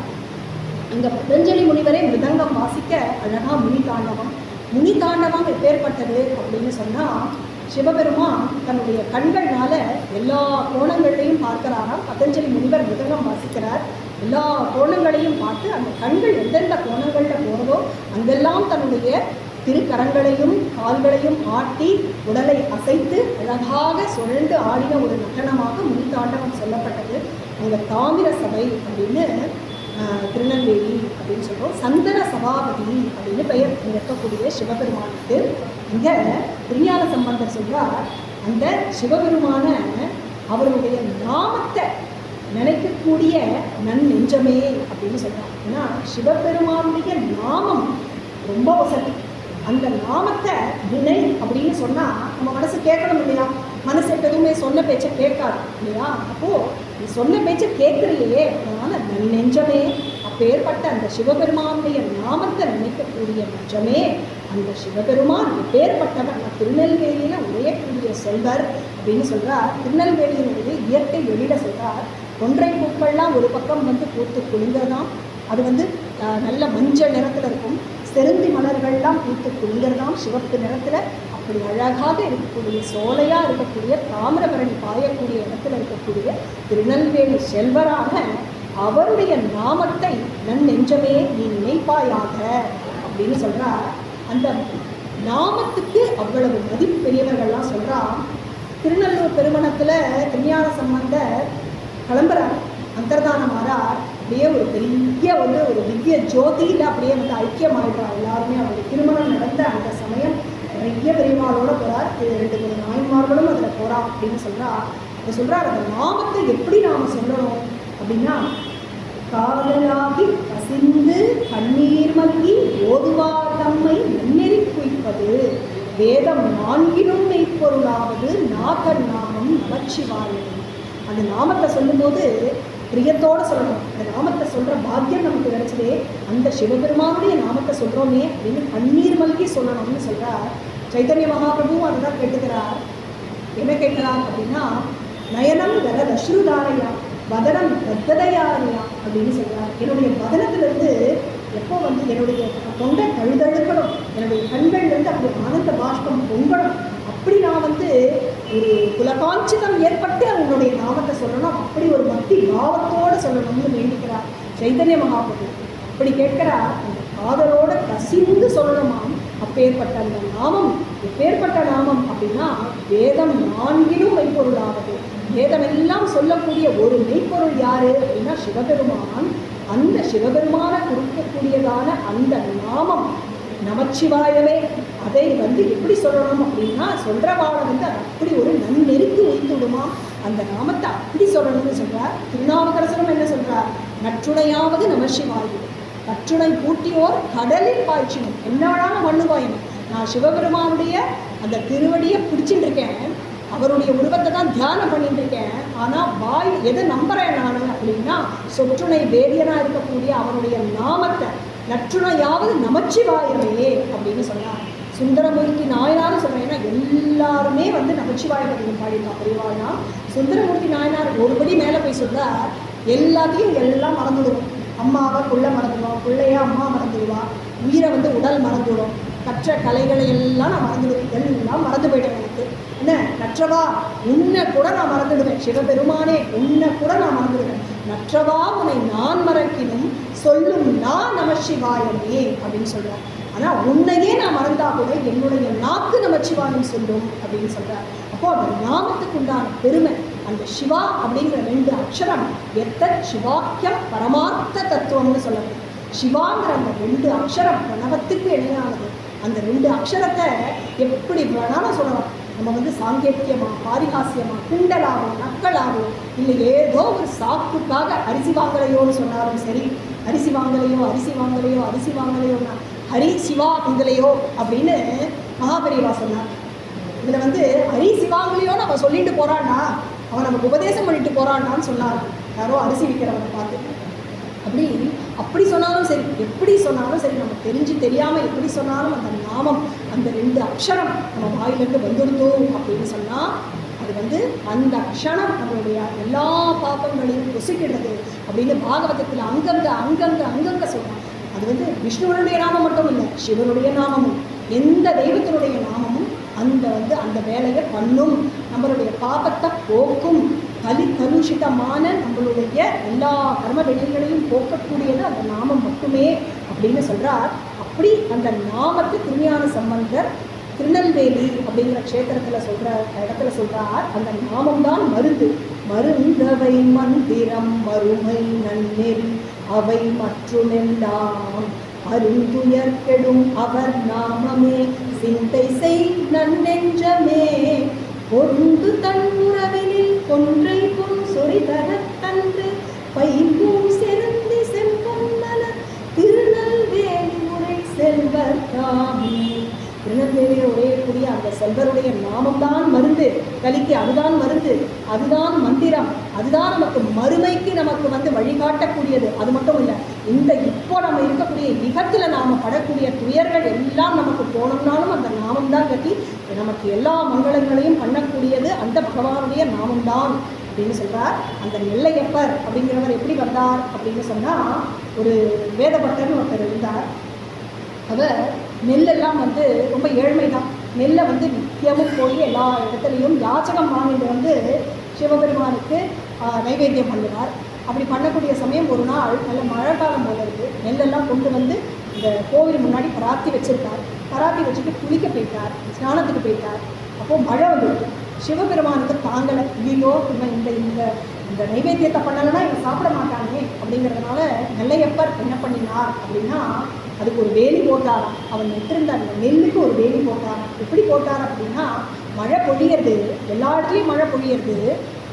இங்கே பதஞ்சலி முனிவரே மிருதங்கம் வாசிக்க அழகாக முனி தாண்டவம். முனி தாண்டவம் எப்பேற்பட்டது அப்படின்னு சொன்னால், சிவபெருமான் தன்னுடைய கண்கள்னால எல்லா கோணங்களையும் பார்க்கிறாராம். பதஞ்சலி முனிவர் மிருதங்கம் வாசிக்கிறார். எல்லா கோணங்களையும் பார்த்து அந்த கண்கள் எந்தெந்த கோணங்களில் போகிறதோ அங்கெல்லாம் தன்னுடைய திருக்கரங்களையும் கால்களையும் ஆட்டி உடலை அசைத்து அழகாக சுழண்டு ஆடின ஒரு நடனமாக முனிதாண்டவம் சொல்லப்பட்டது. அங்கே தாமிர சபை அப்படின்னு திருநெல்வேலி அப்படின்னு சொல்கிறோம். சந்தன சபாபதி அப்படின்னு பெயர் இருக்கக்கூடிய சிவபெருமானுக்கு இங்கே திருஞான சம்பந்தர் சொல்கிறார், அந்த சிவபெருமான அவருடைய நாமத்தை நினைக்கக்கூடிய நன்னெஞ்சமே அப்படின்னு சொல்கிறார். ஏன்னா சிவபெருமானுடைய நாமம் ரொம்ப வசதி. அந்த நாமத்தை வினை அப்படின்னு சொன்னால் நம்ம மனசு கேட்கணும் இல்லையா? மனசு எப்போதுமே சொன்ன பேச்சை கேட்காது இல்லையா? அப்போது நீ சொன்ன பேச்சை கேட்குறியே, அதனால் நெஞ்சமே அப்பேற்பட்ட அந்த சிவபெருமானுடைய நாமத்தை நினைக்கக்கூடிய நெஞ்சமே அந்த சிவபெருமான் எப்பேற்பட்டவர். திருநெல்வேலியில் உரையக்கூடிய செல்வர் அப்படின்னு சொல்கிறார். திருநெல்வேலியினுடைய இயற்கை வெளியிட சொல்கிறார். கொன்றை பூக்கள்லாம் ஒரு பக்கம் வந்து பூத்து குளிர்ந்ததாம். அது வந்து நல்ல மஞ்சள் நிறத்தில் இருக்கும். செருந்தி மலர்கள்லாம் பூத்து குளிர்ந்ததாம் சிவப்பு நிறத்தில். அப்படி அழகாக இருக்கக்கூடிய சோலையாக இருக்கக்கூடிய தாமிரபரணி பாயக்கூடிய இடத்துல இருக்கக்கூடிய திருநெல்வேலி செல்வரான அவருடைய நாமத்தை நன்னெஞ்சமே நீ நினைப்பாயாக அப்படின்னு சொல்கிறார். அந்த நாமத்துக்கு அவ்வளவு மதிப்பு பெரியவர்கள்லாம் சொல்கிறா. திருநெல்லூர் பெருமணத்தில் திருஞான சம்பந்தர் கிளம்புறார், அந்தர்தானமாறார். அப்படியே ஒரு பெரிய ஒரு திவ்ய ஜோதியில் அப்படியே வந்து ஐக்கியமாயிடுறார் எல்லாருமே. அவருடைய திருமணம் நடந்த அந்த சமயம் நிறைய பெரியவாளோட போகிறார். 2 நாயன்மார்களும் அதில் போகிறா அப்படின்னு சொல்கிறார். அதை சொல்கிறார், அந்த நாமத்தை எப்படி நாம் சொல்லணும் அப்படின்னா, காதலாகி கசிந்து கண்ணீர் மல்கி ஓதுவார் தம்மை நன்னெறி குய்ப்பது வேதம் 4 மெய்ப்பொருளாவது நாகன் நாமம் நமச்சிவாயன். அந்த நாமத்தை சொல்லும்போது பிரியத்தோடு சொல்லணும். அந்த நாமத்தை சொல்கிற பாக்கியம் நமக்கு கிடைச்சதே அந்த சிவபெருமானுடைய நாமத்தை சொல்கிறோமே அப்படின்னு கண்ணீர் மல்கி சொல்லணும்னு சொல்கிறார். சைத்தன்ய மகாபிரபுவும் அதுதான் கேட்டுக்கிறார். என்ன கேட்குறார் அப்படின்னா, நயனம் வர தஸ்ருதாரையா வதனம் ரத்ததையாரியா அப்படின்னு சொல்கிறார். என்னுடைய வதனத்திலிருந்து எப்போ வந்து என்னுடைய தொண்டை தழுதழுக்கணும், என்னுடைய கண்கள்லேருந்து அப்படி ஆனந்த பாஷ்பம் பொங்கணும். அப்படி நான் வந்து ஒரு குலகாஞ்சிதம் ஏற்பட்டு அவங்களுடைய நாமத்தை சொல்லணும், அப்படி ஒரு பக்தி பாவத்தோடு சொல்லணும்னு வேண்டிக்கிறார் சைத்தன்ய மகாபிரபு. அப்படி கேட்கிறார், அந்த காதலோட கசிந்து சொல்லணுமாம். அப்பேற்பட்ட அந்த நாமம் எப்பேற்பட்ட நாமம் அப்படின்னா, வேதம் 4 மெய்ப்பொருளாவது. வேதமெல்லாம் சொல்லக்கூடிய ஒரு மெய்ப்பொருள் யாரு அப்படின்னா சிவபெருமான். அந்த சிவபெருமான கொடுக்கக்கூடியதான அந்த நாமம் நமச்சிவாயவே. அதை வந்து எப்படி சொல்லணும் அப்படின்னா, சொல்கிறவாளை வந்து அப்படி ஒரு நன்னெருக்கி வைத்துடுமா. அந்த நாமத்தை அப்படி சொல்லணும்னு சொல்கிறார். திருநாவுக்கரசரும் என்ன சொல்கிறார், நற்றுணையாவது நமசிவாயு கற்றுணை பூட்டியோர் கடலில் பாய்ச்சினும் என்னவான மண்ணு பாயணும். நான் சிவபெருமானுடைய அந்த திருவடியை பிடிச்சிட்டு இருக்கேன், அவருடைய உருவத்தை தான் தியானம் பண்ணிட்டு இருக்கேன். ஆனால் வாய் எதை நம்புகிறேன் நான் அப்படின்னா, சொற்றுணை வேதியனாக இருக்கக்கூடிய அவருடைய நாமத்தை நற்றுணையாவது நமச்சிவாயமே அப்படின்னு சொன்னார். சுந்தரமூர்த்தி நாயனார் சொல்கிறேன். ஏன்னா எல்லாருமே வந்து நமச்சிவாய பதிகம் பாடினார் பெரியவாள்னா. சுந்தரமூர்த்தி நாயனார் ஒருபடி மேலே போய் சொல்கிறார், எல்லாத்தையும் எல்லாம் மறந்துடுவோம். அம்மாவை புள்ள மறந்துடுவோம், பிள்ளையா அம்மா மறந்துடுவா, உயிரை வந்து உடல் மறந்துடும், கற்ற கலைகளை எல்லாம் நான் மறந்துடுவேன், எல்லாம் மறந்து போயிட்டேன். எனக்கு என்ன கற்றவா உன்னை கூட நான் மறந்துடுவேன், சிவபெருமானே உன்னை கூட நான் மறந்துடுவேன். நற்றவா உன்னை நான் மறக்கினும் சொல்லும் நான் நமச்சிவாயமே அப்படின்னு சொல்கிறார். ஆனால் உன்னையே நான் மறந்தா கூட என்னுடைய நாக்கு நமச்சிவாயம் சொல்லும் அப்படின்னு சொல்கிறார். அப்போ அந்த நாமத்துக்கு உண்டான பெருமை, அந்த சிவா அப்படிங்கிற 2 அக்ஷரம் எத்தத் சிவாக்கியம் பரமார்த்த தத்துவம்னு சொல்லப்படுது. சிவாங்கிற அந்த 2 அக்ஷரம் பிரணவத்துக்கு இணையானது. அந்த 2 அக்ஷரத்தை எப்படி வேணாலும் சொல்லலாம். நம்ம வந்து சாங்கேத்தியமா, பாரிகாசியமா, கிண்டலாவோ, நக்கலாவோ, இல்லை ஏதோ ஒரு சாக்குக்காக அரிசி வாங்கலையோன்னு சொன்னாலும் சரி, அரிசி வாங்கலையோ அரிசி வாங்கலையோ அரிசி வாங்கலையோன்னா ஹரி சிவா வாங்கலையோ அப்படின்னு மகாபெரிவா சொன்னார். இதில் வந்து ஹரி சிவாங்கலையோன்னு அவன் சொல்லிட்டு போகிறான்னா, அவன் நமக்கு உபதேசம் பண்ணிட்டு போகிறான்னான்னு சொன்னார் யாரோ அரிசி விற்கிறவனை பார்த்து. அப்படி சொன்னாலும் சரி, எப்படி சொன்னாலும் சரி, நம்ம தெரிஞ்சு தெரியாமல் எப்படி சொன்னாலும் அந்த நாமம், அந்த 2 அக்ஷரம் நம்ம வாயிலிருந்து வந்துடுதோம் அப்படின்னு சொன்னால் அது வந்து அந்த க்ஷணம் நம்மளுடைய எல்லா பாப்பங்களையும் ருசிக்கிறது அப்படின்னு பாகவதத்தில் அங்கங்க சொல்கிறான். அது வந்து விஷ்ணுவனுடைய நாமம் மட்டும் இல்லை, சிவனுடைய நாமமும் எந்த தெய்வத்தினுடைய நாமமும் அந்த வேலையை பண்ணும், நம்மளுடைய பாபத்தை போக்கும், கலுஷிதமான நம்மளுடைய எல்லா கர்ம வினைகளையும் போக்கக்கூடியது அந்த நாமம் மட்டுமே அப்படின்னு சொல்கிறார். அப்படி அந்த நாமத்தை திருஞான சம்பந்தர் திருநெல்வேலி அப்படிங்கிற க்ஷேத்திரத்தில் இடத்துல சொல்கிறார். அந்த நாமம்தான் மருந்தவை மந்திரம் மறுமை நன்னெறி அவை மற்றுமெல்லாம் அருந்துயர் கெடும் அவர் நாமமே சிந்தை செய் நன்னெஞ்சமே பொருந்து தன் உறவினில் கொன்றை பொன் சொறி தரத்தன்று பைம்பூம் செருந்தி செம்பொன் மலர் திருநெல்வேலி உரை செல்வர் தாமே. திருநெல்வேலியை உரையக்கூடிய அந்த செல்வருடைய நாமம்தான் மருந்து, கலிக்கு அதுதான் மருந்து, அதுதான் மந்திரம், அதுதான் நமக்கு மறுமைக்கு நமக்கு வந்து வழிகாட்டக்கூடியது. அது மட்டும் இல்லை, இப்போ நம்ம இருக்கக்கூடிய யுகத்தில் நாம் படக்கூடிய துயர்கள் எல்லாம் நமக்கு போனோம்னாலும் அந்த நாமம்தான் கட்டி நமக்கு எல்லா மங்களங்களையும் பண்ணக்கூடியது அந்த பகவானுடைய நாமம்தான் அப்படின்னு சொல்கிறார். அந்த நெல்லையப்பர் அப்படிங்கிறவர் எப்படி வந்தார் அப்படின்னு சொன்னால், ஒரு வேதபட்டர்னு ஒருத்தர் இருந்தார். அவர் நெல்லெல்லாம் வந்து ரொம்ப ஏழ்மை தான். நெல்லை வந்து நித்தியமும் போய் எல்லா இடத்துலையும் யாச்சகம் வாங்கிட்டு வந்து சிவபெருமானுக்கு நைவேத்தியம் பண்ணுவார். அப்படி பண்ணக்கூடிய சமயம் ஒரு நாள் நல்ல மழை காலம் போல இருக்குது. நெல்லெல்லாம் கொண்டு வந்து இந்த கோவில் முன்னாடி பராத்தி வச்சுருக்கார். பராத்தி வச்சுட்டு குளிக்க போயிட்டார், ஸ்நானத்துக்கு போயிட்டார். அப்போது மழை வந்துடுது. சிவபெருமானுக்கு தாங்கலை, ஐயோ இவன் இந்த நைவேத்தியத்தை பண்ணலைன்னா இவன் சாப்பிட மாட்டானே அப்படிங்கிறதுனால நெல்லையப்பர் என்ன பண்ணினார் அப்படின்னா, அதுக்கு ஒரு வேலி போட்டாராம். அவன் நெட்டிருந்த அந்த நெல்லுக்கு ஒரு வேலி போட்டாராம். எப்படி போட்டார் அப்படின்னா, மழை பொழியறது, எல்லா இடத்துலையும் மழை பொழியறது,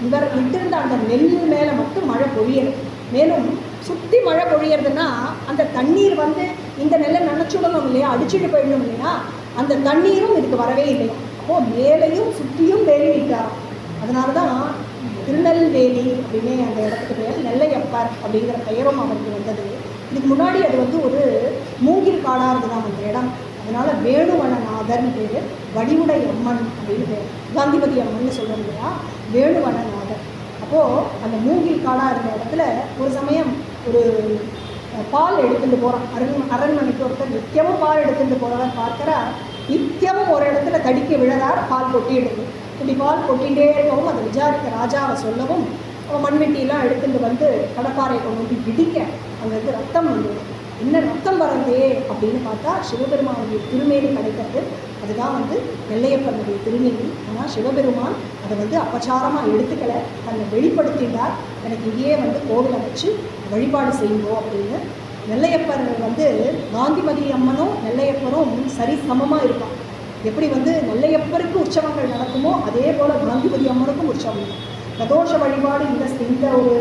இவர் நெட்டிருந்த அந்த நெல் மேலே மட்டும் மழை பொழியறது. மேலும் சுற்றி மழை பொழியறதுன்னா அந்த தண்ணீர் வந்து இந்த நெல்லை நினச்சுடணும் இல்லையா, அடிச்சுட்டு போயிடணும் இல்லையா, அந்த தண்ணீரும் இதுக்கு வரவே இல்லையா. அப்போது மேலையும் சுற்றியும் வேலி விட்டாராம். அதனால தான் திருநெல்வேலி அப்படின்னே அந்த இடத்துக்கு பெயர், நெல்லையப்பர் அப்படிங்கிற பெயரும் அவருக்கு வந்தது. இதுக்கு முன்னாடி அது வந்து ஒரு மூங்கில் காடாக இருந்ததான் அந்த இடம். அதனால் வேணுவனநாதர்னு பேர், வடிவுடை அம்மன் அப்படின்னு பேர், காந்திபதி அம்மன் சொல்கிறோம் இல்லையா, வேணுவனநாதர். அப்போது அந்த மூங்கில் காடாக இருந்த இடத்துல ஒரு சமயம் ஒரு பால் எடுத்துகிட்டு போகிறான். அரண்மனைக்கு ஒருத்தர் நித்தியமும் பால் எடுத்துகிட்டு போகிறவர் பார்க்குறார். நித்தியமும் ஒரு இடத்துல தடிக்க விழறார், பால் கொட்டிடுது. இப்படி பால் கொட்டிகிட்டே இருக்கவும் அதை விசாரிக்க ராஜாவை சொல்லவும், மண்வெட்டியெல்லாம் எடுத்துகிட்டு வந்து கடப்பாறையை கொண்டு வந்து இடிக்க அங்கேருந்து ரத்தம் வந்துடும். என்ன ரத்தம் வரதே அப்படின்னு பார்த்தா சிவபெருமானுடைய திருமேனி கிடைக்கிறது. அதுதான் வந்து நெல்லையப்பனுடைய திருமேனி. ஆனால் சிவபெருமான் அதை வந்து அபச்சாரமாக எடுத்துக்கலை, தன்னை வெளிப்படுத்திட்டார். எனக்கு இங்கேயே வந்து கோவிலை வச்சு வழிபாடு செய்யுங்கோ அப்படின்னு. நெல்லையப்பர் வந்து காந்திமதி அம்மனும் நெல்லையப்பரும் சரி சமமாக இருப்பான். எப்படி வந்து நெல்லையப்பருக்கு உற்சவங்கள் நடக்குமோ அதே போல் காந்திமதி அம்மனுக்கும் உற்சவம். பிரதோஷ வழிபாடு இந்த ஒரு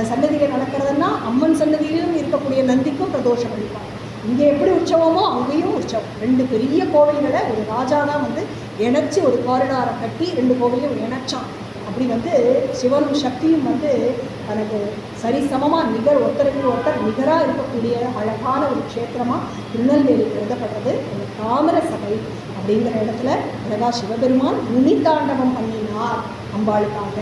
சன்னதியில் நடக்கிறதுனா அம்மன் சன்னதியிலும் இருக்கக்கூடிய நந்திக்கும் பிரதோஷ வழிபாடு. இங்கே எப்படி உற்சவமோ அங்கேயும் உற்சவம். 2 பெரிய கோவில்களை ஒரு ராஜா தான் வந்து இணைச்சி ஒரு காரிடாரை கட்டி 2 கோவிலையும் இணைச்சான். அப்படி வந்து சிவனும் சக்தியும் வந்து தனக்கு சரிசமமாக ஒருத்தருக்கு ஒருத்தர் நிகராக இருக்கக்கூடிய அழகான ஒரு க்ஷேத்திரமாக திருநெல்வேலி கருதப்பட்டது. அந்த தாமிர சபை அப்படிங்கிற இடத்துல அழகா சிவபெருமான் நுனித்தாண்டவம் பண்ணினார் அம்பாளுக்காக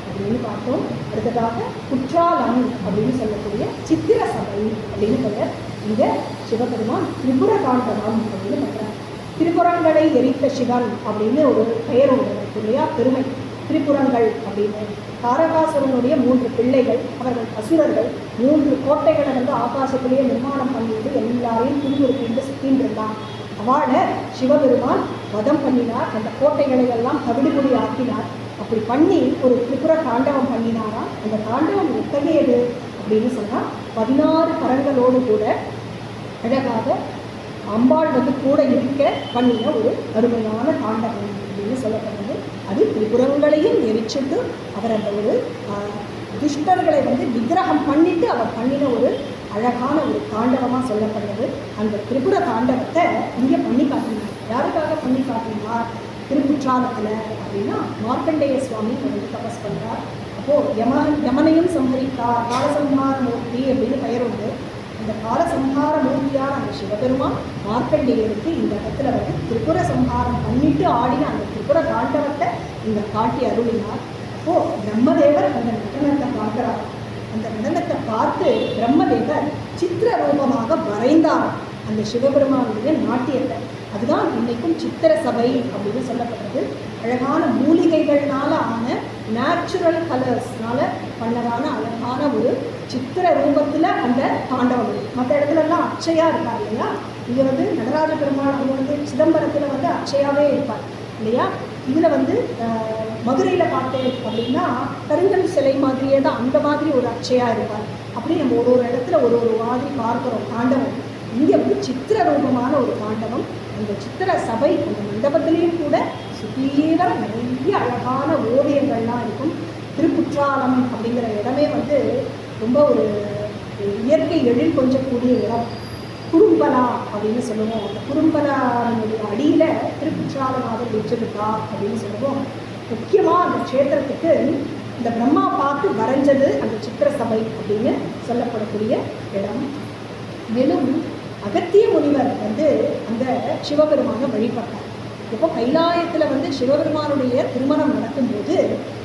அப்படின்னு பார்த்தோம். அடுத்ததாக குற்றாலம் அப்படின்னு சொல்லக்கூடிய சித்திர சபை அப்படின்னு பெயர். இங்கே சிவபெருமான் திரிபுர தாண்டவம் அப்படின்னு பண்ணுறார். திரிபுரங்களை எரித்த சிவன் அப்படின்னு ஒரு பெயர் உள்ளது இல்லையா, பெருமை. திரிபுரங்கள் அப்படின்னு. தாரகாசுரனுடைய 3 பிள்ளைகள், அவர்கள் அசுரர்கள். 3 கோட்டைகளை வந்து ஆகாசத்திலேயே நிர்மாணம் பண்ணிட்டு எல்லாரையும் துன்புறுத்திட்டு சுற்றின்னு இருந்தான். அவளை சிவபெருமான் வதம் பண்ணினார். அந்த கோட்டைகளை எல்லாம் தவிடுபொடி ஆக்கினார். அப்படி பண்ணி ஒரு திரிபுர தாண்டவம் பண்ணினாராம். அந்த தாண்டவம் எத்தகையது அப்படின்னு சொன்னால் 16 கரங்களோடு கூட அழகாக அம்பாள் வந்து கூட இருக்க பண்ணின ஒரு அருமையான தாண்டவம் அப்படின்னு சொல்லப்படுறது. அது திரிபுரங்களையும் எரிச்சுட்டு அவர் அந்த ஒரு துஷ்டர்களை வந்து விக்கிரகம் பண்ணிட்டு அவர் பண்ணின ஒரு அழகான ஒரு தாண்டவமாக சொல்லப்படுறது. அந்த திரிபுர தாண்டவத்தை இங்கே பண்ணி காட்டினார். யாருக்காக பண்ணி காட்டினார்? திருக்குற்றாலத்தில் அப்படின்னா மார்க்கண்டேய சுவாமி வந்து தபஸ் பண்ணுறார். அப்போது யமனையும் சம்ஹரித்தார். காலசம்ஹார மூர்த்தி அப்படின்னு பெயர் உண்டு. அந்த காலசம்ஹார மூர்த்தியான அந்த சிவபெருமான் மார்க்கண்டேயருக்கு இந்த இடத்துல வந்து திரிபுர சம்ஹாரம் பண்ணிட்டு ஆடின அந்த திரிபுர தாண்டவத்தை இங்கே காட்டி அருளினார். அப்போது பிரம்மதேவர் அந்த நடனத்தை பார்க்குறார். அந்த நடனத்தை பார்த்து பிரம்மதேவர் சித்திர ரூபமாக வரைந்தார் அந்த சிவபெருமானுடைய நாட்டியத்தை. அதுதான் இன்னைக்கும் சித்திர சபை அப்படின்னு சொல்லப்படுறது. அழகான மூலிகைகள்னால ஆன நேச்சுரல் கலர்ஸ்னால பண்ணதான அழகான ஒரு சித்திர ரூபத்தில் அந்த தாண்டவம். மற்ற இடத்துலலாம் அச்சையாக இருக்கார் இல்லையா? இங்கே வந்து நடராஜ பெருமாள் அவங்க வந்து சிதம்பரத்தில் வந்து அச்சையாகவே இருப்பார் இல்லையா? இதில் வந்து மதுரையில் பார்த்தேன் அப்படின்னா கருங்கல் சிலை மாதிரியே தான், அந்த மாதிரி ஒரு அச்சையாக இருப்பார். அப்படி நம்ம ஒரு இடத்துல ஒரு மாதிரி பார்க்குறோம் தாண்டவம். இங்கே வந்து சித்திர ரூபமான ஒரு தாண்டவம். அந்த சித்திர சபை அந்த மண்டபத்திலையும் கூட சுத்தீவிர நிறைய அழகான ஓவியங்கள்லாம் இருக்கும். திருக்குற்றாலம் அப்படிங்கிற இடமே வந்து ரொம்ப ஒரு இயற்கை எழில் கொஞ்சக்கூடிய இடம். குறும்பலா அப்படின்னு சொல்லுவோம். அந்த குறும்பலானுடைய அடியில் திருக்குற்றாலநாதர் வீற்றிருக்கா அப்படின்னு சொல்லுவோம். முக்கியமாக அந்த க்ஷேத்திரத்துக்கு இந்த பிரம்மா பார்த்து வரைஞ்சது அந்த சித்திர சபை அப்படின்னு சொல்லப்படக்கூடிய இடம். மேலும் அகத்திய முனிவர் வந்து அந்த சிவபெருமானை வழிபட்டார். இப்போ கைலாயத்தில் வந்து சிவபெருமானுடைய திருமணம் நடக்கும்போது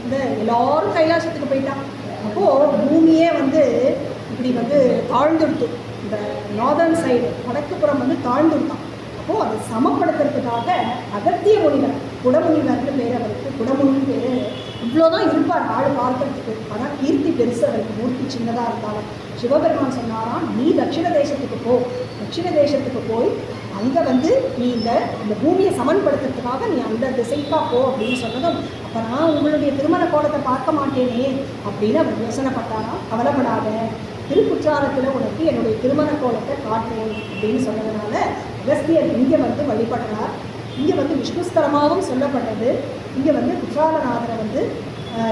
இந்த எல்லாரும் கைலாசத்துக்கு போயிட்டான். அப்போது பூமியே வந்து இப்படி வந்து தாழ்ந்துடுத்து. இந்த நார்தர்ன் சைடு வடக்குப்புறம் வந்து தாழ்ந்துட்டான். அப்போது அதை சமப்படுத்துறதுக்காக அகத்திய முனிவர், குடமுனிவர்னு பேர் அவருக்கு, குடமுனின்னு பேர். இவ்வளோதான் இருப்பார் ஆள் பார்க்கறதுக்கு. ஆனால் கீர்த்தி பெருசு அவருக்கு, மூர்த்தி சின்னதாக இருந்தாலும். சிவபெருமான் சொன்னாராம், நீ தட்சிண தேசத்துக்கு போ. தட்சிண தேசத்துக்கு போய் அங்கே வந்து நீ இந்த பூமியை சமன்படுத்துறதுக்காக நீ அந்த திசைக்காக போ அப்படின்னு சொன்னதும், அப்போ நான் உங்களுடைய திருமண கோலத்தை பார்க்க மாட்டேனே அப்படின்னு அவர் யோசனைப்பட்டாராம். கவலைப்படாத, திருக்குற்றாலத்தில் உனக்கு என்னுடைய திருமண கோலத்தை காட்டுறேன் அப்படின்னு சொன்னதுனால அகஸ்தியர் இங்கே வந்து வழிபடுறார். இங்கே வந்து விஷ்ணுஸ்தலமாகவும் சொல்லப்பட்டது. இங்கே வந்து குற்றாலநாதரை வந்து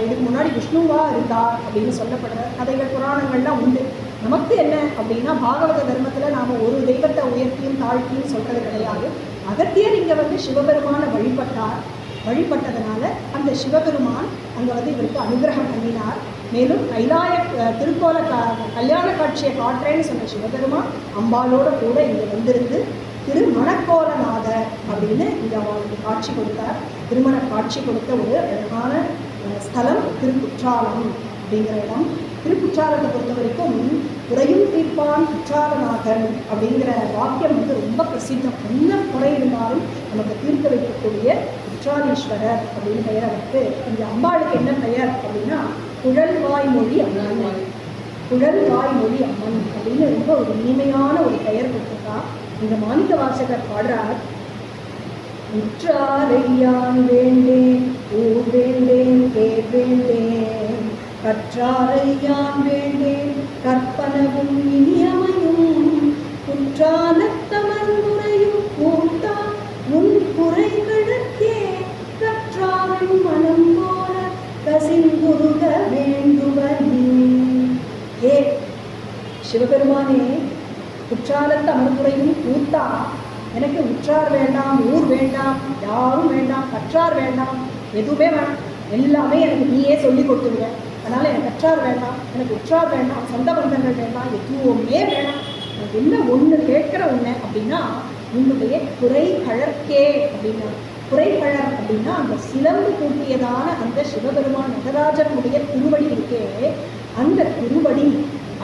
இதுக்கு முன்னாடி விஷ்ணுவாக இருந்தார் அப்படின்னு சொல்லப்படுற கதைகள் புராணங்கள்லாம் உண்டு. நமக்கு என்ன அப்படின்னா, பாகவத தர்மத்தில் நாம் ஒரு தெய்வத்தை உயர்த்தியும் தாழ்த்தியும் சொல்கிறது கிடையாது. அகத்தியர் இங்கே வந்து சிவபெருமானை வழிபட்டதுனால அந்த சிவபெருமான் அங்கே வந்து இவருக்கு அனுகிரகம் பண்ணினார். மேலும் கைலாய திருக்கோல கல்யாண காட்சியை காட்டுறேன்னு சொன்ன சிவபெருமான் அம்பாலோட கூட இங்கே வந்திருந்து திருமணக்கோலநாதர் அப்படின்னு இங்கே அவளுக்கு காட்சி கொடுத்தார். திருமண காட்சி கொடுத்த ஒரு அழகான ஸ்தலம் திருக்குற்றாலம் அப்படிங்கிற இடம். திருக்குற்றாலத்தை பொறுத்த வரைக்கும் குறையும் தீர்ப்பான் குற்றாலநாதன் அப்படிங்கிற வாக்கியம் வந்து ரொம்ப பிரசித்தம். என்ன குறை இருந்தாலும் நமக்கு தீர்க்க வைக்கக்கூடிய குற்றாலீஸ்வரர் அப்படின்னு பெயர் அவருக்கு. இந்த அம்பாளுக்கு என்ன பெயர் அப்படின்னா குழல்வாய்மொழி அம்மன். குழல்வாய்மொழி அம்மன் அப்படின்னு ரொம்ப ஒரு இனிமையான ஒரு பெயர் கொடுத்துருக்கா. இந்த மாணிக்க வாசகர் பாடுறார், உற்றாரையான் வேண்டேன் ஊர் வேண்டேன் பேர் வேண்டேன், கற்றாரையான் வேண்டேன் கற்பனவும் இனியமையும், குற்றாலத்தமர் முறையும் கூட்டா உன் குறைகளுக்கே கற்றாரின் மனம் போல கசிந்துருக வேண்டுவனே. ஏ சிவபெருமானே, குற்றாலத்து அமர்ந்துரையும் கூத்தா, எனக்கு உற்றார் வேண்டாம், ஊர் வேண்டாம், யாரும் வேண்டாம், கற்றார் வேண்டாம், எதுவுமே வேண்டாம், எல்லாமே எனக்கு நீயே சொல்லி கொடுத்துருவேன். அதனால் எனக்கு கற்றார் வேண்டாம், எனக்கு உற்றார் வேண்டாம், சொந்த பந்தங்கள் வேண்டாம், எதுவுமே வேண்டாம். நான் என்ன ஒன்று கேட்குற ஒன்று அப்படின்னா, உன்னுடைய குறை கழற்கே அப்படின்னா, குறைகழர் அப்படின்னா அந்த சிலம்பு கூட்டியதான அந்த சிவபெருமான் நடராஜனுடைய திருவடி இருக்கே, அந்த திருவடி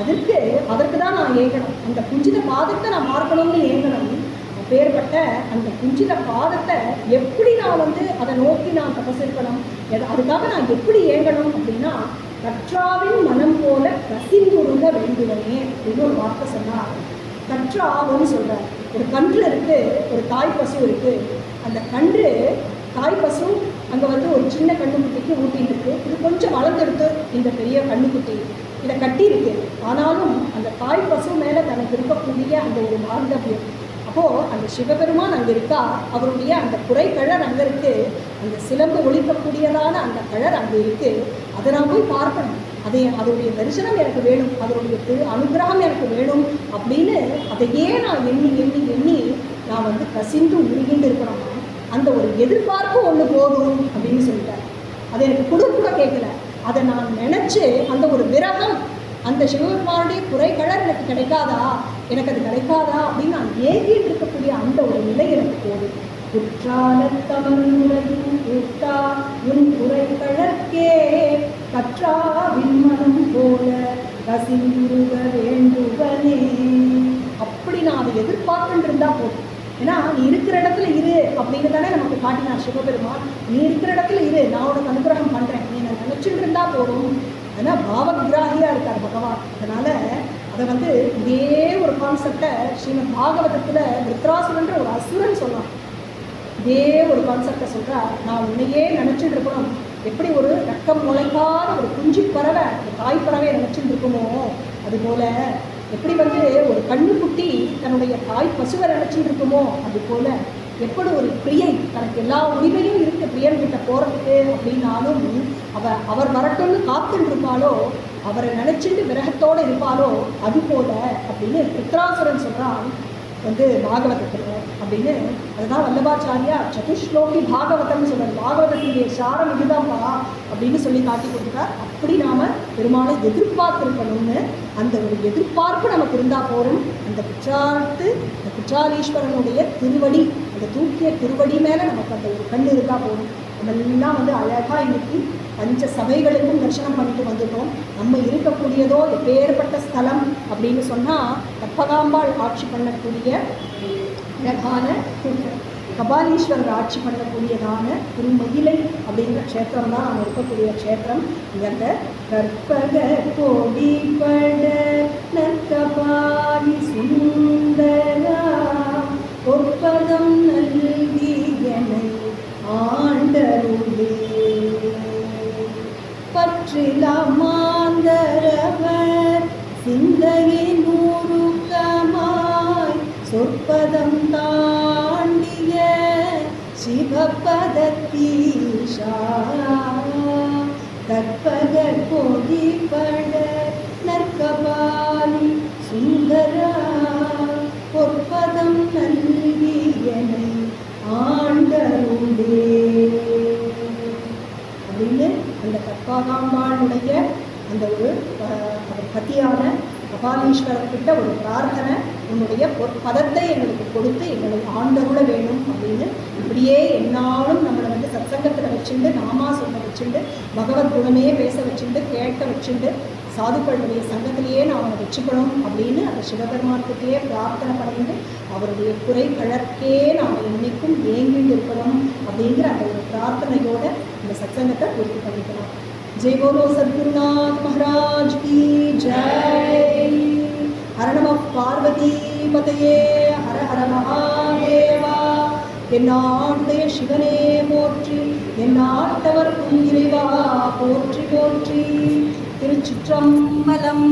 அதற்கு தான் நான் ஏங்கணும். அந்த குஞ்சித பாதத்தை நான் பார்க்கணும்னு ஏங்கணும். அப்பேற்பட்ட அந்த குஞ்சித பாதத்தை எப்படி நான் வந்து அதை நோக்கி நான் தபசிருக்கணும், அதுக்காக நான் எப்படி ஏங்கணும் அப்படின்னா, கற்றாவின் மனம் போல கசிந்துருக வேண்டுவனே அப்படின்னு ஒரு வார்த்தை சொன்னார். கற்றாவுன்னு சொல்கிறார். ஒரு கன்று இருக்குது, ஒரு தாய் பசு இருக்குது. அந்த கன்று தாய் பசு அங்கே வந்து ஒரு சின்ன கண்ணுக்குட்டிக்கு ஊட்டின்னு இருக்குது. இது கொஞ்சம் வளர்ந்தெடுத்து இந்த பெரிய கண்ணுக்குட்டி இதை கட்டியிருக்கு. ஆனாலும் அந்த தாய் பசு மேலே தனக்கு இருக்கக்கூடிய அந்த ஒரு மார்ந்தவியம். அப்போது அந்த சிவபெருமான் அங்கே இருக்கா, அவருடைய அந்த குறை கழர் அங்கே இருக்குது, அந்த சிலம்பு ஒழிக்கக்கூடியதான அந்த கழர் அங்கே இருக்குது. அதை நான் போய் பார்க்கணும், அதோடைய தரிசனம் எனக்கு வேணும், அதனுடைய அனுகிரகம் எனக்கு வேணும் அப்படின்னு அதையே நான் எண்ணி எண்ணி எண்ணி நான் வந்து கசிந்து உருகிண்டு இருக்கணும். அந்த ஒரு எதிர்பார்ப்பு ஒன்று போதும் அப்படின்னு சொல்லிட்டார். அதை எனக்கு கூட கேட்கல, அதை நான் நினச்சி அந்த ஒரு விரகம், அந்த சிவபெருமானுடைய குறைகழர் எனக்கு கிடைக்காதா, எனக்கு அது கிடைக்காதா அப்படின்னு நான் ஏகிட்டு இருக்கக்கூடிய அந்த ஒரு நிலை எனக்கு போதும். குற்றாலத்தமருலகின் கூட்டா உன் குறைகழற்கே கற்றா விண்மனம் போல கசிந்துருக வேண்டுவனே. அப்படி நான் அதை எதிர்பார்த்துட்டு இருந்தா போதும். ஏன்னா நீ இருக்கிற இடத்துல இரு அப்படின்னு தானே நமக்கு காட்டினார் சிவபெருமான். நீ இருக்கிற இடத்துல இரு, நான் உனக்கு அனுகிரகம் பண்ணுறேன், நீ நான் நினச்சிட்டு இருந்தா போதும். அதனால் பாவகிராகியாக இருக்கார் பகவான். அதனால் அதை வந்து இதே ஒரு கான்செப்டை ஸ்ரீமத் பாகவதத்தில் விருத்ராசுரன்ற ஒரு அசுரன் சொல்லலாம். இதே ஒரு கான்செப்டை சொல்கிறா, நான் உன்னையே நினச்சிட்டு இருக்கணும். எப்படி ஒரு ரக்கம் முளைக்காத ஒரு குஞ்சு பறவை ஒரு தாய் பறவையை நினச்சிட்டு இருக்குமோ, அதுபோல் எப்படி வந்து ஒரு கண்ணுக்குட்டி தன்னுடைய தாய் பசுவை நினச்சிட்டு இருக்குமோ, அதுபோல் எப்படி ஒரு பிரியை தனக்கு எல்லா உரிமையும் இருக்குது பிரியன்கிட்ட போகிறதுக்கு அப்படின்னாலும் அவர் வரட்டும்னு காத்துட்டு இருப்பாளோ, அவரை நினச்சிட்டு விரகத்தோடு இருப்பாளோ அதுபோல அப்படின்னு பித்ராசுரன் சொல்கிறான் வந்து பாகவதத்தில் அப்படின்னு. அதுதான் வல்லபாச்சாரியா சதுஷ்லோகி பாகவதம்னு சொல்கிறார். பாகவதத்தினுடைய சாரம் இதுதான்ப்பா அப்படின்னு சொல்லி காட்டி கொடுத்துட்டார். அப்படி நாம் பெருமாளை எதிர்பார்த்துருக்கணும்னு அந்த ஒரு எதிர்பார்ப்பு நமக்கு இருந்தால் போகும். அந்த குற்றாலீஸ்வரனுடைய திருவடி, அந்த தூக்கிய திருவடி மேலே நமக்கு அந்த ஒரு கண் இருந்தால் போகும். நம்மெல்லாம் வந்து அழகாக இன்னைக்கு பஞ்ச சபைகளுக்கும் தரிசனம் பண்ணிட்டு வந்துட்டோம். நம்ம இருக்கக்கூடியதோ எப்பேற்பட்ட ஸ்தலம் அப்படின்னு சொன்னால், கற்பகாம்பாள் ஆட்சி பண்ணக்கூடிய அழகான கபாலீஸ்வரர் ஆட்சி பண்ணக்கூடியதான திருமயிலை அப்படிங்கிற க்ஷேத்திரம் தான் நம்ம இருக்கக்கூடிய க்ஷேத்திரம். இங்கே கற்பக கோடி பட நற்கபாலி சுந்தரா பொற்பதம் நல்கியனை ஆண்டருளே பற்றிலா மாந்தரவர் சிந்தையை நூறுக்கமாய் சொற்பதம் தாண்டிய சிவபதத்தீஷா கற்பக கோடி பட நற்கபாலி சுந்தரா பொற்பதம் நல்கியனை ஆண்டருளே அப்படின்னு அந்த கற்பகாம்பாளுடைய அந்த ஒரு பத்தியான கபாலீஸ்வரர்கிட்ட ஒரு பிரார்த்தனை, உன்னுடைய பதத்தை எங்களுக்கு கொடுத்து எங்களை ஆண்டருள வேணும் அப்படின்னு. இப்படியே என்னாலும் நம்மளை வந்து சத்சங்கத்தில் வச்சுண்டு நாமா சொல்ல வச்சுண்டு பகவத் குணமே பேச வச்சுண்டு கேட்க வச்சுண்டு சாதுக்களுடைய சங்கத்திலேயே நாம் வச்சுக்கணும் அப்படின்னு அந்த சிவபெருமானத்துக்கே பிரார்த்தனை பண்ணிட்டு அவருடைய குறை கழற்கே நாம் என்னைக்கும் ஏங்கிட்டு இருக்கணும் அப்படிங்கிற அந்த ஒரு பிரார்த்தனையோடு இந்த சத்சங்கத்தை பூர்த்தி பண்ணிக்கலாம். जय बोलो सद्गुरुनाथ महाराज की जय. हर नमः पार्वती पतये हर हर महादेवा. என்னாடுடைய சிவனே போற்றி, என்னாட்டவர்க்கும் இறைவா போற்றி போற்றி. திருச்சிற்றம்பலம்.